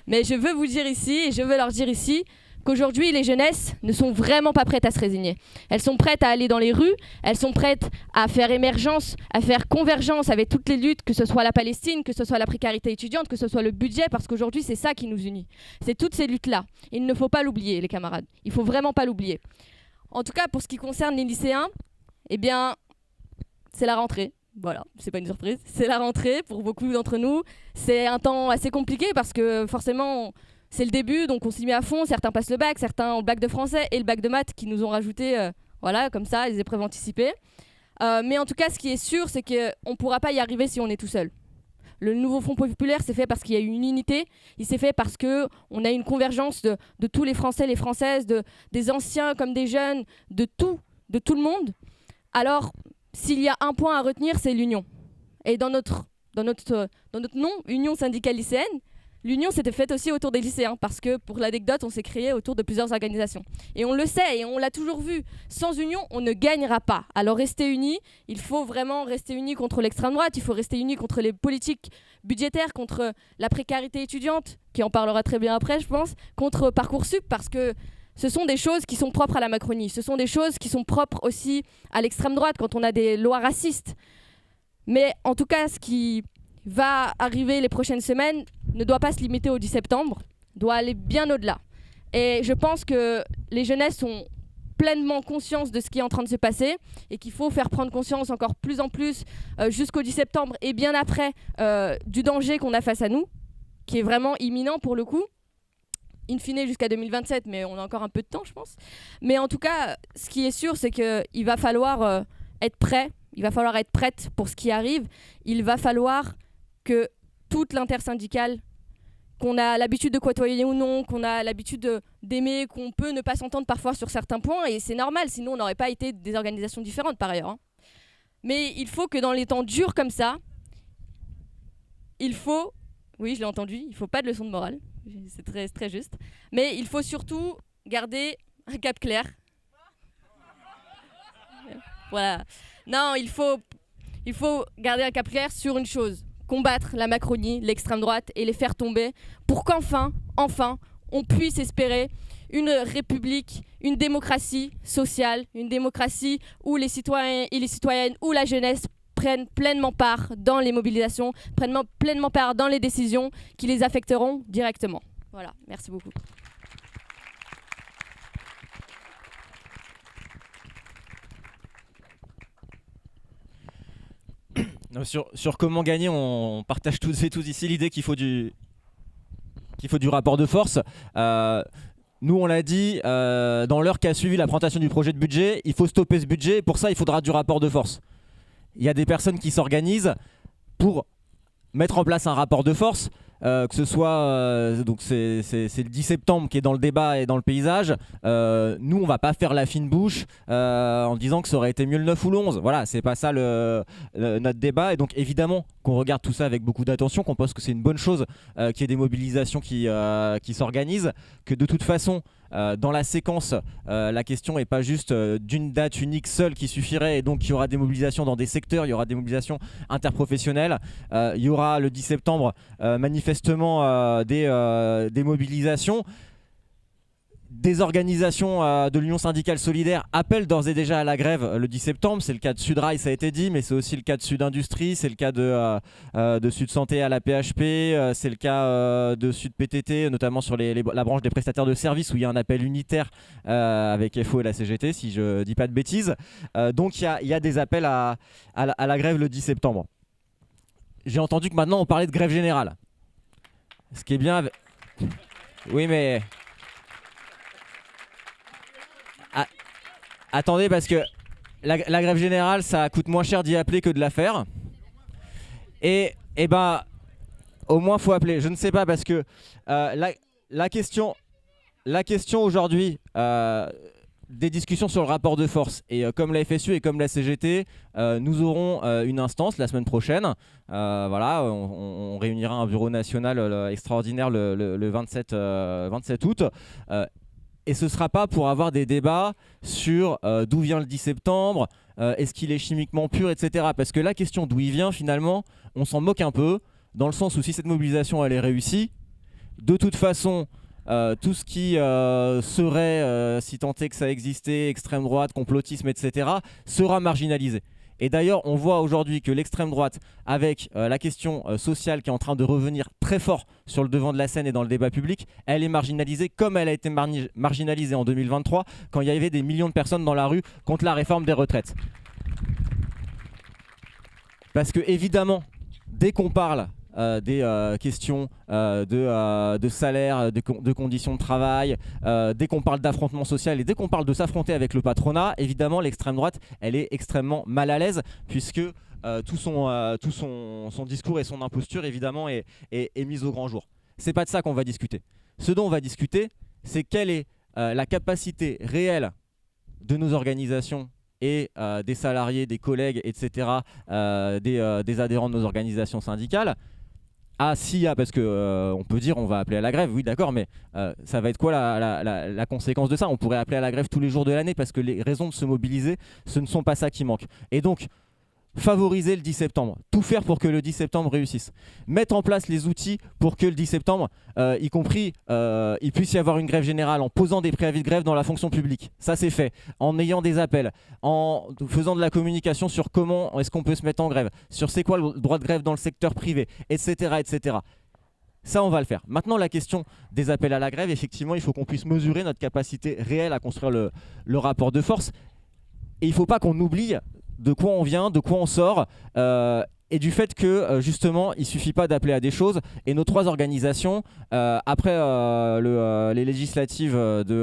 Mais je veux vous dire ici, et je veux leur dire ici, qu'aujourd'hui, les jeunesses ne sont vraiment pas prêtes à se résigner. Elles sont prêtes à aller dans les rues, elles sont prêtes à faire émergence, à faire convergence avec toutes les luttes, que ce soit la Palestine, que ce soit la précarité étudiante, que ce soit le budget, parce qu'aujourd'hui, c'est ça qui nous unit. C'est toutes ces luttes-là. Il ne faut pas l'oublier, les camarades. Il ne faut vraiment pas l'oublier. En tout cas, pour ce qui concerne les lycéens, eh bien, c'est la rentrée. Voilà, c'est pas une surprise. C'est la rentrée pour beaucoup d'entre nous. C'est un temps assez compliqué parce que forcément, c'est le début, donc on s'y met à fond. Certains passent le bac, certains ont le bac de français et le bac de maths qui nous ont rajouté, voilà, comme ça, les épreuves anticipées. Mais en tout cas, ce qui est sûr, c'est qu'on ne pourra pas y arriver si on est tout seul. Le nouveau Front populaire s'est fait parce qu'il y a eu une unité. Il s'est fait parce qu'on a une convergence de tous les Français, les Françaises, des anciens comme des jeunes, de tout le monde. Alors, s'il y a un point à retenir, c'est l'union. Et dans notre nom, Union syndicale lycéenne, l'union s'était faite aussi autour des lycéens, parce que, pour l'anecdote, on s'est créé autour de plusieurs organisations. Et on le sait, et on l'a toujours vu, sans union, on ne gagnera pas. Alors rester unis, il faut vraiment rester unis contre l'extrême droite, il faut rester unis contre les politiques budgétaires, contre la précarité étudiante, qui en parlera très bien après, je pense, contre Parcoursup, parce que ce sont des choses qui sont propres à la Macronie. Ce sont des choses qui sont propres aussi à l'extrême droite quand on a des lois racistes. Mais en tout cas, ce qui va arriver les prochaines semaines ne doit pas se limiter au 10 septembre, doit aller bien au-delà. Et je pense que les jeunesses ont pleinement conscience de ce qui est en train de se passer et qu'il faut faire prendre conscience encore plus en plus jusqu'au 10 septembre et bien après du danger qu'on a face à nous, qui est vraiment imminent pour le coup. In fine jusqu'à 2027, mais on a encore un peu de temps, je pense. Mais en tout cas, ce qui est sûr, c'est qu'il va falloir être prêt, il va falloir être prête pour ce qui arrive. Il va falloir que toute l'intersyndicale qu'on a l'habitude de côtoyer ou non, qu'on a l'habitude d'aimer, qu'on peut ne pas s'entendre parfois sur certains points, et c'est normal, sinon on n'aurait pas été des organisations différentes par ailleurs. Hein. Mais il faut que dans les temps durs comme ça, il faut, oui je l'ai entendu, il ne faut pas de leçon de morale, c'est très, très juste, mais il faut surtout garder un cap clair. Voilà. Non, il faut garder un cap clair sur une chose, combattre la Macronie, l'extrême droite et les faire tomber pour qu'enfin, on puisse espérer une république, une démocratie sociale, une démocratie où les citoyens et les citoyennes, où la jeunesse prennent pleinement part dans les mobilisations, prennent pleinement part dans les décisions qui les affecteront directement. Voilà, merci beaucoup. Sur comment gagner, on partage toutes et tous ici l'idée qu'il faut du rapport de force. Nous, on l'a dit, dans l'heure qui a suivi la présentation du projet de budget, il faut stopper ce budget. Pour ça, il faudra du rapport de force. Il y a des personnes qui s'organisent pour mettre en place un rapport de force. Que ce soit, donc c'est le 10 septembre qui est dans le débat et dans le paysage. Nous, on va pas faire la fine bouche en disant que ça aurait été mieux le 9 ou le 11. Voilà, c'est pas ça notre débat. Et donc, évidemment, qu'on regarde tout ça avec beaucoup d'attention, qu'on pense que c'est une bonne chose qu'il y ait des mobilisations qui s'organisent, que de toute façon, dans la séquence, la question n'est pas juste d'une date unique seule qui suffirait, et donc il y aura des mobilisations dans des secteurs, il y aura des mobilisations interprofessionnelles, il y aura le 10 septembre manifestement des mobilisations. Des organisations de l'Union syndicale solidaire appellent d'ores et déjà à la grève le 10 septembre. C'est le cas de Sudrail, ça a été dit, mais c'est aussi le cas de Sud Industrie, c'est le cas de Sud Santé à la PHP, c'est le cas de Sud PTT, notamment sur la branche des prestataires de services où il y a un appel unitaire avec FO et la CGT, si je ne dis pas de bêtises. Donc il y a des appels à la grève le 10 septembre. J'ai entendu que maintenant on parlait de grève générale. Ce qui est bien... Oui, mais... Attendez, parce que la grève générale, ça coûte moins cher d'y appeler que de la faire. Et ben, au moins, faut appeler. Je ne sais pas, parce que la question aujourd'hui des discussions sur le rapport de force. Et comme la FSU et comme la CGT, nous aurons une instance la semaine prochaine. Voilà, on réunira un bureau national extraordinaire le 27 août. Et ce ne sera pas pour avoir des débats sur d'où vient le 10 septembre, est-ce qu'il est chimiquement pur, etc. Parce que la question d'où il vient, finalement, on s'en moque un peu, dans le sens où si cette mobilisation elle est réussie, de toute façon, tout ce qui serait, si tant est que ça existait, extrême droite, complotisme, etc., sera marginalisé. Et d'ailleurs, on voit aujourd'hui que l'extrême droite, avec la question sociale qui est en train de revenir très fort sur le devant de la scène et dans le débat public, elle est marginalisée comme elle a été marginalisée en 2023, quand il y avait des millions de personnes dans la rue contre la réforme des retraites. Parce que évidemment, dès qu'on parle des questions de salaire, de conditions de travail, dès qu'on parle d'affrontement social et dès qu'on parle de s'affronter avec le patronat, évidemment l'extrême droite elle est extrêmement mal à l'aise, puisque tout son discours et son imposture évidemment est mise au grand jour. C'est pas de ça qu'on va discuter. Ce dont on va discuter, c'est quelle est la capacité réelle de nos organisations et des salariés, des collègues, etc., des adhérents de nos organisations syndicales, parce que on peut dire on va appeler à la grève, oui d'accord, mais ça va être quoi la conséquence de ça? On pourrait appeler à la grève tous les jours de l'année, parce que les raisons de se mobiliser, ce ne sont pas ça qui manque. Et donc, favoriser le 10 septembre, tout faire pour que le 10 septembre réussisse, mettre en place les outils pour que le 10 septembre, y compris, il puisse y avoir une grève générale en posant des préavis de grève dans la fonction publique. Ça c'est fait, en ayant des appels, en faisant de la communication sur comment est-ce qu'on peut se mettre en grève, sur c'est quoi le droit de grève dans le secteur privé, etc., etc. Ça, on va le faire. Maintenant, la question des appels à la grève, effectivement, il faut qu'on puisse mesurer notre capacité réelle à construire le rapport de force. Et il ne faut pas qu'on oublie de quoi on vient, de quoi on sort, et du fait que justement il suffit pas d'appeler à des choses, et nos 3 organisations après les législatives qui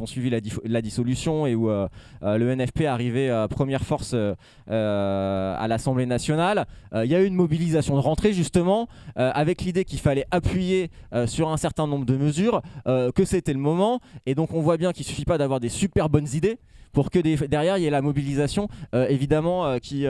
ont suivi la dissolution et où le NFP est arrivé première force à l'Assemblée nationale, il y a eu une mobilisation de rentrée justement avec l'idée qu'il fallait appuyer sur un certain nombre de mesures, que c'était le moment, et donc on voit bien qu'il suffit pas d'avoir des super bonnes idées pour que derrière il y ait la mobilisation évidemment qui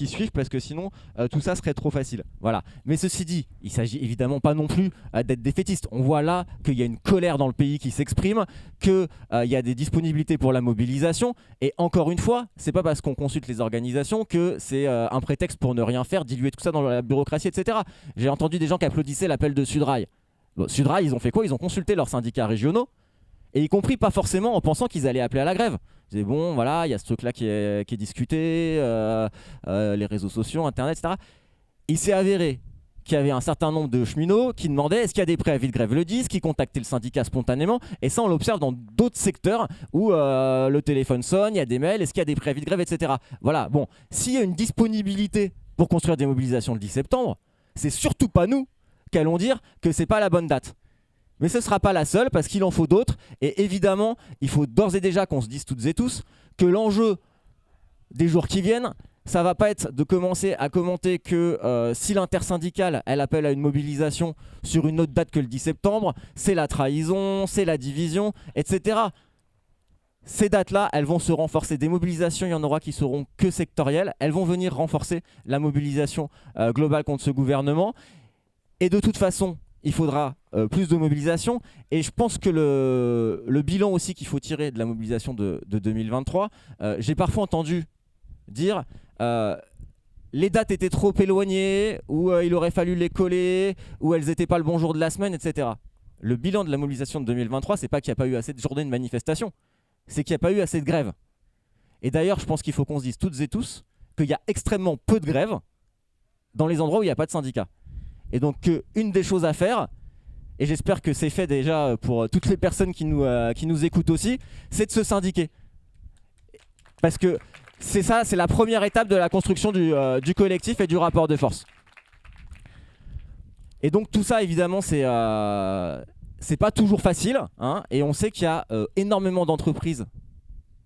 suivent, parce que sinon tout ça serait trop facile. Voilà. Mais ceci dit, il s'agit évidemment pas non plus d'être défaitiste. On voit là qu'il y a une colère dans le pays qui s'exprime, qu'il y a des disponibilités pour la mobilisation, et encore une fois, c'est pas parce qu'on consulte les organisations que c'est un prétexte pour ne rien faire, diluer tout ça dans la bureaucratie, etc. J'ai entendu des gens qui applaudissaient l'appel de Sudrail. Bon, Sudrail, ils ont fait quoi? Ils ont consulté leurs syndicats régionaux, et y compris pas forcément en pensant qu'ils allaient appeler à la grève. Ils disaient bon voilà, il y a ce truc là qui est discuté, les réseaux sociaux, internet, etc. Il s'est avéré qu'il y avait un certain nombre de cheminots qui demandaient est-ce qu'il y a des préavis de grève le 10, qui contactaient le syndicat spontanément, et ça on l'observe dans d'autres secteurs où le téléphone sonne, il y a des mails, est-ce qu'il y a des préavis de grève, etc. Voilà, bon, s'il y a une disponibilité pour construire des mobilisations le 10 septembre, c'est surtout pas nous qui allons dire que c'est pas la bonne date. Mais ce ne sera pas la seule, parce qu'il en faut d'autres. Et évidemment, il faut d'ores et déjà qu'on se dise toutes et tous que l'enjeu des jours qui viennent, ça ne va pas être de commencer à commenter que si l'intersyndicale, elle appelle à une mobilisation sur une autre date que le 10 septembre, c'est la trahison, c'est la division, etc. Ces dates-là, elles vont se renforcer. Des mobilisations, il y en aura qui seront que sectorielles. Elles vont venir renforcer la mobilisation globale contre ce gouvernement. Et de toute façon, il faudra plus de mobilisation, et je pense que le bilan aussi qu'il faut tirer de la mobilisation de 2023, j'ai parfois entendu dire les dates étaient trop éloignées, ou il aurait fallu les coller, ou elles n'étaient pas le bon jour de la semaine, etc. Le bilan de la mobilisation de 2023, c'est pas qu'il n'y a pas eu assez de journées de manifestation, c'est qu'il n'y a pas eu assez de grèves. Et d'ailleurs, je pense qu'il faut qu'on se dise toutes et tous qu'il y a extrêmement peu de grèves dans les endroits où il n'y a pas de syndicats. Et donc une des choses à faire, et j'espère que c'est fait déjà pour toutes les personnes qui nous écoutent aussi, c'est de se syndiquer. Parce que c'est ça, c'est la première étape de la construction du collectif et du rapport de force. Et donc tout ça évidemment c'est pas toujours facile, hein, et on sait qu'il y a énormément d'entreprises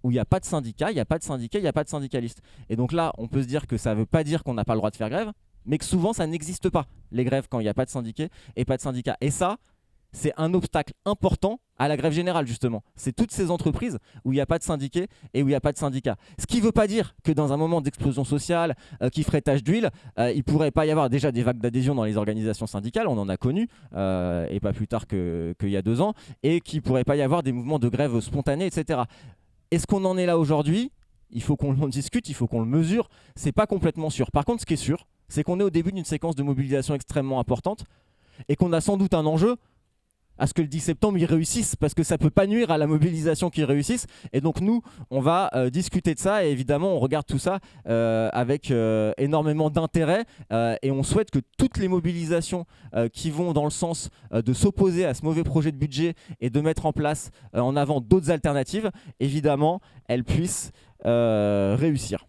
où il n'y a pas de syndicats, il n'y a pas de syndicats, il n'y a pas de syndicalistes. Et donc là on peut se dire que ça ne veut pas dire qu'on n'a pas le droit de faire grève, mais que souvent ça n'existe pas, les grèves, quand il n'y a pas de syndiqués et pas de syndicats. Et ça, c'est un obstacle important à la grève générale justement. C'est toutes ces entreprises où il n'y a pas de syndiqués et où il n'y a pas de syndicats. Ce qui ne veut pas dire que dans un moment d'explosion sociale qui ferait tache d'huile, il ne pourrait pas y avoir déjà des vagues d'adhésion dans les organisations syndicales, on en a connu, et pas plus tard qu'il y a 2 ans, et qu'il ne pourrait pas y avoir des mouvements de grève spontanés, etc. Est-ce qu'on en est là aujourd'hui? Il faut qu'on en discute, il faut qu'on le mesure. C'est pas complètement sûr. Par contre, ce qui est sûr, c'est qu'on est au début d'une séquence de mobilisation extrêmement importante, et qu'on a sans doute un enjeu à ce que le 10 septembre il réussisse, parce que ça peut pas nuire à la mobilisation qu'il réussisse. Et donc nous, on va discuter de ça, et évidemment on regarde tout ça avec énormément d'intérêt, et on souhaite que toutes les mobilisations qui vont dans le sens de s'opposer à ce mauvais projet de budget et de mettre en place en avant d'autres alternatives, évidemment elles puissent réussir.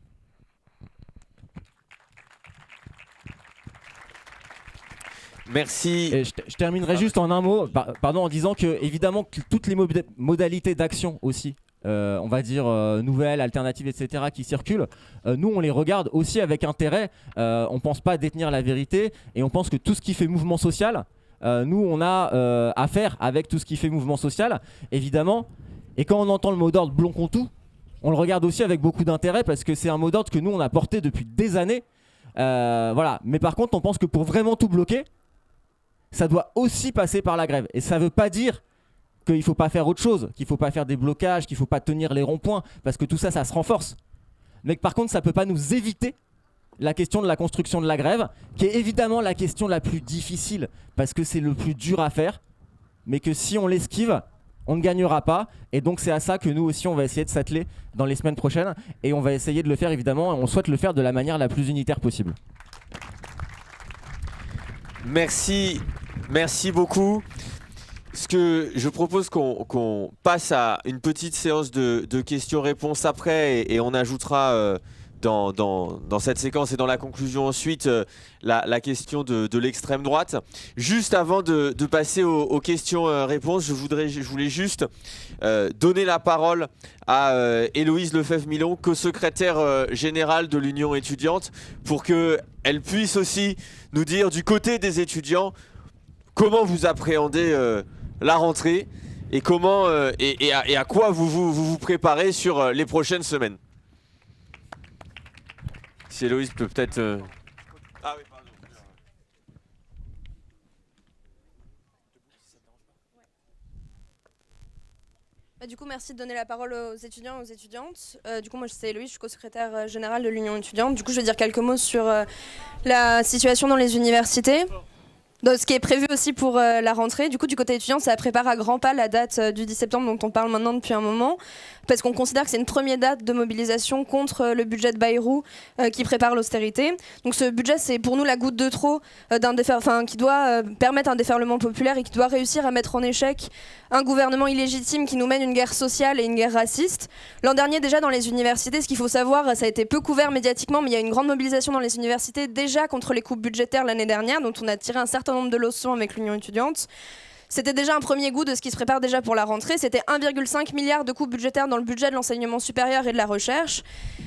Merci. Et je terminerai juste en un mot, en disant que évidemment que toutes les modalités d'action aussi, on va dire nouvelles, alternatives, etc., qui circulent, nous on les regarde aussi avec intérêt. On pense pas détenir la vérité, et on pense que tout ce qui fait mouvement social, nous on a à faire avec tout ce qui fait mouvement social, évidemment. Et quand on entend le mot d'ordre Blon-Contoux, on le regarde aussi avec beaucoup d'intérêt, parce que c'est un mot d'ordre que nous on a porté depuis des années. Voilà. Mais par contre, on pense que pour vraiment tout bloquer, ça doit aussi passer par la grève. Et ça ne veut pas dire qu'il ne faut pas faire autre chose, qu'il ne faut pas faire des blocages, qu'il ne faut pas tenir les ronds-points, parce que tout ça, ça se renforce. Mais que par contre, ça ne peut pas nous éviter la question de la construction de la grève, qui est évidemment la question la plus difficile, parce que c'est le plus dur à faire, mais que si on l'esquive, on ne gagnera pas. Et donc c'est à ça que nous aussi, on va essayer de s'atteler dans les semaines prochaines, et on va essayer de le faire évidemment, et on souhaite le faire de la manière la plus unitaire possible. Merci beaucoup. Ce que je propose qu'on passe à une petite séance de questions-réponses après, et on ajoutera dans cette séquence et dans la conclusion ensuite la question de l'extrême droite. Juste avant de passer aux questions-réponses, je voulais juste donner la parole à Héloïse Lefebvre-Milon, co-secrétaire générale de l'Union étudiante, pour qu'elle puisse aussi nous dire du côté des étudiants comment vous appréhendez la rentrée et comment et à quoi vous préparez sur les prochaines semaines. Si Héloïse peut peut-être... Ah oui, pardon. Du coup, merci de donner la parole aux étudiants et aux étudiantes. Du coup, moi, c'est Héloïse, je suis co-secrétaire générale de l'Union étudiante. Du coup, je vais dire quelques mots sur la situation dans les universités. Donc, ce qui est prévu aussi pour la rentrée. Du coup, du côté étudiant, ça prépare à grands pas la date du 10 septembre dont on parle maintenant depuis un moment, parce qu'on considère que c'est une première date de mobilisation contre le budget de Bayrou qui prépare l'austérité. Donc ce budget, c'est pour nous la goutte de trop qui doit permettre un déferlement populaire et qui doit réussir à mettre en échec un gouvernement illégitime qui nous mène une guerre sociale et une guerre raciste. L'an dernier, déjà dans les universités, ce qu'il faut savoir, ça a été peu couvert médiatiquement, mais il y a une grande mobilisation dans les universités déjà contre les coupes budgétaires l'année dernière, dont on a tiré un certain nombre de leçons avec l'Union étudiante. C'était déjà un premier goût de ce qui se prépare déjà pour la rentrée. C'était 1,5 milliard de coupes budgétaires dans le budget de l'enseignement supérieur et de la recherche,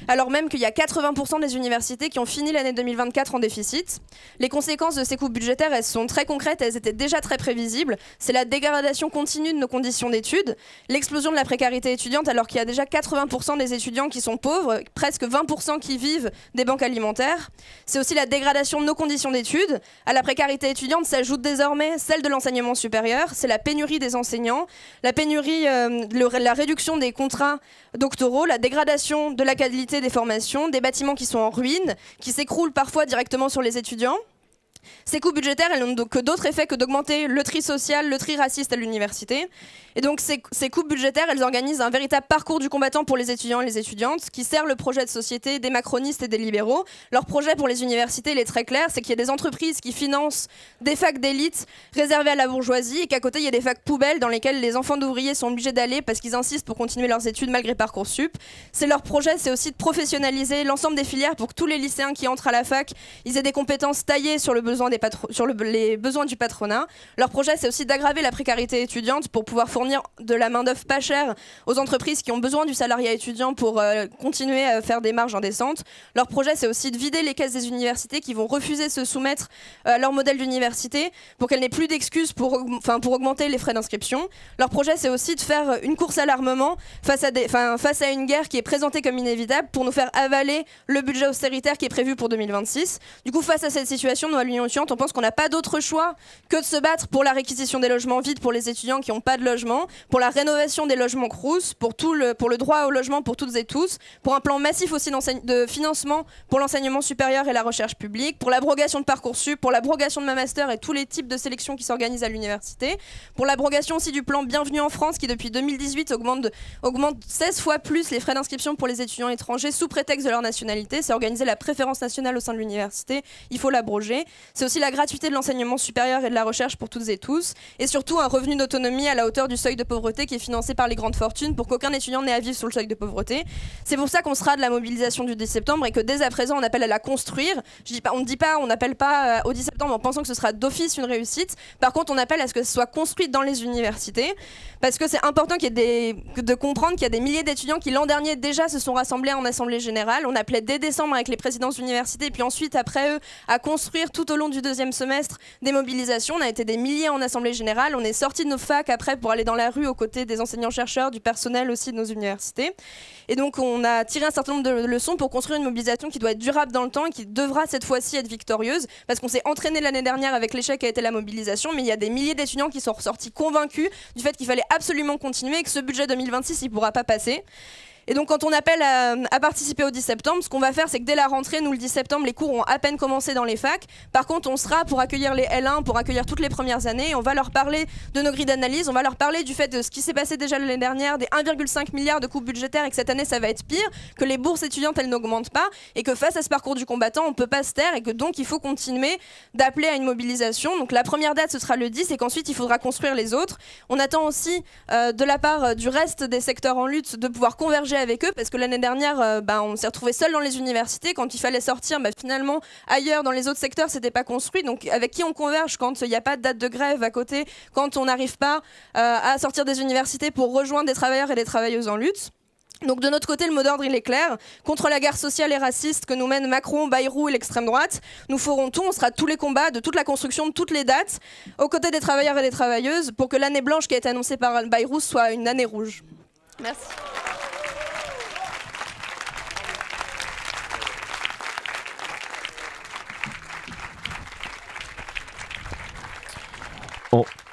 alors même qu'il y a 80% des universités qui ont fini l'année 2024 en déficit. Les conséquences de ces coupes budgétaires, elles sont très concrètes, elles étaient déjà très prévisibles. C'est la dégradation continue de nos conditions d'études, l'explosion de la précarité étudiante, alors qu'il y a déjà 80% des étudiants qui sont pauvres, presque 20% qui vivent des banques alimentaires. C'est aussi la dégradation de nos conditions d'études. À la précarité étudiante s'ajoute désormais celle de l'enseignement supérieur. C'est la pénurie des enseignants, la pénurie, la réduction des contrats doctoraux, la dégradation de la qualité des formations, des bâtiments qui sont en ruine, qui s'écroulent parfois directement sur les étudiants. Ces coupes budgétaires, elles n'ont que d'autres effets que d'augmenter le tri social, le tri raciste à l'université. Et donc ces coupes budgétaires, elles organisent un véritable parcours du combattant pour les étudiants et les étudiantes, qui sert le projet de société des macronistes et des libéraux. Leur projet pour les universités, il est très clair, c'est qu'il y ait des entreprises qui financent des facs d'élite réservées à la bourgeoisie, et qu'à côté, il y ait des facs poubelles dans lesquelles les enfants d'ouvriers sont obligés d'aller parce qu'ils insistent pour continuer leurs études malgré Parcoursup. C'est leur projet, c'est aussi de professionnaliser l'ensemble des filières pour que tous les lycéens qui entrent à la fac, ils aient des compétences taillées sur les besoins du patronat. Leur projet, c'est aussi d'aggraver la précarité étudiante pour pouvoir fournir de la main-d'œuvre pas chère aux entreprises qui ont besoin du salariat étudiant pour continuer à faire des marges indécentes. Leur projet, c'est aussi de vider les caisses des universités qui vont refuser de se soumettre à leur modèle d'université pour qu'elles n'aient plus d'excuses pour augmenter les frais d'inscription. Leur projet, c'est aussi de faire une course à l'armement face à une guerre qui est présentée comme inévitable pour nous faire avaler le budget austéritaire qui est prévu pour 2026. Du coup, face à cette situation, nous, à l'Union étudiante, on pense qu'on n'a pas d'autre choix que de se battre pour la réquisition des logements vides pour les étudiants qui n'ont pas de logement, pour la rénovation des logements Crous, pour le droit au logement pour toutes et tous, pour un plan massif aussi de financement pour l'enseignement supérieur et la recherche publique, pour l'abrogation de Parcoursup, pour l'abrogation de ma master et tous les types de sélections qui s'organisent à l'université, pour l'abrogation aussi du plan Bienvenue en France qui depuis 2018 augmente 16 fois plus les frais d'inscription pour les étudiants étrangers sous prétexte de leur nationalité. C'est organiser la préférence nationale au sein de l'université, il faut l'abroger. C'est aussi la gratuité de l'enseignement supérieur et de la recherche pour toutes et tous, et surtout un revenu d'autonomie à la hauteur du seuil de pauvreté qui est financé par les grandes fortunes pour qu'aucun étudiant n'ait à vivre sous le seuil de pauvreté. C'est pour ça qu'on sera de la mobilisation du 10 septembre et que dès à présent on appelle à la construire. On n'appelle pas au 10 septembre en pensant que ce sera d'office une réussite. Par contre, on appelle à ce que ce soit construit dans les universités parce que c'est important de comprendre qu'il y a des milliers d'étudiants qui l'an dernier déjà se sont rassemblés en assemblée générale. On appelait dès décembre avec les présidences d'université et puis ensuite après eux à construire tout au long du deuxième semestre des mobilisations. On a été des milliers en assemblée générale. On est sortis de nos facs après pour aller dans la rue aux côtés des enseignants-chercheurs, du personnel aussi de nos universités. Et donc on a tiré un certain nombre de leçons pour construire une mobilisation qui doit être durable dans le temps et qui devra cette fois-ci être victorieuse, parce qu'on s'est entraîné l'année dernière avec l'échec qui a été la mobilisation, mais il y a des milliers d'étudiants qui sont ressortis convaincus du fait qu'il fallait absolument continuer et que ce budget 2026 il ne pourra pas passer. Et donc quand on appelle à participer au 10 septembre, ce qu'on va faire, c'est que dès la rentrée, nous le 10 septembre, les cours ont à peine commencé dans les facs. Par contre, on sera pour accueillir les L1, pour accueillir toutes les premières années. Et on va leur parler de nos grilles d'analyse, on va leur parler du fait de ce qui s'est passé déjà l'année dernière, des 1,5 milliard de coupes budgétaires et que cette année ça va être pire, que les bourses étudiantes elles n'augmentent pas et que face à ce parcours du combattant, on ne peut pas se taire et que donc il faut continuer d'appeler à une mobilisation. Donc la première date ce sera le 10 et qu'ensuite il faudra construire les autres. On attend aussi de la part du reste des secteurs en lutte de pouvoir converger projet avec eux, parce que l'année dernière, on s'est retrouvés seuls dans les universités. Quand il fallait sortir, finalement, ailleurs, dans les autres secteurs, c'était pas construit. Donc, avec qui on converge quand il n'y a pas de date de grève à côté, quand on n'arrive pas à sortir des universités pour rejoindre des travailleurs et des travailleuses en lutte. Donc de notre côté, le mot d'ordre il est clair. Contre la guerre sociale et raciste que nous mènent Macron, Bayrou et l'extrême droite, nous ferons tout, on sera tous les combats, de toute la construction, de toutes les dates, aux côtés des travailleurs et des travailleuses, pour que l'année blanche qui a été annoncée par Bayrou soit une année rouge. Merci.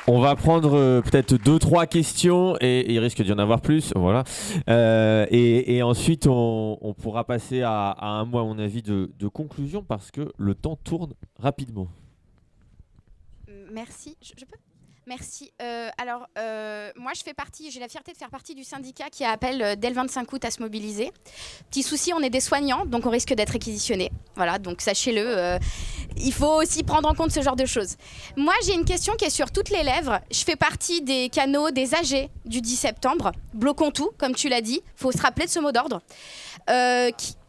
On va prendre peut-être 2-3 questions et il risque d'y en avoir plus, voilà. Et ensuite on pourra passer à un mot à mon avis de conclusion parce que le temps tourne rapidement. Merci, je peux ? Merci. Moi, j'ai la fierté de faire partie du syndicat qui appelle dès le 25 août à se mobiliser. Petit souci, on est des soignants, donc on risque d'être réquisitionnés. Voilà, donc sachez-le, il faut aussi prendre en compte ce genre de choses. Moi, j'ai une question qui est sur toutes les lèvres. Je fais partie des canaux des AG du 10 septembre. Bloquons tout, comme tu l'as dit. Il faut se rappeler de ce mot d'ordre.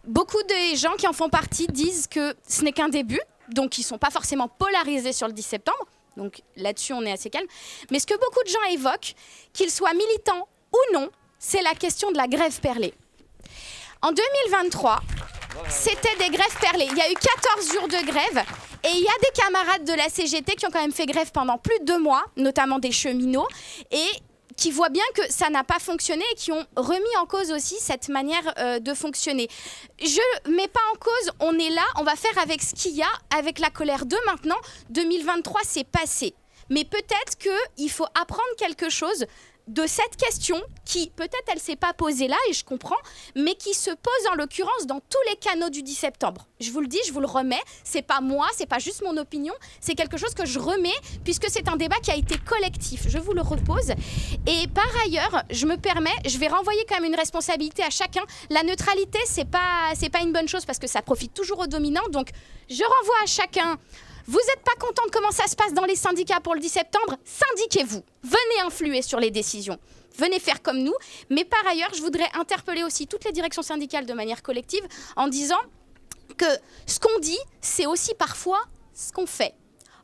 Beaucoup de gens qui en font partie disent que ce n'est qu'un début, donc ils ne sont pas forcément polarisés sur le 10 septembre. Donc là-dessus, on est assez calme. Mais ce que beaucoup de gens évoquent, qu'ils soient militants ou non, c'est la question de la grève perlée. En 2023, c'était des grèves perlées. Il y a eu 14 jours de grève et il y a des camarades de la CGT qui ont quand même fait grève pendant plus de 2 mois, notamment des cheminots, et qui voient bien que ça n'a pas fonctionné et qui ont remis en cause aussi cette manière de fonctionner. Je ne mets pas en cause, on est là, on va faire avec ce qu'il y a, avec la colère de maintenant. 2023, c'est passé. Mais peut-être qu'il faut apprendre quelque chose de cette question qui, peut-être, elle ne s'est pas posée là, et je comprends, mais qui se pose en l'occurrence dans tous les canaux du 10 septembre. Je vous le dis, je vous le remets, c'est pas moi, c'est pas juste mon opinion, c'est quelque chose que je remets, puisque c'est un débat qui a été collectif. Je vous le repose. Et par ailleurs, je me permets, je vais renvoyer quand même une responsabilité à chacun. La neutralité, c'est pas une bonne chose, parce que ça profite toujours aux dominants, donc je renvoie à chacun. Vous n'êtes pas content de comment ça se passe dans les syndicats pour le 10 septembre ? Syndiquez-vous. Venez influer sur les décisions. Venez faire comme nous. Mais par ailleurs, je voudrais interpeller aussi toutes les directions syndicales de manière collective en disant que ce qu'on dit, c'est aussi parfois ce qu'on fait.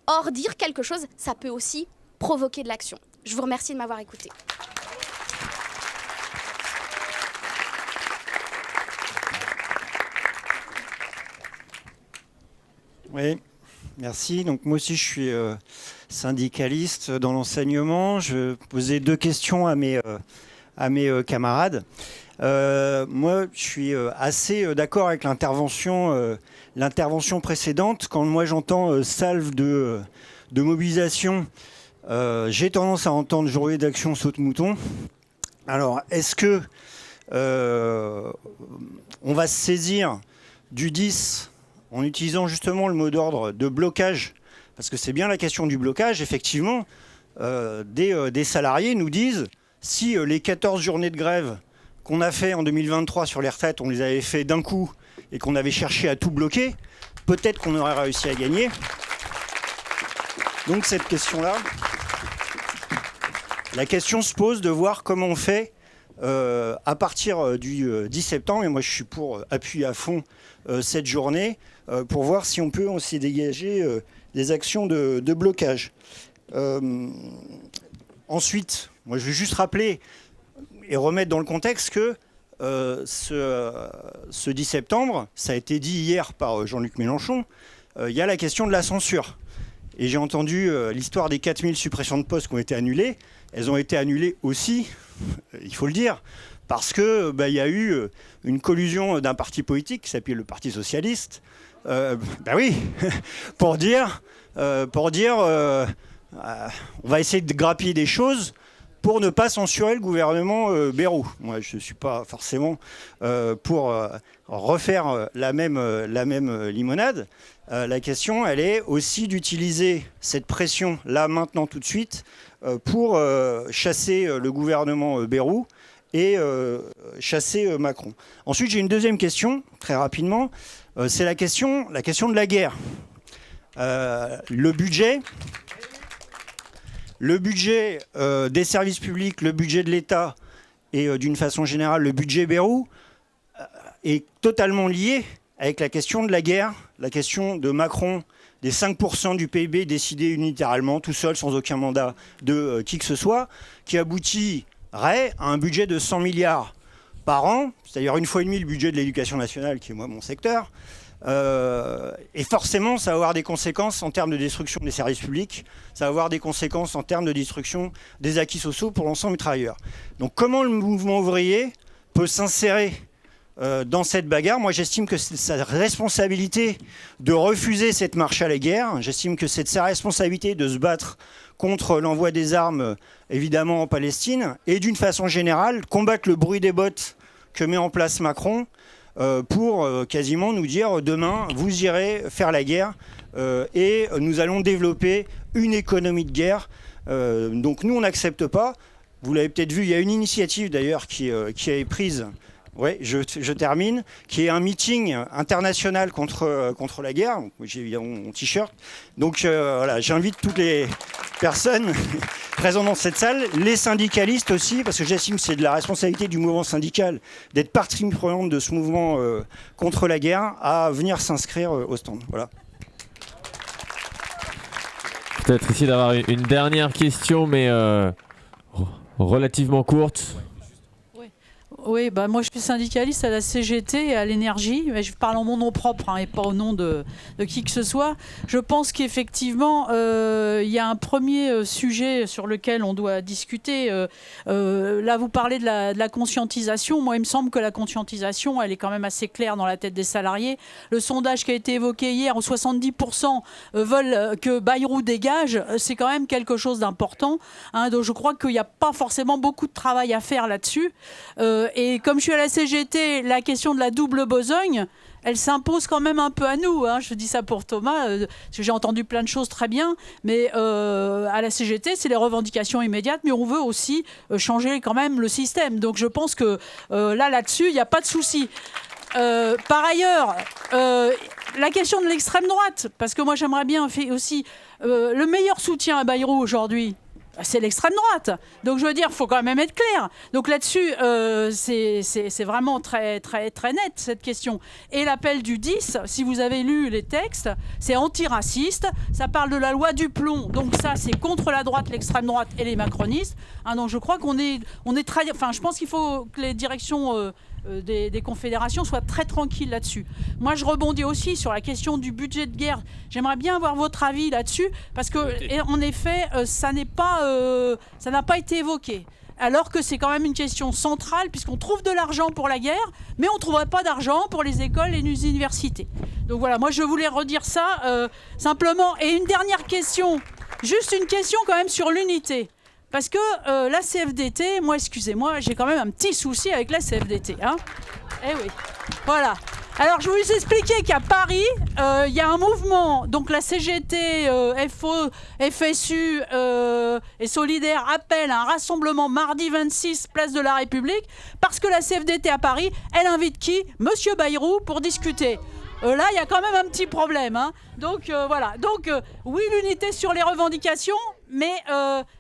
Or, dire quelque chose, ça peut aussi provoquer de l'action. Je vous remercie de m'avoir écouté. Oui. Merci. Donc moi aussi, je suis syndicaliste dans l'enseignement. Je posais 2 questions à mes camarades. Moi, je suis assez d'accord avec l'intervention précédente. Quand moi, j'entends salve de mobilisation, j'ai tendance à entendre journée d'action saute-mouton. Alors, est-ce que on va se saisir du 10 en utilisant justement le mot d'ordre de blocage, parce que c'est bien la question du blocage, effectivement, des salariés nous disent, si les 14 journées de grève qu'on a fait en 2023 sur les retraites, on les avait fait d'un coup, et qu'on avait cherché à tout bloquer, peut-être qu'on aurait réussi à gagner. Donc cette question-là, la question se pose de voir comment on fait à partir du 10 septembre, et moi je suis pour appuyer à fond cette journée, pour voir si on peut aussi dégager des actions de blocage. Ensuite, moi je vais juste rappeler et remettre dans le contexte que ce 10 septembre, ça a été dit hier par Jean-Luc Mélenchon, il y a la question de la censure. Et j'ai entendu l'histoire des 4000 suppressions de postes qui ont été annulées. Elles ont été annulées aussi, il faut le dire, parce que y a eu une collusion d'un parti politique qui s'appelle le Parti Socialiste, oui, pour dire on va essayer de grappiller des choses pour ne pas censurer le gouvernement Bayrou. Moi, je ne suis pas forcément pour refaire la même limonade. La question, elle est aussi d'utiliser cette pression, là, maintenant, tout de suite, pour chasser le gouvernement Bayrou et chasser Macron. Ensuite, j'ai une deuxième question, très rapidement. C'est la question de la guerre. Le budget des services publics, le budget de l'État et d'une façon générale le budget Bayrou est totalement lié avec la question de la guerre, la question de Macron, des 5% du PIB décidés unilatéralement, tout seul, sans aucun mandat de qui que ce soit, qui aboutirait à un budget de 100 milliards par an, c'est-à-dire 1,5 fois le budget de l'éducation nationale, qui est moi mon secteur. Et forcément, ça va avoir des conséquences en termes de destruction des services publics, ça va avoir des conséquences en termes de destruction des acquis sociaux pour l'ensemble des travailleurs. Donc comment le mouvement ouvrier peut s'insérer dans cette bagarre? Moi, j'estime que c'est sa responsabilité de refuser cette marche à la guerre. J'estime que c'est de sa responsabilité de se battre contre l'envoi des armes, évidemment, en Palestine, et d'une façon générale, combattre le bruit des bottes que met en place Macron pour quasiment nous dire demain, vous irez faire la guerre et nous allons développer une économie de guerre. Donc nous, on n'accepte pas. Vous l'avez peut-être vu, il y a une initiative d'ailleurs qui est prise. Oui, je termine, qui est un meeting international contre la guerre. J'ai évidemment mon t-shirt. Donc voilà, j'invite toutes les personnes présentes dans cette salle, les syndicalistes aussi, parce que j'estime que c'est de la responsabilité du mouvement syndical d'être partie prenante de ce mouvement contre la guerre, à venir s'inscrire au stand. Voilà. Peut-être ici d'avoir une dernière question, mais relativement courte. Oui, bah moi je suis syndicaliste à la CGT et à l'énergie, mais je parle en mon nom propre et pas au nom de qui que ce soit. Je pense qu'effectivement, il y a un premier sujet sur lequel on doit discuter. Là, vous parlez de la conscientisation. Moi, il me semble que la conscientisation, elle est quand même assez claire dans la tête des salariés. Le sondage qui a été évoqué hier, où 70% veulent que Bayrou dégage, c'est quand même quelque chose d'important. Donc je crois qu'il n'y a pas forcément beaucoup de travail à faire là-dessus. Et comme je suis à la CGT, la question de la double besogne, elle s'impose quand même un peu à nous. Je dis ça pour Thomas, parce que j'ai entendu plein de choses très bien, mais à la CGT, c'est les revendications immédiates, mais on veut aussi changer quand même le système. Donc je pense que là-dessus, il n'y a pas de souci. Par ailleurs, la question de l'extrême droite, parce que moi j'aimerais bien aussi le meilleur soutien à Bayrou aujourd'hui, c'est l'extrême droite. Donc je veux dire, il faut quand même être clair. Donc là-dessus, c'est vraiment très, très, très net, cette question. Et l'appel du 10, si vous avez lu les textes, c'est antiraciste. Ça parle de la loi du plomb. Donc ça, c'est contre la droite, l'extrême droite et les macronistes. Donc je crois qu'on est très... Enfin, je pense qu'il faut que les directions... des confédérations soient très tranquilles là-dessus. Moi, je rebondis aussi sur la question du budget de guerre. J'aimerais bien avoir votre avis là-dessus, parce que, en effet, ça n'a pas été évoqué. Alors que c'est quand même une question centrale, puisqu'on trouve de l'argent pour la guerre, mais on ne trouverait pas d'argent pour les écoles et les universités. Donc voilà, moi je voulais redire ça simplement. Et une dernière question, juste une question quand même sur l'unité. Parce que la CFDT, moi, excusez-moi, j'ai quand même un petit souci avec la CFDT. Eh oui, voilà. Alors, je vais vous expliquer qu'à Paris, il y a un mouvement, donc la CGT, FO, FSU et Solidaire appellent à un rassemblement mardi 26, place de la République, parce que la CFDT à Paris, elle invite qui? Monsieur Bayrou pour discuter. Là, il y a quand même un petit problème. Donc, voilà. Donc, oui, l'unité sur les revendications, mais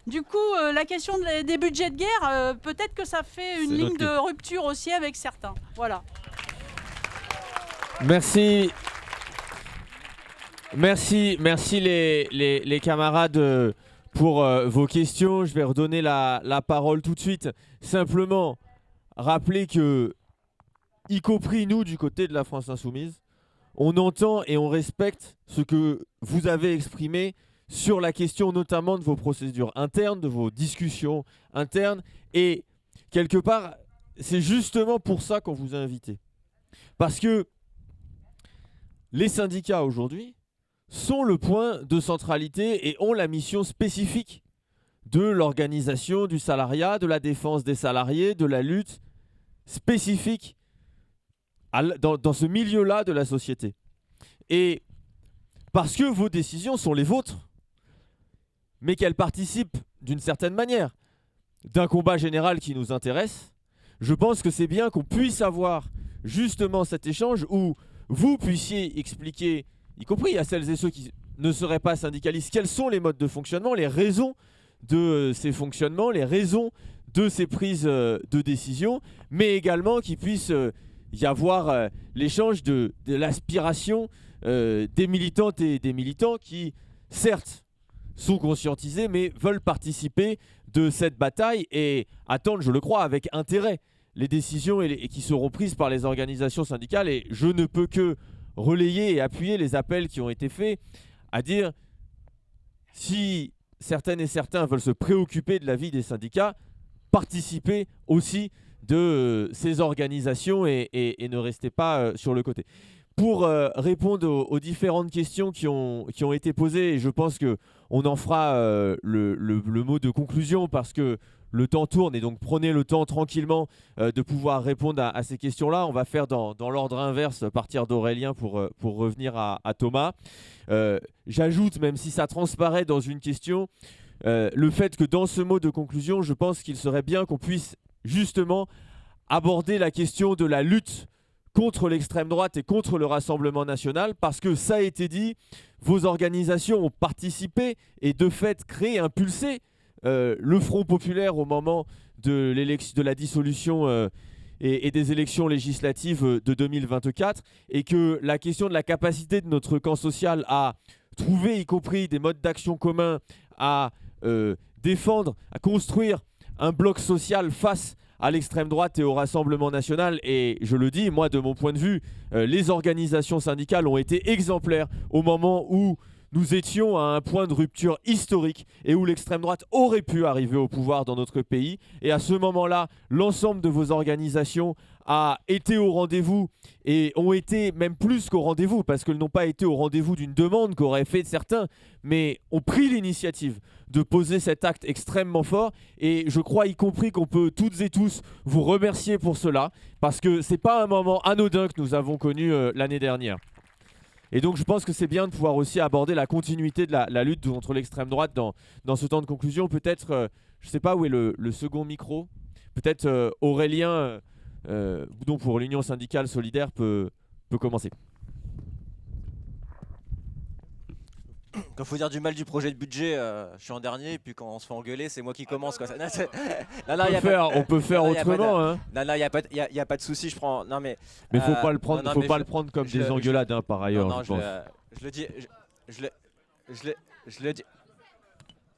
du coup, la question des budgets de guerre, peut-être que ça fait une ligne de rupture aussi avec certains. Voilà. Merci. Merci les camarades pour vos questions. Je vais redonner la parole tout de suite. Simplement, rappeler que, y compris nous du côté de la France Insoumise, on entend et on respecte ce que vous avez exprimé sur la question notamment de vos procédures internes, de vos discussions internes. Et quelque part, c'est justement pour ça qu'on vous a invité. Parce que les syndicats aujourd'hui sont le point de centralité et ont la mission spécifique de l'organisation du salariat, de la défense des salariés, de la lutte spécifique dans ce milieu-là de la société. Et parce que vos décisions sont les vôtres, mais qu'elles participent d'une certaine manière d'un combat général qui nous intéresse, je pense que c'est bien qu'on puisse avoir justement cet échange où vous puissiez expliquer, y compris à celles et ceux qui ne seraient pas syndicalistes, quels sont les modes de fonctionnement, les raisons de ces fonctionnements, les raisons de ces prises de décision, mais également qu'il puisse y avoir l'échange de l'aspiration des militantes et des militants qui, certes, sont conscientisés, mais veulent participer de cette bataille et attendent, je le crois, avec intérêt les décisions et qui seront prises par les organisations syndicales. Et je ne peux que relayer et appuyer les appels qui ont été faits à dire si certaines et certains veulent se préoccuper de la vie des syndicats, participer aussi de ces organisations et ne restez pas sur le côté. Pour répondre aux différentes questions qui ont été posées, et je pense qu'on en fera le mot de conclusion parce que le temps tourne et donc prenez le temps tranquillement de pouvoir répondre à ces questions-là. On va faire dans l'ordre inverse, à partir d'Aurélien pour revenir à Thomas. J'ajoute, même si ça transparaît dans une question, le fait que dans ce mot de conclusion, je pense qu'il serait bien qu'on puisse justement aborder la question de la lutte contre l'extrême droite et contre le Rassemblement national, parce que ça a été dit, vos organisations ont participé et de fait créé, impulsé le Front populaire au moment de la dissolution et des élections législatives de 2024, et que la question de la capacité de notre camp social à trouver, y compris des modes d'action communs, à défendre, à construire un bloc social face à l'extrême droite et au Rassemblement national. Et je le dis, moi de mon point de vue, les organisations syndicales ont été exemplaires au moment où nous étions à un point de rupture historique et où l'extrême droite aurait pu arriver au pouvoir dans notre pays. Et à ce moment-là, l'ensemble de vos organisations a été au rendez-vous et ont été même plus qu'au rendez-vous, parce qu'elles n'ont pas été au rendez-vous d'une demande qu'auraient fait certains, mais ont pris l'initiative de poser cet acte extrêmement fort. Et je crois y compris qu'on peut toutes et tous vous remercier pour cela, parce que c'est pas un moment anodin que nous avons connu l'année dernière. Et donc je pense que c'est bien de pouvoir aussi aborder la continuité de la lutte contre l'extrême droite dans ce temps de conclusion. Peut-être, je ne sais pas où est le second micro, peut-être Aurélien Boudon pour l'Union syndicale solidaire peut commencer. Quand il faut dire du mal du projet de budget, je suis en dernier, et puis quand on se fait engueuler, c'est moi qui commence. Quoi. On peut faire autrement. Non, il n'y a pas de souci, je prends. Non, mais faut pas le prendre comme des engueulades, par ailleurs. Non, je pense.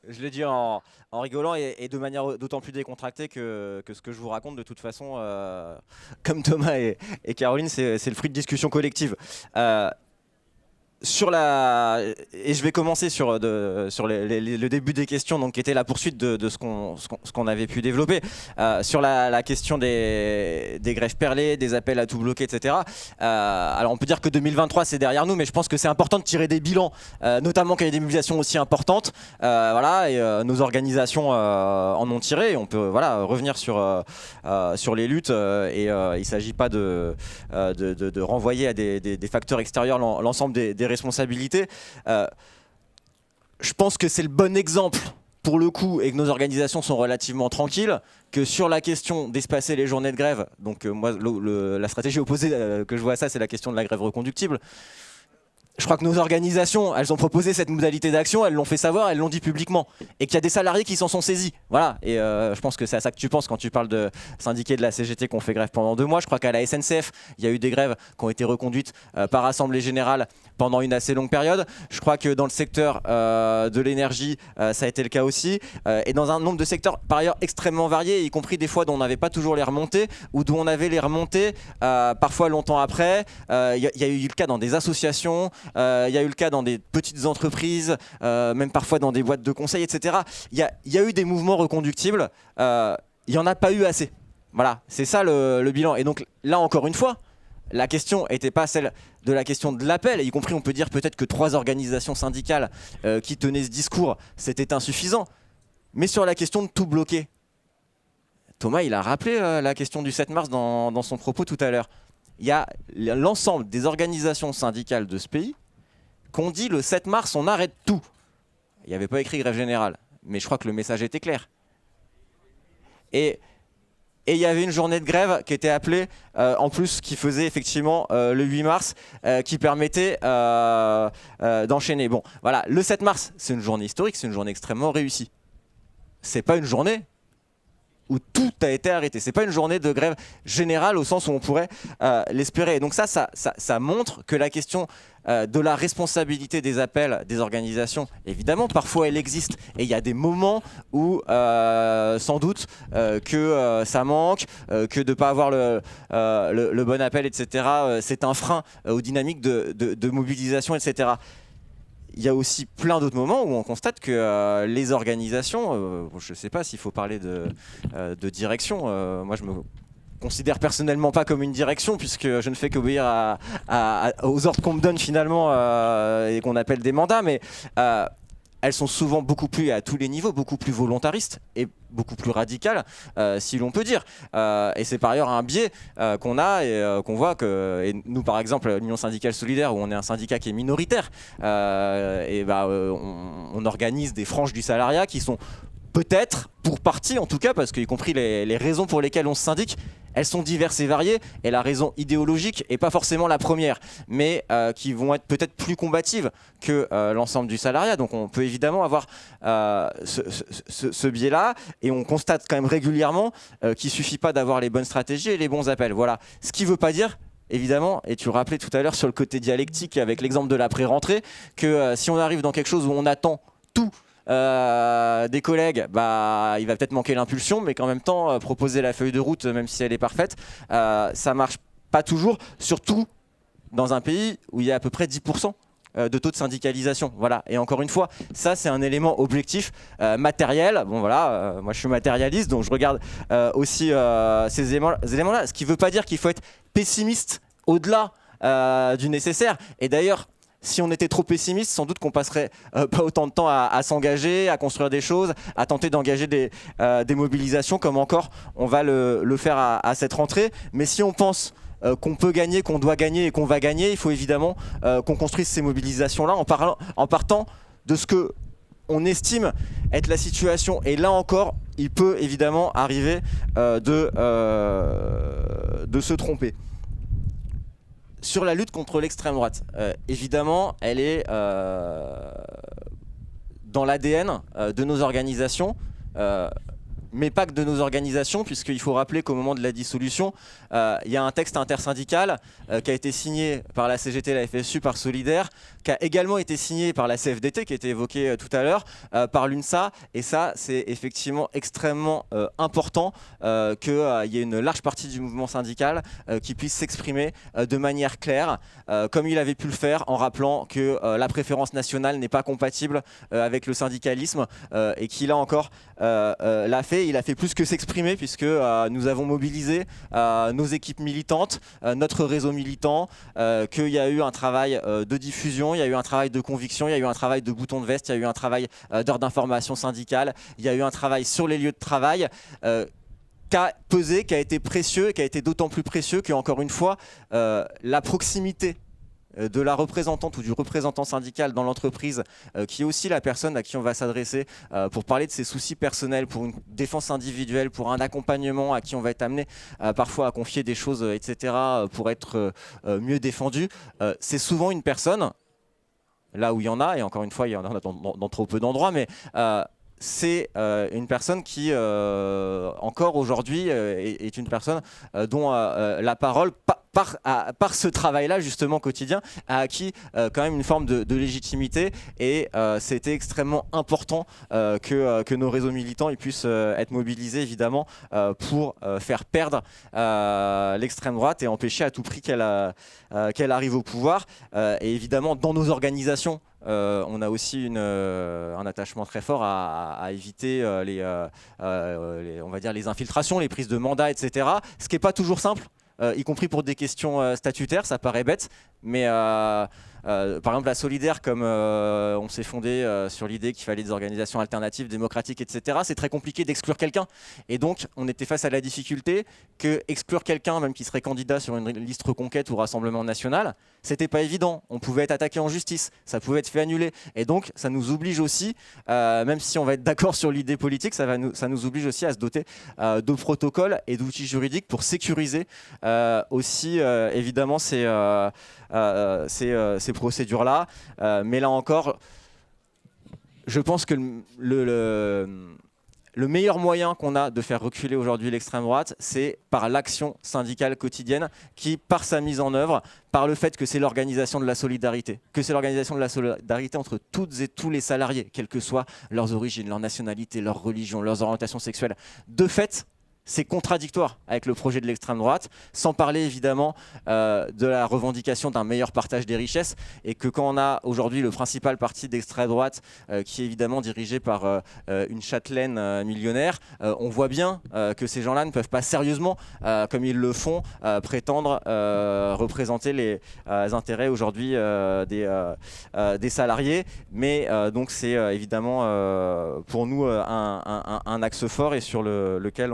Je le dis en rigolant et de manière d'autant plus décontractée que ce que je vous raconte, de toute façon, comme Thomas et Caroline, c'est le fruit de discussions collectives. Et je vais commencer sur le début des questions, donc qui était la poursuite de ce qu'on avait pu développer sur la question des grèves perlées, des appels à tout bloquer, etc. Alors on peut dire que 2023 c'est derrière nous, mais je pense que c'est important de tirer des bilans, notamment quand il y a des mobilisations aussi importantes. Et nos organisations en ont tiré. Et on peut revenir sur les luttes et il ne s'agit pas de renvoyer à des facteurs extérieurs l'ensemble des responsabilités. Je pense que c'est le bon exemple pour le coup, et que nos organisations sont relativement tranquilles, que sur la question d'espacer les journées de grève, donc moi la stratégie opposée que je vois à ça, c'est la question de la grève reconductible. Je crois que nos organisations, elles ont proposé cette modalité d'action, elles l'ont fait savoir, elles l'ont dit publiquement. Et qu'il y a des salariés qui s'en sont saisis. Voilà. Et je pense que c'est à ça que tu penses quand tu parles de syndiqués de la CGT qui ont fait grève pendant 2 mois. Je crois qu'à la SNCF, il y a eu des grèves qui ont été reconduites par Assemblée Générale pendant une assez longue période. Je crois que dans le secteur de l'énergie, ça a été le cas aussi. Et dans un nombre de secteurs par ailleurs extrêmement variés, y compris des fois dont on n'avait pas toujours les remontées, ou dont on avait les remontées parfois longtemps après. Il y a eu le cas dans des associations. Il y a eu le cas dans des petites entreprises, même parfois dans des boîtes de conseil, etc. Il y a eu des mouvements reconductibles, il n'y en a pas eu assez. Voilà, c'est ça le bilan. Et donc là, encore une fois, la question n'était pas celle de la question de l'appel, y compris on peut dire peut-être que 3 organisations syndicales qui tenaient ce discours, c'était insuffisant. Mais sur la question de tout bloquer, Thomas, il a rappelé la question du 7 mars dans son propos tout à l'heure. Il y a l'ensemble des organisations syndicales de ce pays qu'on dit le 7 mars, on arrête tout. Il n'y avait pas écrit grève générale, mais je crois que le message était clair. Et il y avait une journée de grève qui était appelée, en plus, qui faisait effectivement le 8 mars, qui permettait d'enchaîner. Bon, voilà, le 7 mars, c'est une journée historique, c'est une journée extrêmement réussie. C'est pas une journée où tout a été arrêté. C'est pas une journée de grève générale au sens où on pourrait l'espérer. Et donc ça montre que la question de la responsabilité des appels des organisations, évidemment, parfois elle existe. Et il y a des moments où, sans doute, que ça manque, que de ne pas avoir le bon appel, etc., c'est un frein aux dynamiques de mobilisation, etc. Il y a aussi plein d'autres moments où on constate que les organisations, je ne sais pas s'il faut parler de direction, moi je me considère personnellement pas comme une direction puisque je ne fais qu'obéir aux ordres qu'on me donne finalement et qu'on appelle des mandats, mais elles sont souvent beaucoup plus, à tous les niveaux, beaucoup plus volontaristes et beaucoup plus radicales, si l'on peut dire. Et c'est par ailleurs un biais qu'on a et qu'on voit que, et nous par exemple, l'Union syndicale solidaire, où on est un syndicat qui est minoritaire, on organise des franges du salariat qui sont peut-être, pour partie en tout cas, parce qu'y compris les raisons pour lesquelles on se syndique, elles sont diverses et variées, et la raison idéologique n'est pas forcément la première, mais qui vont être peut-être plus combatives que l'ensemble du salariat. Donc on peut évidemment avoir ce biais-là, et on constate quand même régulièrement qu'il ne suffit pas d'avoir les bonnes stratégies et les bons appels. Voilà. Ce qui ne veut pas dire, évidemment, et tu le rappelais tout à l'heure sur le côté dialectique avec l'exemple de la pré-rentrée, que si on arrive dans quelque chose où on attend tout des collègues, il va peut-être manquer l'impulsion, mais qu'en même temps proposer la feuille de route, même si elle est parfaite, ça marche pas toujours, surtout dans un pays où il y a à peu près 10% de taux de syndicalisation. Voilà. Et encore une fois, ça c'est un élément objectif matériel. Bon voilà, moi je suis matérialiste, donc je regarde aussi ces éléments-là, ce qui ne veut pas dire qu'il faut être pessimiste au-delà du nécessaire. Et d'ailleurs, si on était trop pessimiste, sans doute qu'on passerait pas autant de temps à s'engager, à construire des choses, à tenter d'engager des mobilisations, comme encore on va le faire à cette rentrée. Mais si on pense qu'on peut gagner, qu'on doit gagner et qu'on va gagner, il faut évidemment qu'on construise ces mobilisations-là en partant de ce que on estime être la situation. Et là encore, il peut évidemment arriver de se tromper. Sur la lutte contre l'extrême droite, évidemment, elle est dans l'ADN de nos organisations, mais pas que de nos organisations, puisqu'il faut rappeler qu'au moment de la dissolution, il y a un texte intersyndical qui a été signé par la CGT, la FSU, par Solidaire, qui a également été signé par la CFDT, qui a été évoqué tout à l'heure, par l'UNSA. Et ça, c'est effectivement extrêmement important qu'il y ait une large partie du mouvement syndical qui puisse s'exprimer de manière claire, comme il avait pu le faire, en rappelant que la préférence nationale n'est pas compatible avec le syndicalisme, et qu'il a encore l'a fait. Il a fait plus que s'exprimer, puisque nous avons mobilisé nos équipes militantes, notre réseau militant, qu'il y a eu un travail de diffusion, il y a eu un travail de conviction, il y a eu un travail de bouton de veste, il y a eu un travail d'heures d'information syndicale, il y a eu un travail sur les lieux de travail qui a pesé, qui a été précieux, et qui a été d'autant plus précieux que, encore une fois, la proximité de la représentante ou du représentant syndical dans l'entreprise, qui est aussi la personne à qui on va s'adresser pour parler de ses soucis personnels, pour une défense individuelle, pour un accompagnement, à qui on va être amené parfois à confier des choses, etc., pour être mieux défendu. C'est souvent une personne, là où il y en a, et encore une fois il y en a dans trop peu d'endroits, mais c'est une personne qui, encore aujourd'hui, est une personne dont la parole, par ce travail-là justement quotidien, a acquis quand même une forme de légitimité, et c'était extrêmement important que nos réseaux militants ils puissent être mobilisés évidemment pour faire perdre l'extrême droite et empêcher à tout prix qu'elle arrive au pouvoir. Et évidemment dans nos organisations, on a aussi un attachement très fort à éviter on va dire les infiltrations, les prises de mandat, etc. Ce qui n'est pas toujours simple, y compris pour des questions statutaires, ça paraît bête, mais par exemple la Solidaire, comme on s'est fondé sur l'idée qu'il fallait des organisations alternatives, démocratiques, etc., c'est très compliqué d'exclure quelqu'un. Et donc on était face à la difficulté que exclure quelqu'un, même qui serait candidat sur une liste Reconquête ou Rassemblement National, c'était pas évident. On pouvait être attaqué en justice, ça pouvait être fait annuler. Et donc ça nous oblige aussi, même si on va être d'accord sur l'idée politique, ça nous oblige aussi à se doter de protocoles et d'outils juridiques pour sécuriser aussi évidemment ces procédures-là. Mais là encore, je pense que le meilleur moyen qu'on a de faire reculer aujourd'hui l'extrême droite, c'est par l'action syndicale quotidienne qui, par sa mise en œuvre, par le fait que c'est l'organisation de la solidarité, entre toutes et tous les salariés, quelles que soient leurs origines, leur nationalité, leur religion, leurs orientations sexuelles. De fait, c'est contradictoire avec le projet de l'extrême droite, sans parler évidemment de la revendication d'un meilleur partage des richesses, et que quand on a aujourd'hui le principal parti d'extrême droite qui est évidemment dirigé par une châtelaine millionnaire, on voit bien que ces gens-là ne peuvent pas sérieusement, comme ils le font, prétendre représenter les intérêts aujourd'hui des salariés. Mais donc c'est évidemment pour nous un axe fort et sur lequel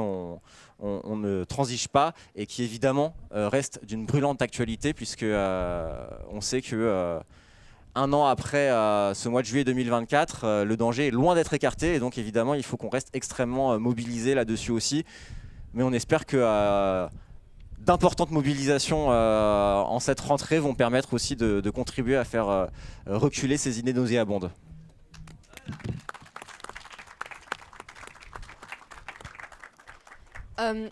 on ne transige pas et qui évidemment reste d'une brûlante actualité, puisque on sait que un an après ce mois de juillet 2024, le danger est loin d'être écarté, et donc évidemment il faut qu'on reste extrêmement mobilisé là-dessus aussi. Mais on espère que d'importantes mobilisations en cette rentrée vont permettre aussi de contribuer à faire reculer ces idées nauséabondes.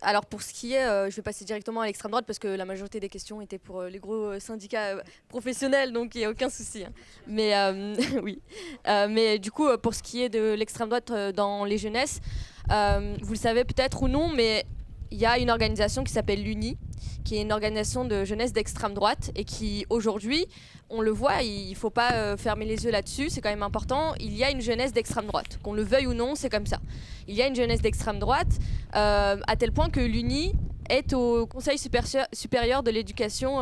Alors pour ce qui est, je vais passer directement à l'extrême droite parce que la majorité des questions étaient pour les gros syndicats professionnels, donc il n'y a aucun souci. Hein. Mais oui. Mais du coup, pour ce qui est de l'extrême droite dans les jeunesses, vous le savez peut-être ou non, mais il y a une organisation qui s'appelle l'UNI, qui est une organisation de jeunesse d'extrême droite et qui aujourd'hui, on le voit, il ne faut pas fermer les yeux là-dessus, c'est quand même important, il y a une jeunesse d'extrême droite, qu'on le veuille ou non, c'est comme ça. Il y a une jeunesse d'extrême droite à tel point que l'UNI est au Conseil supérieur de l'éducation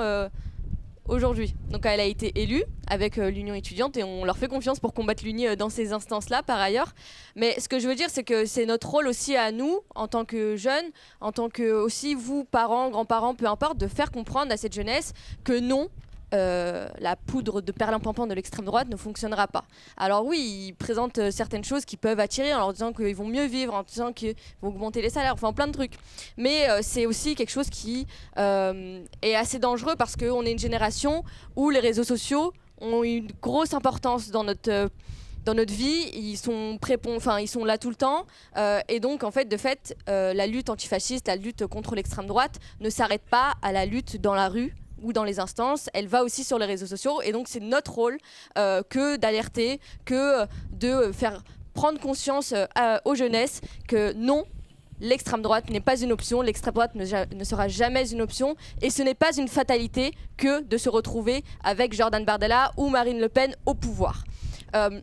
aujourd'hui. Donc elle a été élue avec l'Union étudiante et on leur fait confiance pour combattre l'UNI dans ces instances-là par ailleurs. Mais ce que je veux dire, c'est que c'est notre rôle aussi à nous, en tant que jeunes, en tant que aussi vous, parents, grands-parents, peu importe, de faire comprendre à cette jeunesse que non, la poudre de perlimpinpin de l'extrême droite ne fonctionnera pas. Alors oui, ils présentent certaines choses qui peuvent attirer en leur disant qu'ils vont mieux vivre, en disant qu'ils vont augmenter les salaires, enfin plein de trucs. Mais c'est aussi quelque chose qui est assez dangereux parce qu'on est une génération où les réseaux sociaux ont une grosse importance dans notre vie, ils sont là tout le temps, et donc en fait, la lutte antifasciste, la lutte contre l'extrême droite ne s'arrête pas à la lutte dans la rue ou dans les instances, elle va aussi sur les réseaux sociaux, et donc c'est notre rôle que d'alerter, que de faire prendre conscience aux jeunesses que non, l'extrême droite n'est pas une option, l'extrême droite ne sera jamais une option, et ce n'est pas une fatalité que de se retrouver avec Jordan Bardella ou Marine Le Pen au pouvoir.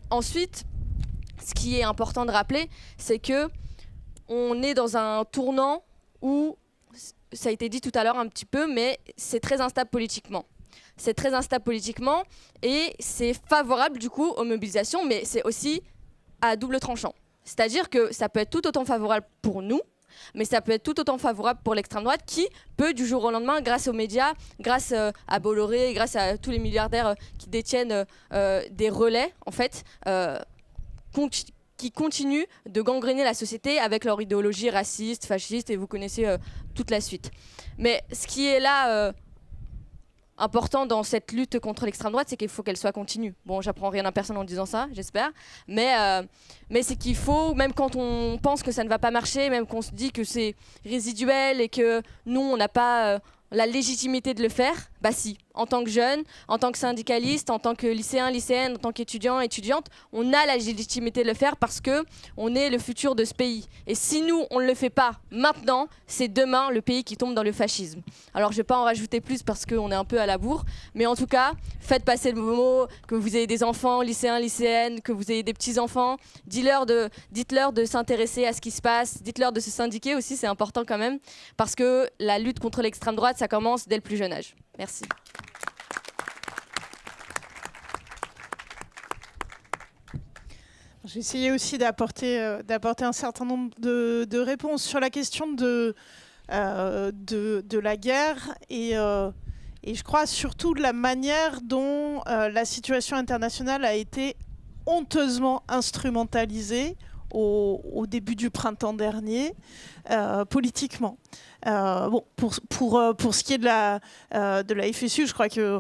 Ensuite, ce qui est important de rappeler, c'est que on est dans un tournant où, ça a été dit tout à l'heure un petit peu, mais c'est très instable politiquement. C'est très instable politiquement et c'est favorable du coup aux mobilisations, mais c'est aussi à double tranchant. C'est-à-dire que ça peut être tout autant favorable pour nous, mais ça peut être tout autant favorable pour l'extrême droite qui peut du jour au lendemain, grâce aux médias, grâce à Bolloré, grâce à tous les milliardaires qui détiennent des relais en fait, qui continuent de gangréner la société avec leur idéologie raciste, fasciste, et vous connaissez toute la suite. Mais ce qui est là important dans cette lutte contre l'extrême droite, c'est qu'il faut qu'elle soit continue. Bon, j'apprends rien à personne en disant ça, j'espère, mais c'est qu'il faut, même quand on pense que ça ne va pas marcher, même qu'on se dit que c'est résiduel et que nous, on n'a pas la légitimité de le faire, bah si, en tant que jeune, en tant que syndicaliste, en tant que lycéen, lycéenne, en tant qu'étudiant, étudiante, on a la légitimité de le faire parce que on est le futur de ce pays. Et si nous, on ne le fait pas maintenant, c'est demain le pays qui tombe dans le fascisme. Alors je ne vais pas en rajouter plus parce qu'on est un peu à la bourre, mais en tout cas, faites passer le mot, que vous ayez des enfants, lycéens, lycéennes, que vous ayez des petits-enfants, dites-leur de s'intéresser à ce qui se passe, dites-leur de se syndiquer aussi, c'est important quand même, parce que la lutte contre l'extrême droite, ça commence dès le plus jeune âge. Merci. J'ai essayé aussi d'apporter un certain nombre de réponses sur la question de la guerre et je crois surtout de la manière dont la situation internationale a été honteusement instrumentalisée au début du printemps dernier politiquement. Bon, pour ce qui est de la FSU, je crois que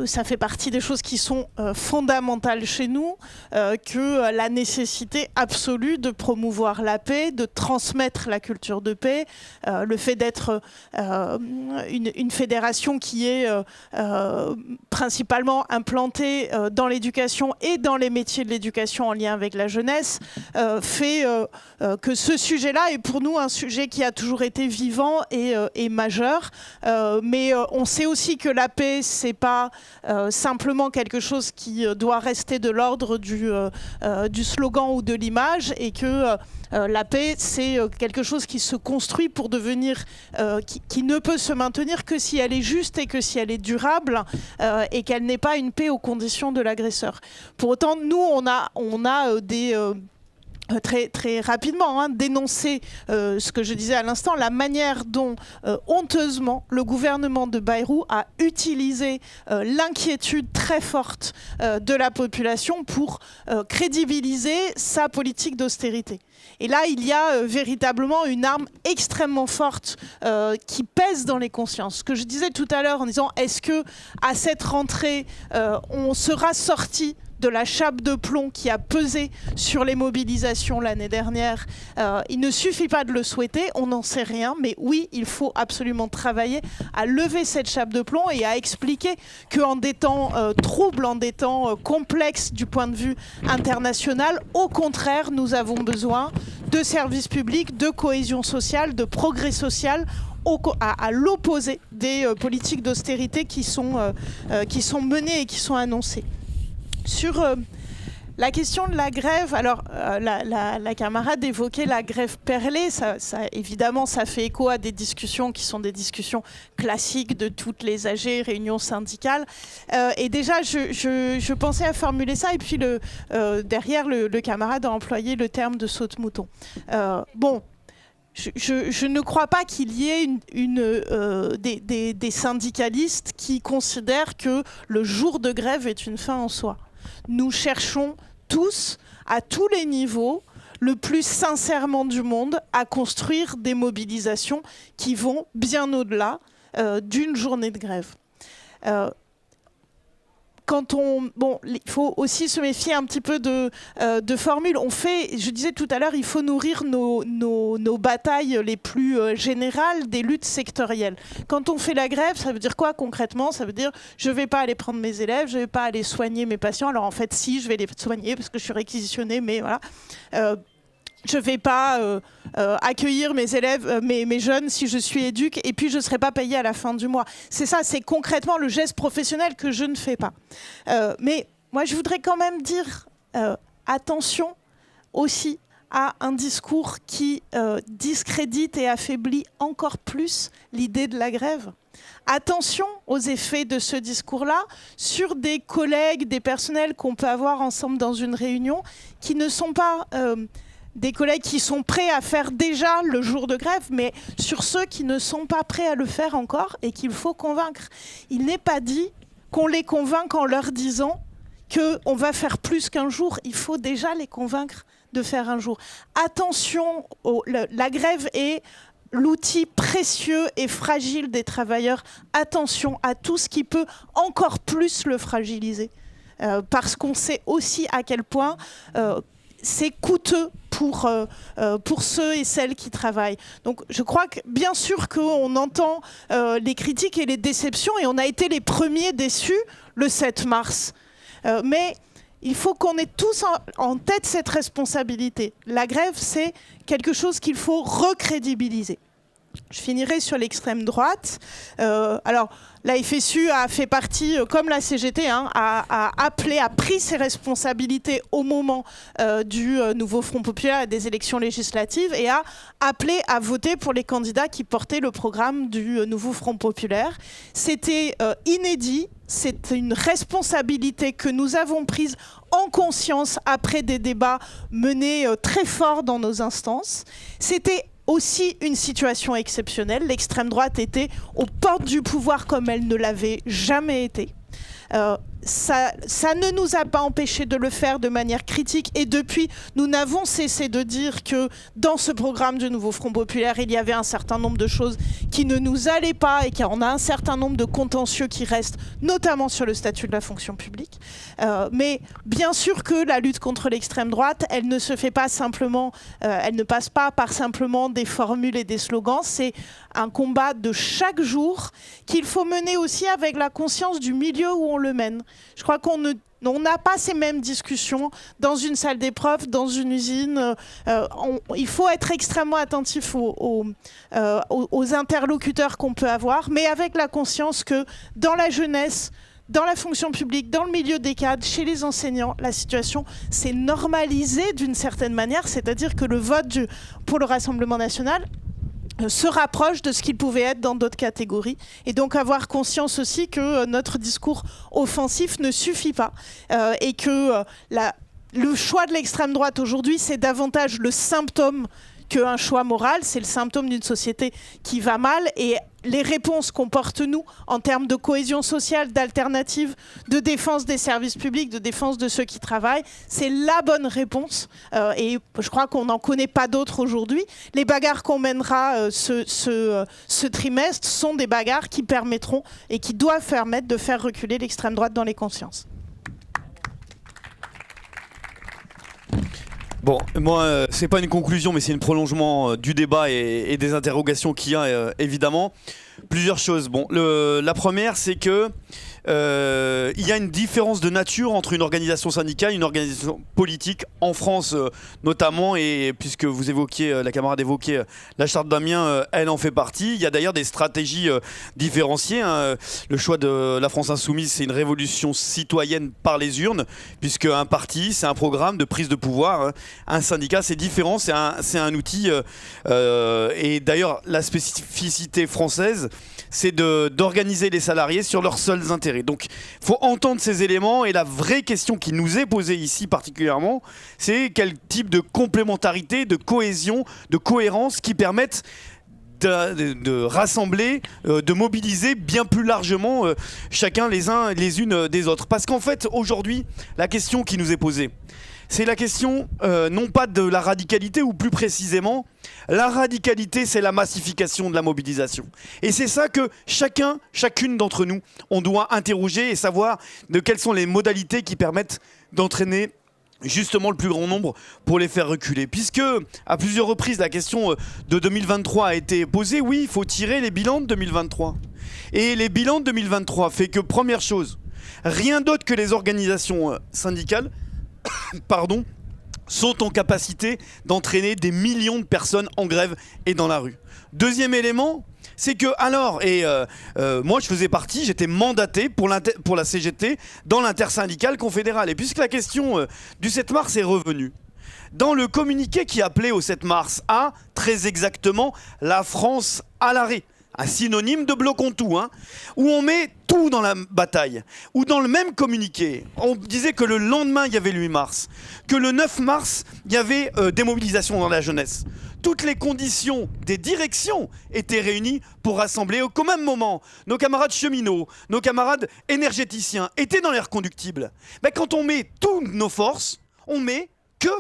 ça fait partie des choses qui sont fondamentales chez nous, que la nécessité absolue de promouvoir la paix, de transmettre la culture de paix, le fait d'être une fédération qui est principalement implantée dans l'éducation et dans les métiers de l'éducation en lien avec la jeunesse, fait que ce sujet-là est pour nous un sujet qui a toujours été vivant et majeur, mais on sait aussi que la paix, c'est pas simplement quelque chose qui doit rester de l'ordre du slogan ou de l'image, et que la paix, c'est quelque chose qui se construit pour devenir, qui ne peut se maintenir que si elle est juste et que si elle est durable, et qu'elle n'est pas une paix aux conditions de l'agresseur. Pour autant, nous, on a des très rapidement dénoncer ce que je disais à l'instant, la manière dont honteusement le gouvernement de Bayrou a utilisé l'inquiétude très forte de la population pour crédibiliser sa politique d'austérité. Et là, il y a véritablement une arme extrêmement forte qui pèse dans les consciences. Ce que je disais tout à l'heure en disant, est-ce que à cette rentrée, on sera sorti de la chape de plomb qui a pesé sur les mobilisations l'année dernière. Il ne suffit pas de le souhaiter, on n'en sait rien, mais oui, il faut absolument travailler à lever cette chape de plomb et à expliquer qu'en des temps troubles, en des temps complexes du point de vue international, au contraire, nous avons besoin de services publics, de cohésion sociale, de progrès social, à l'opposé des politiques d'austérité qui sont menées et qui sont annoncées. Sur la question de la grève, alors la camarade évoquait la grève perlée, évidemment ça fait écho à des discussions qui sont des discussions classiques de toutes les AG, réunions syndicales, et déjà je pensais à formuler ça, et puis derrière le camarade a employé le terme de saute-mouton. Bon, je ne crois pas qu'il y ait des syndicalistes qui considèrent que le jour de grève est une fin en soi. Nous cherchons tous, à tous les niveaux, le plus sincèrement du monde, à construire des mobilisations qui vont bien au-delà d'une journée de grève. Il faut aussi se méfier un petit peu de formules. Je disais tout à l'heure, il faut nourrir nos batailles les plus générales des luttes sectorielles. Quand on fait la grève, ça veut dire quoi concrètement ? Ça veut dire, je ne vais pas aller prendre mes élèves, je ne vais pas aller soigner mes patients. Alors en fait, si, je vais les soigner parce que je suis réquisitionnée, mais voilà. Je ne vais pas accueillir mes élèves, mes jeunes, si je suis éduque, et puis je ne serai pas payée à la fin du mois. C'est ça, c'est concrètement le geste professionnel que je ne fais pas. Mais moi, je voudrais quand même dire attention aussi à un discours qui discrédite et affaiblit encore plus l'idée de la grève. Attention aux effets de ce discours-là sur des collègues, des personnels qu'on peut avoir ensemble dans une réunion, qui ne sont pas... des collègues qui sont prêts à faire déjà le jour de grève, mais sur ceux qui ne sont pas prêts à le faire encore et qu'il faut convaincre. Il n'est pas dit qu'on les convainque en leur disant qu'on va faire plus qu'un jour. Il faut déjà les convaincre de faire un jour. Attention, la grève est l'outil précieux et fragile des travailleurs. Attention à tout ce qui peut encore plus le fragiliser. Parce qu'on sait aussi à quel point... c'est coûteux pour ceux et celles qui travaillent. Donc je crois que bien sûr qu'on entend les critiques et les déceptions, et on a été les premiers déçus le 7 mars. Mais il faut qu'on ait tous en tête cette responsabilité. La grève, c'est quelque chose qu'il faut recrédibiliser. Je finirai sur l'extrême droite. Alors, la FSU a fait partie, comme la CGT, a pris ses responsabilités au moment du nouveau Front populaire et des élections législatives, et a appelé à voter pour les candidats qui portaient le programme du nouveau Front populaire. C'était inédit. C'est une responsabilité que nous avons prise en conscience après des débats menés très forts dans nos instances. C'était aussi une situation exceptionnelle. L'extrême droite était aux portes du pouvoir comme elle ne l'avait jamais été. ça ne nous a pas empêché de le faire de manière critique et depuis, nous n'avons cessé de dire que dans ce programme du Nouveau Front Populaire, il y avait un certain nombre de choses qui ne nous allaient pas et qu'on a un certain nombre de contentieux qui restent, notamment sur le statut de la fonction publique. Mais bien sûr que la lutte contre l'extrême droite, elle ne se fait pas simplement, elle ne passe pas par simplement des formules et des slogans, c'est un combat de chaque jour qu'il faut mener aussi avec la conscience du milieu où on le mène. Je crois qu'on n'a pas ces mêmes discussions dans une salle d'épreuve, dans une usine. Il faut être extrêmement attentif aux interlocuteurs qu'on peut avoir, mais avec la conscience que dans la jeunesse, dans la fonction publique, dans le milieu des cadres, chez les enseignants, la situation s'est normalisée d'une certaine manière, c'est-à-dire que le vote pour le Rassemblement national se rapproche de ce qu'il pouvait être dans d'autres catégories. Et donc avoir conscience aussi que notre discours offensif ne suffit pas et que le choix de l'extrême droite aujourd'hui, c'est davantage le symptôme qu'un choix moral, c'est le symptôme d'une société qui va mal et les réponses qu'on porte nous en termes de cohésion sociale, d'alternatives, de défense des services publics, de défense de ceux qui travaillent, c'est la bonne réponse et je crois qu'on n'en connaît pas d'autres aujourd'hui. Les bagarres qu'on mènera ce trimestre sont des bagarres qui permettront et qui doivent permettre de faire reculer l'extrême droite dans les consciences. Bon, moi, c'est pas une conclusion, mais c'est un prolongement du débat et des interrogations qu'il y a, évidemment. Plusieurs choses. Bon, la première, c'est que il y a une différence de nature entre une organisation syndicale et une organisation politique en France notamment, et puisque vous évoquiez, la camarade évoquait la charte d'Amiens, elle en fait partie. Il y a d'ailleurs des stratégies différenciées, hein. Le choix de la France Insoumise, c'est une révolution citoyenne par les urnes, puisque un parti, c'est un programme de prise de pouvoir, hein. Un syndicat, c'est différent, c'est un outil et d'ailleurs la spécificité française, c'est d'organiser les salariés sur leurs seuls intérêts. Donc il faut entendre ces éléments, et la vraie question qui nous est posée ici particulièrement, c'est quel type de complémentarité, de cohésion, de cohérence qui permettent de rassembler, de mobiliser bien plus largement chacun les uns les unes des autres. Parce qu'en fait aujourd'hui, la question qui nous est posée, c'est la question non pas de la radicalité, ou plus précisément, la radicalité, c'est la massification de la mobilisation. Et c'est ça que chacune d'entre nous, on doit interroger et savoir de quelles sont les modalités qui permettent d'entraîner justement le plus grand nombre pour les faire reculer. Puisque à plusieurs reprises la question de 2023 a été posée, oui, il faut tirer les bilans de 2023. Et les bilans de 2023 fait que, première chose, rien d'autre que les organisations syndicales sont en capacité d'entraîner des millions de personnes en grève et dans la rue. Deuxième élément, c'est que moi je faisais partie, j'étais mandaté pour la CGT dans l'intersyndicale confédérale. Et puisque la question du 7 mars est revenue, dans le communiqué qui appelait au 7 mars à, très exactement, la France à l'arrêt, un synonyme de bloquons tout, hein, où on met tout dans la bataille, où dans le même communiqué, on disait que le lendemain, il y avait le 8 mars, que le 9 mars, il y avait des mobilisations dans la jeunesse. Toutes les conditions des directions étaient réunies pour rassembler au même moment. Nos camarades cheminots, nos camarades énergéticiens étaient dans l'air conductible. Ben, quand on met toutes nos forces, on met que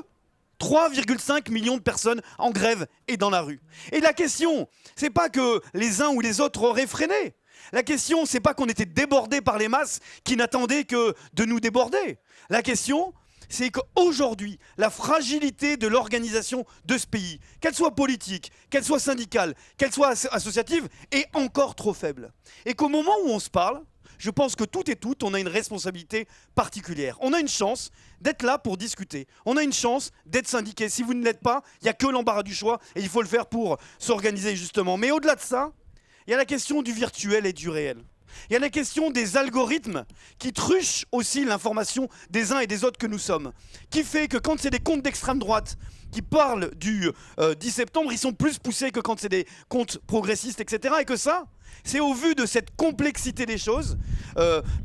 3,5 millions de personnes en grève et dans la rue. Et la question, c'est pas que les uns ou les autres auraient freiné. La question, c'est pas qu'on était débordés par les masses qui n'attendaient que de nous déborder. La question, c'est qu'aujourd'hui, la fragilité de l'organisation de ce pays, qu'elle soit politique, qu'elle soit syndicale, qu'elle soit associative, est encore trop faible. Et qu'au moment où on se parle, je pense que toutes et toutes, on a une responsabilité particulière. On a une chance d'être là pour discuter. On a une chance d'être syndiqué. Si vous ne l'êtes pas, il n'y a que l'embarras du choix et il faut le faire pour s'organiser justement. Mais au-delà de ça, il y a la question du virtuel et du réel. Il y a la question des algorithmes qui truchent aussi l'information des uns et des autres que nous sommes. Qui fait que quand c'est des comptes d'extrême droite qui parlent du 10 septembre, ils sont plus poussés que quand c'est des comptes progressistes, etc. Et que ça, c'est au vu de cette complexité des choses,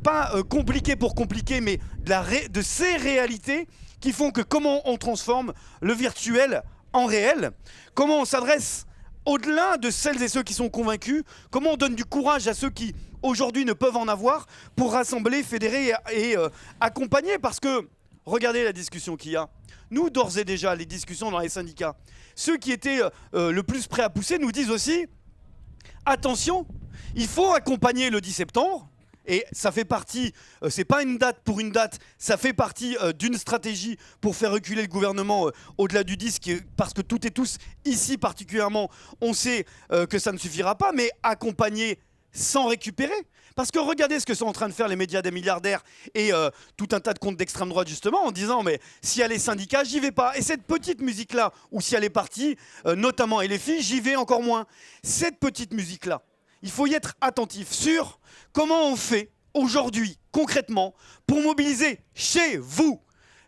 pas compliqué pour compliquer, mais de ces réalités qui font que comment on transforme le virtuel en réel, comment on s'adresse au-delà de celles et ceux qui sont convaincus, comment on donne du courage à ceux qui aujourd'hui ne peuvent en avoir pour rassembler, fédérer et accompagner. Parce que regardez la discussion qu'il y a. Nous, d'ores et déjà, les discussions dans les syndicats, ceux qui étaient le plus prêts à pousser nous disent aussi attention, il faut accompagner le 10 septembre. Et ça fait partie, c'est pas une date pour une date, ça fait partie d'une stratégie pour faire reculer le gouvernement au-delà du 10, parce que toutes et tous, ici particulièrement, on sait que ça ne suffira pas, mais accompagner sans récupérer. Parce que regardez ce que sont en train de faire les médias des milliardaires et tout un tas de comptes d'extrême droite justement en disant mais s'il y a les syndicats, j'y vais pas. Et cette petite musique-là, ou si elle est partie, notamment et les filles, j'y vais encore moins. Cette petite musique-là, il faut y être attentif sur comment on fait aujourd'hui, concrètement, pour mobiliser chez vous,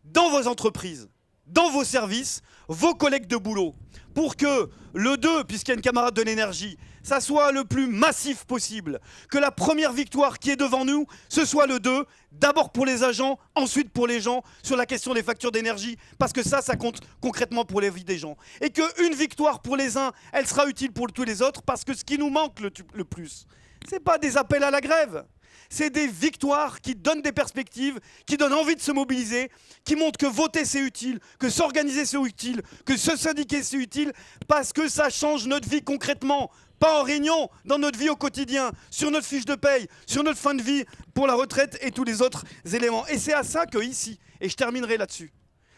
dans vos entreprises, dans vos services, vos collègues de boulot, pour que le 2, puisqu'il y a une camarade de l'énergie, ça soit le plus massif possible, que la première victoire qui est devant nous, ce soit le 2, d'abord pour les agents, ensuite pour les gens, sur la question des factures d'énergie, parce que ça compte concrètement pour les vies des gens. Et qu'une victoire pour les uns, elle sera utile pour tous les autres, parce que ce qui nous manque le plus, c'est pas des appels à la grève, c'est des victoires qui donnent des perspectives, qui donnent envie de se mobiliser, qui montrent que voter c'est utile, que s'organiser c'est utile, que se syndiquer c'est utile, parce que ça change notre vie concrètement. Pas en réunion, dans notre vie au quotidien, sur notre fiche de paye, sur notre fin de vie pour la retraite et tous les autres éléments. Et c'est à ça que ici, et je terminerai là-dessus,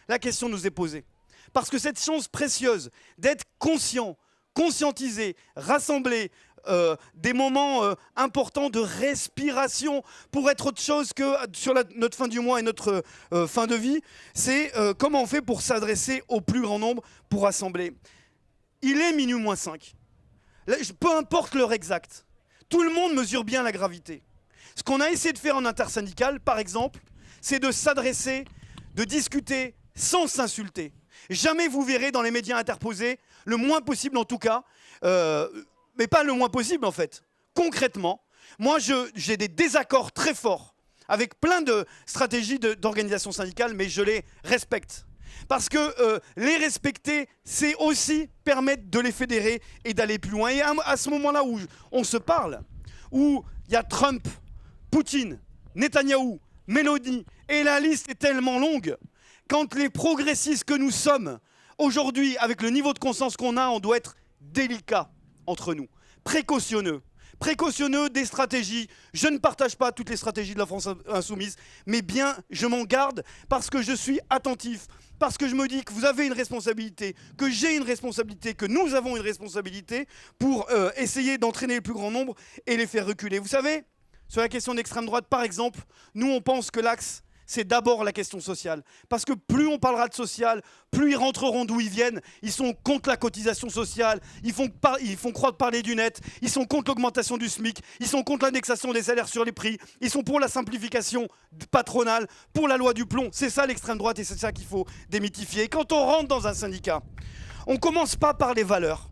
la question nous est posée. Parce que cette chance précieuse d'être conscient, conscientisé, rassemblé, des moments importants de respiration pour être autre chose que sur notre fin du mois et notre fin de vie, c'est comment on fait pour s'adresser au plus grand nombre, pour rassembler. Il est minuit moins 5. Peu importe l'heure exacte, tout le monde mesure bien la gravité. Ce qu'on a essayé de faire en intersyndical, par exemple, c'est de s'adresser, de discuter sans s'insulter. Jamais vous verrez dans les médias interposés, le moins possible en tout cas, mais pas le moins possible en fait. Concrètement, moi j'ai des désaccords très forts avec plein de stratégies d'organisation syndicale, mais je les respecte. Parce que les respecter, c'est aussi permettre de les fédérer et d'aller plus loin. Et à ce moment-là où on se parle, où il y a Trump, Poutine, Netanyahou, Mélanie, et la liste est tellement longue, quand les progressistes que nous sommes, aujourd'hui, avec le niveau de conscience qu'on a, on doit être délicat entre nous, précautionneux des stratégies. Je ne partage pas toutes les stratégies de la France insoumise, mais bien, je m'en garde parce que je suis attentif, parce que je me dis que vous avez une responsabilité, que j'ai une responsabilité, que nous avons une responsabilité pour essayer d'entraîner le plus grand nombre et les faire reculer. Vous savez, sur la question d'extrême droite, par exemple, nous, on pense que l'axe, c'est d'abord la question sociale. Parce que plus on parlera de social, plus ils rentreront d'où ils viennent. Ils sont contre la cotisation sociale, ils font croire de parler du net, ils sont contre l'augmentation du SMIC, ils sont contre l'indexation des salaires sur les prix, ils sont pour la simplification patronale, pour la loi du plomb. C'est ça l'extrême droite et c'est ça qu'il faut démythifier. Et quand on rentre dans un syndicat, on ne commence pas par les valeurs,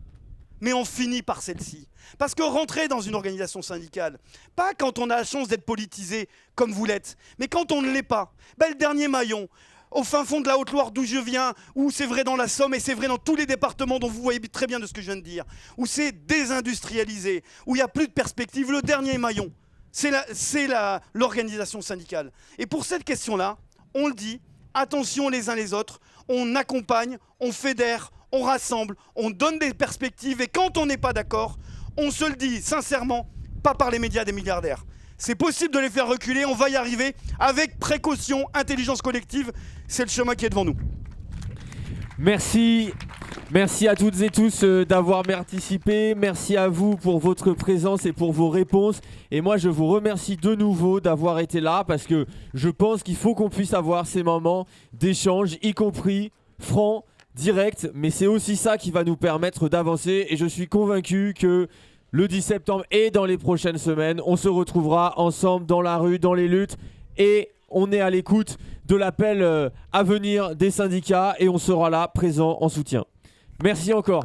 mais on finit par celle-ci. Parce que rentrer dans une organisation syndicale, pas quand on a la chance d'être politisé comme vous l'êtes, mais quand on ne l'est pas, le dernier maillon, au fin fond de la Haute-Loire d'où je viens, où c'est vrai dans la Somme et c'est vrai dans tous les départements dont vous voyez très bien de ce que je viens de dire, où c'est désindustrialisé, où il n'y a plus de perspective, le dernier maillon, c'est l'organisation syndicale. Et pour cette question-là, on le dit, attention les uns les autres, on accompagne, on fédère, on rassemble, on donne des perspectives et quand on n'est pas d'accord, on se le dit sincèrement, pas par les médias des milliardaires. C'est possible de les faire reculer, on va y arriver avec précaution, intelligence collective, c'est le chemin qui est devant nous. Merci à toutes et tous d'avoir participé, merci à vous pour votre présence et pour vos réponses. Et moi je vous remercie de nouveau d'avoir été là parce que je pense qu'il faut qu'on puisse avoir ces moments d'échange, y compris francs, direct, mais c'est aussi ça qui va nous permettre d'avancer et je suis convaincu que le 10 septembre et dans les prochaines semaines, on se retrouvera ensemble dans la rue, dans les luttes et on est à l'écoute de l'appel à venir des syndicats et on sera là présent en soutien. Merci encore.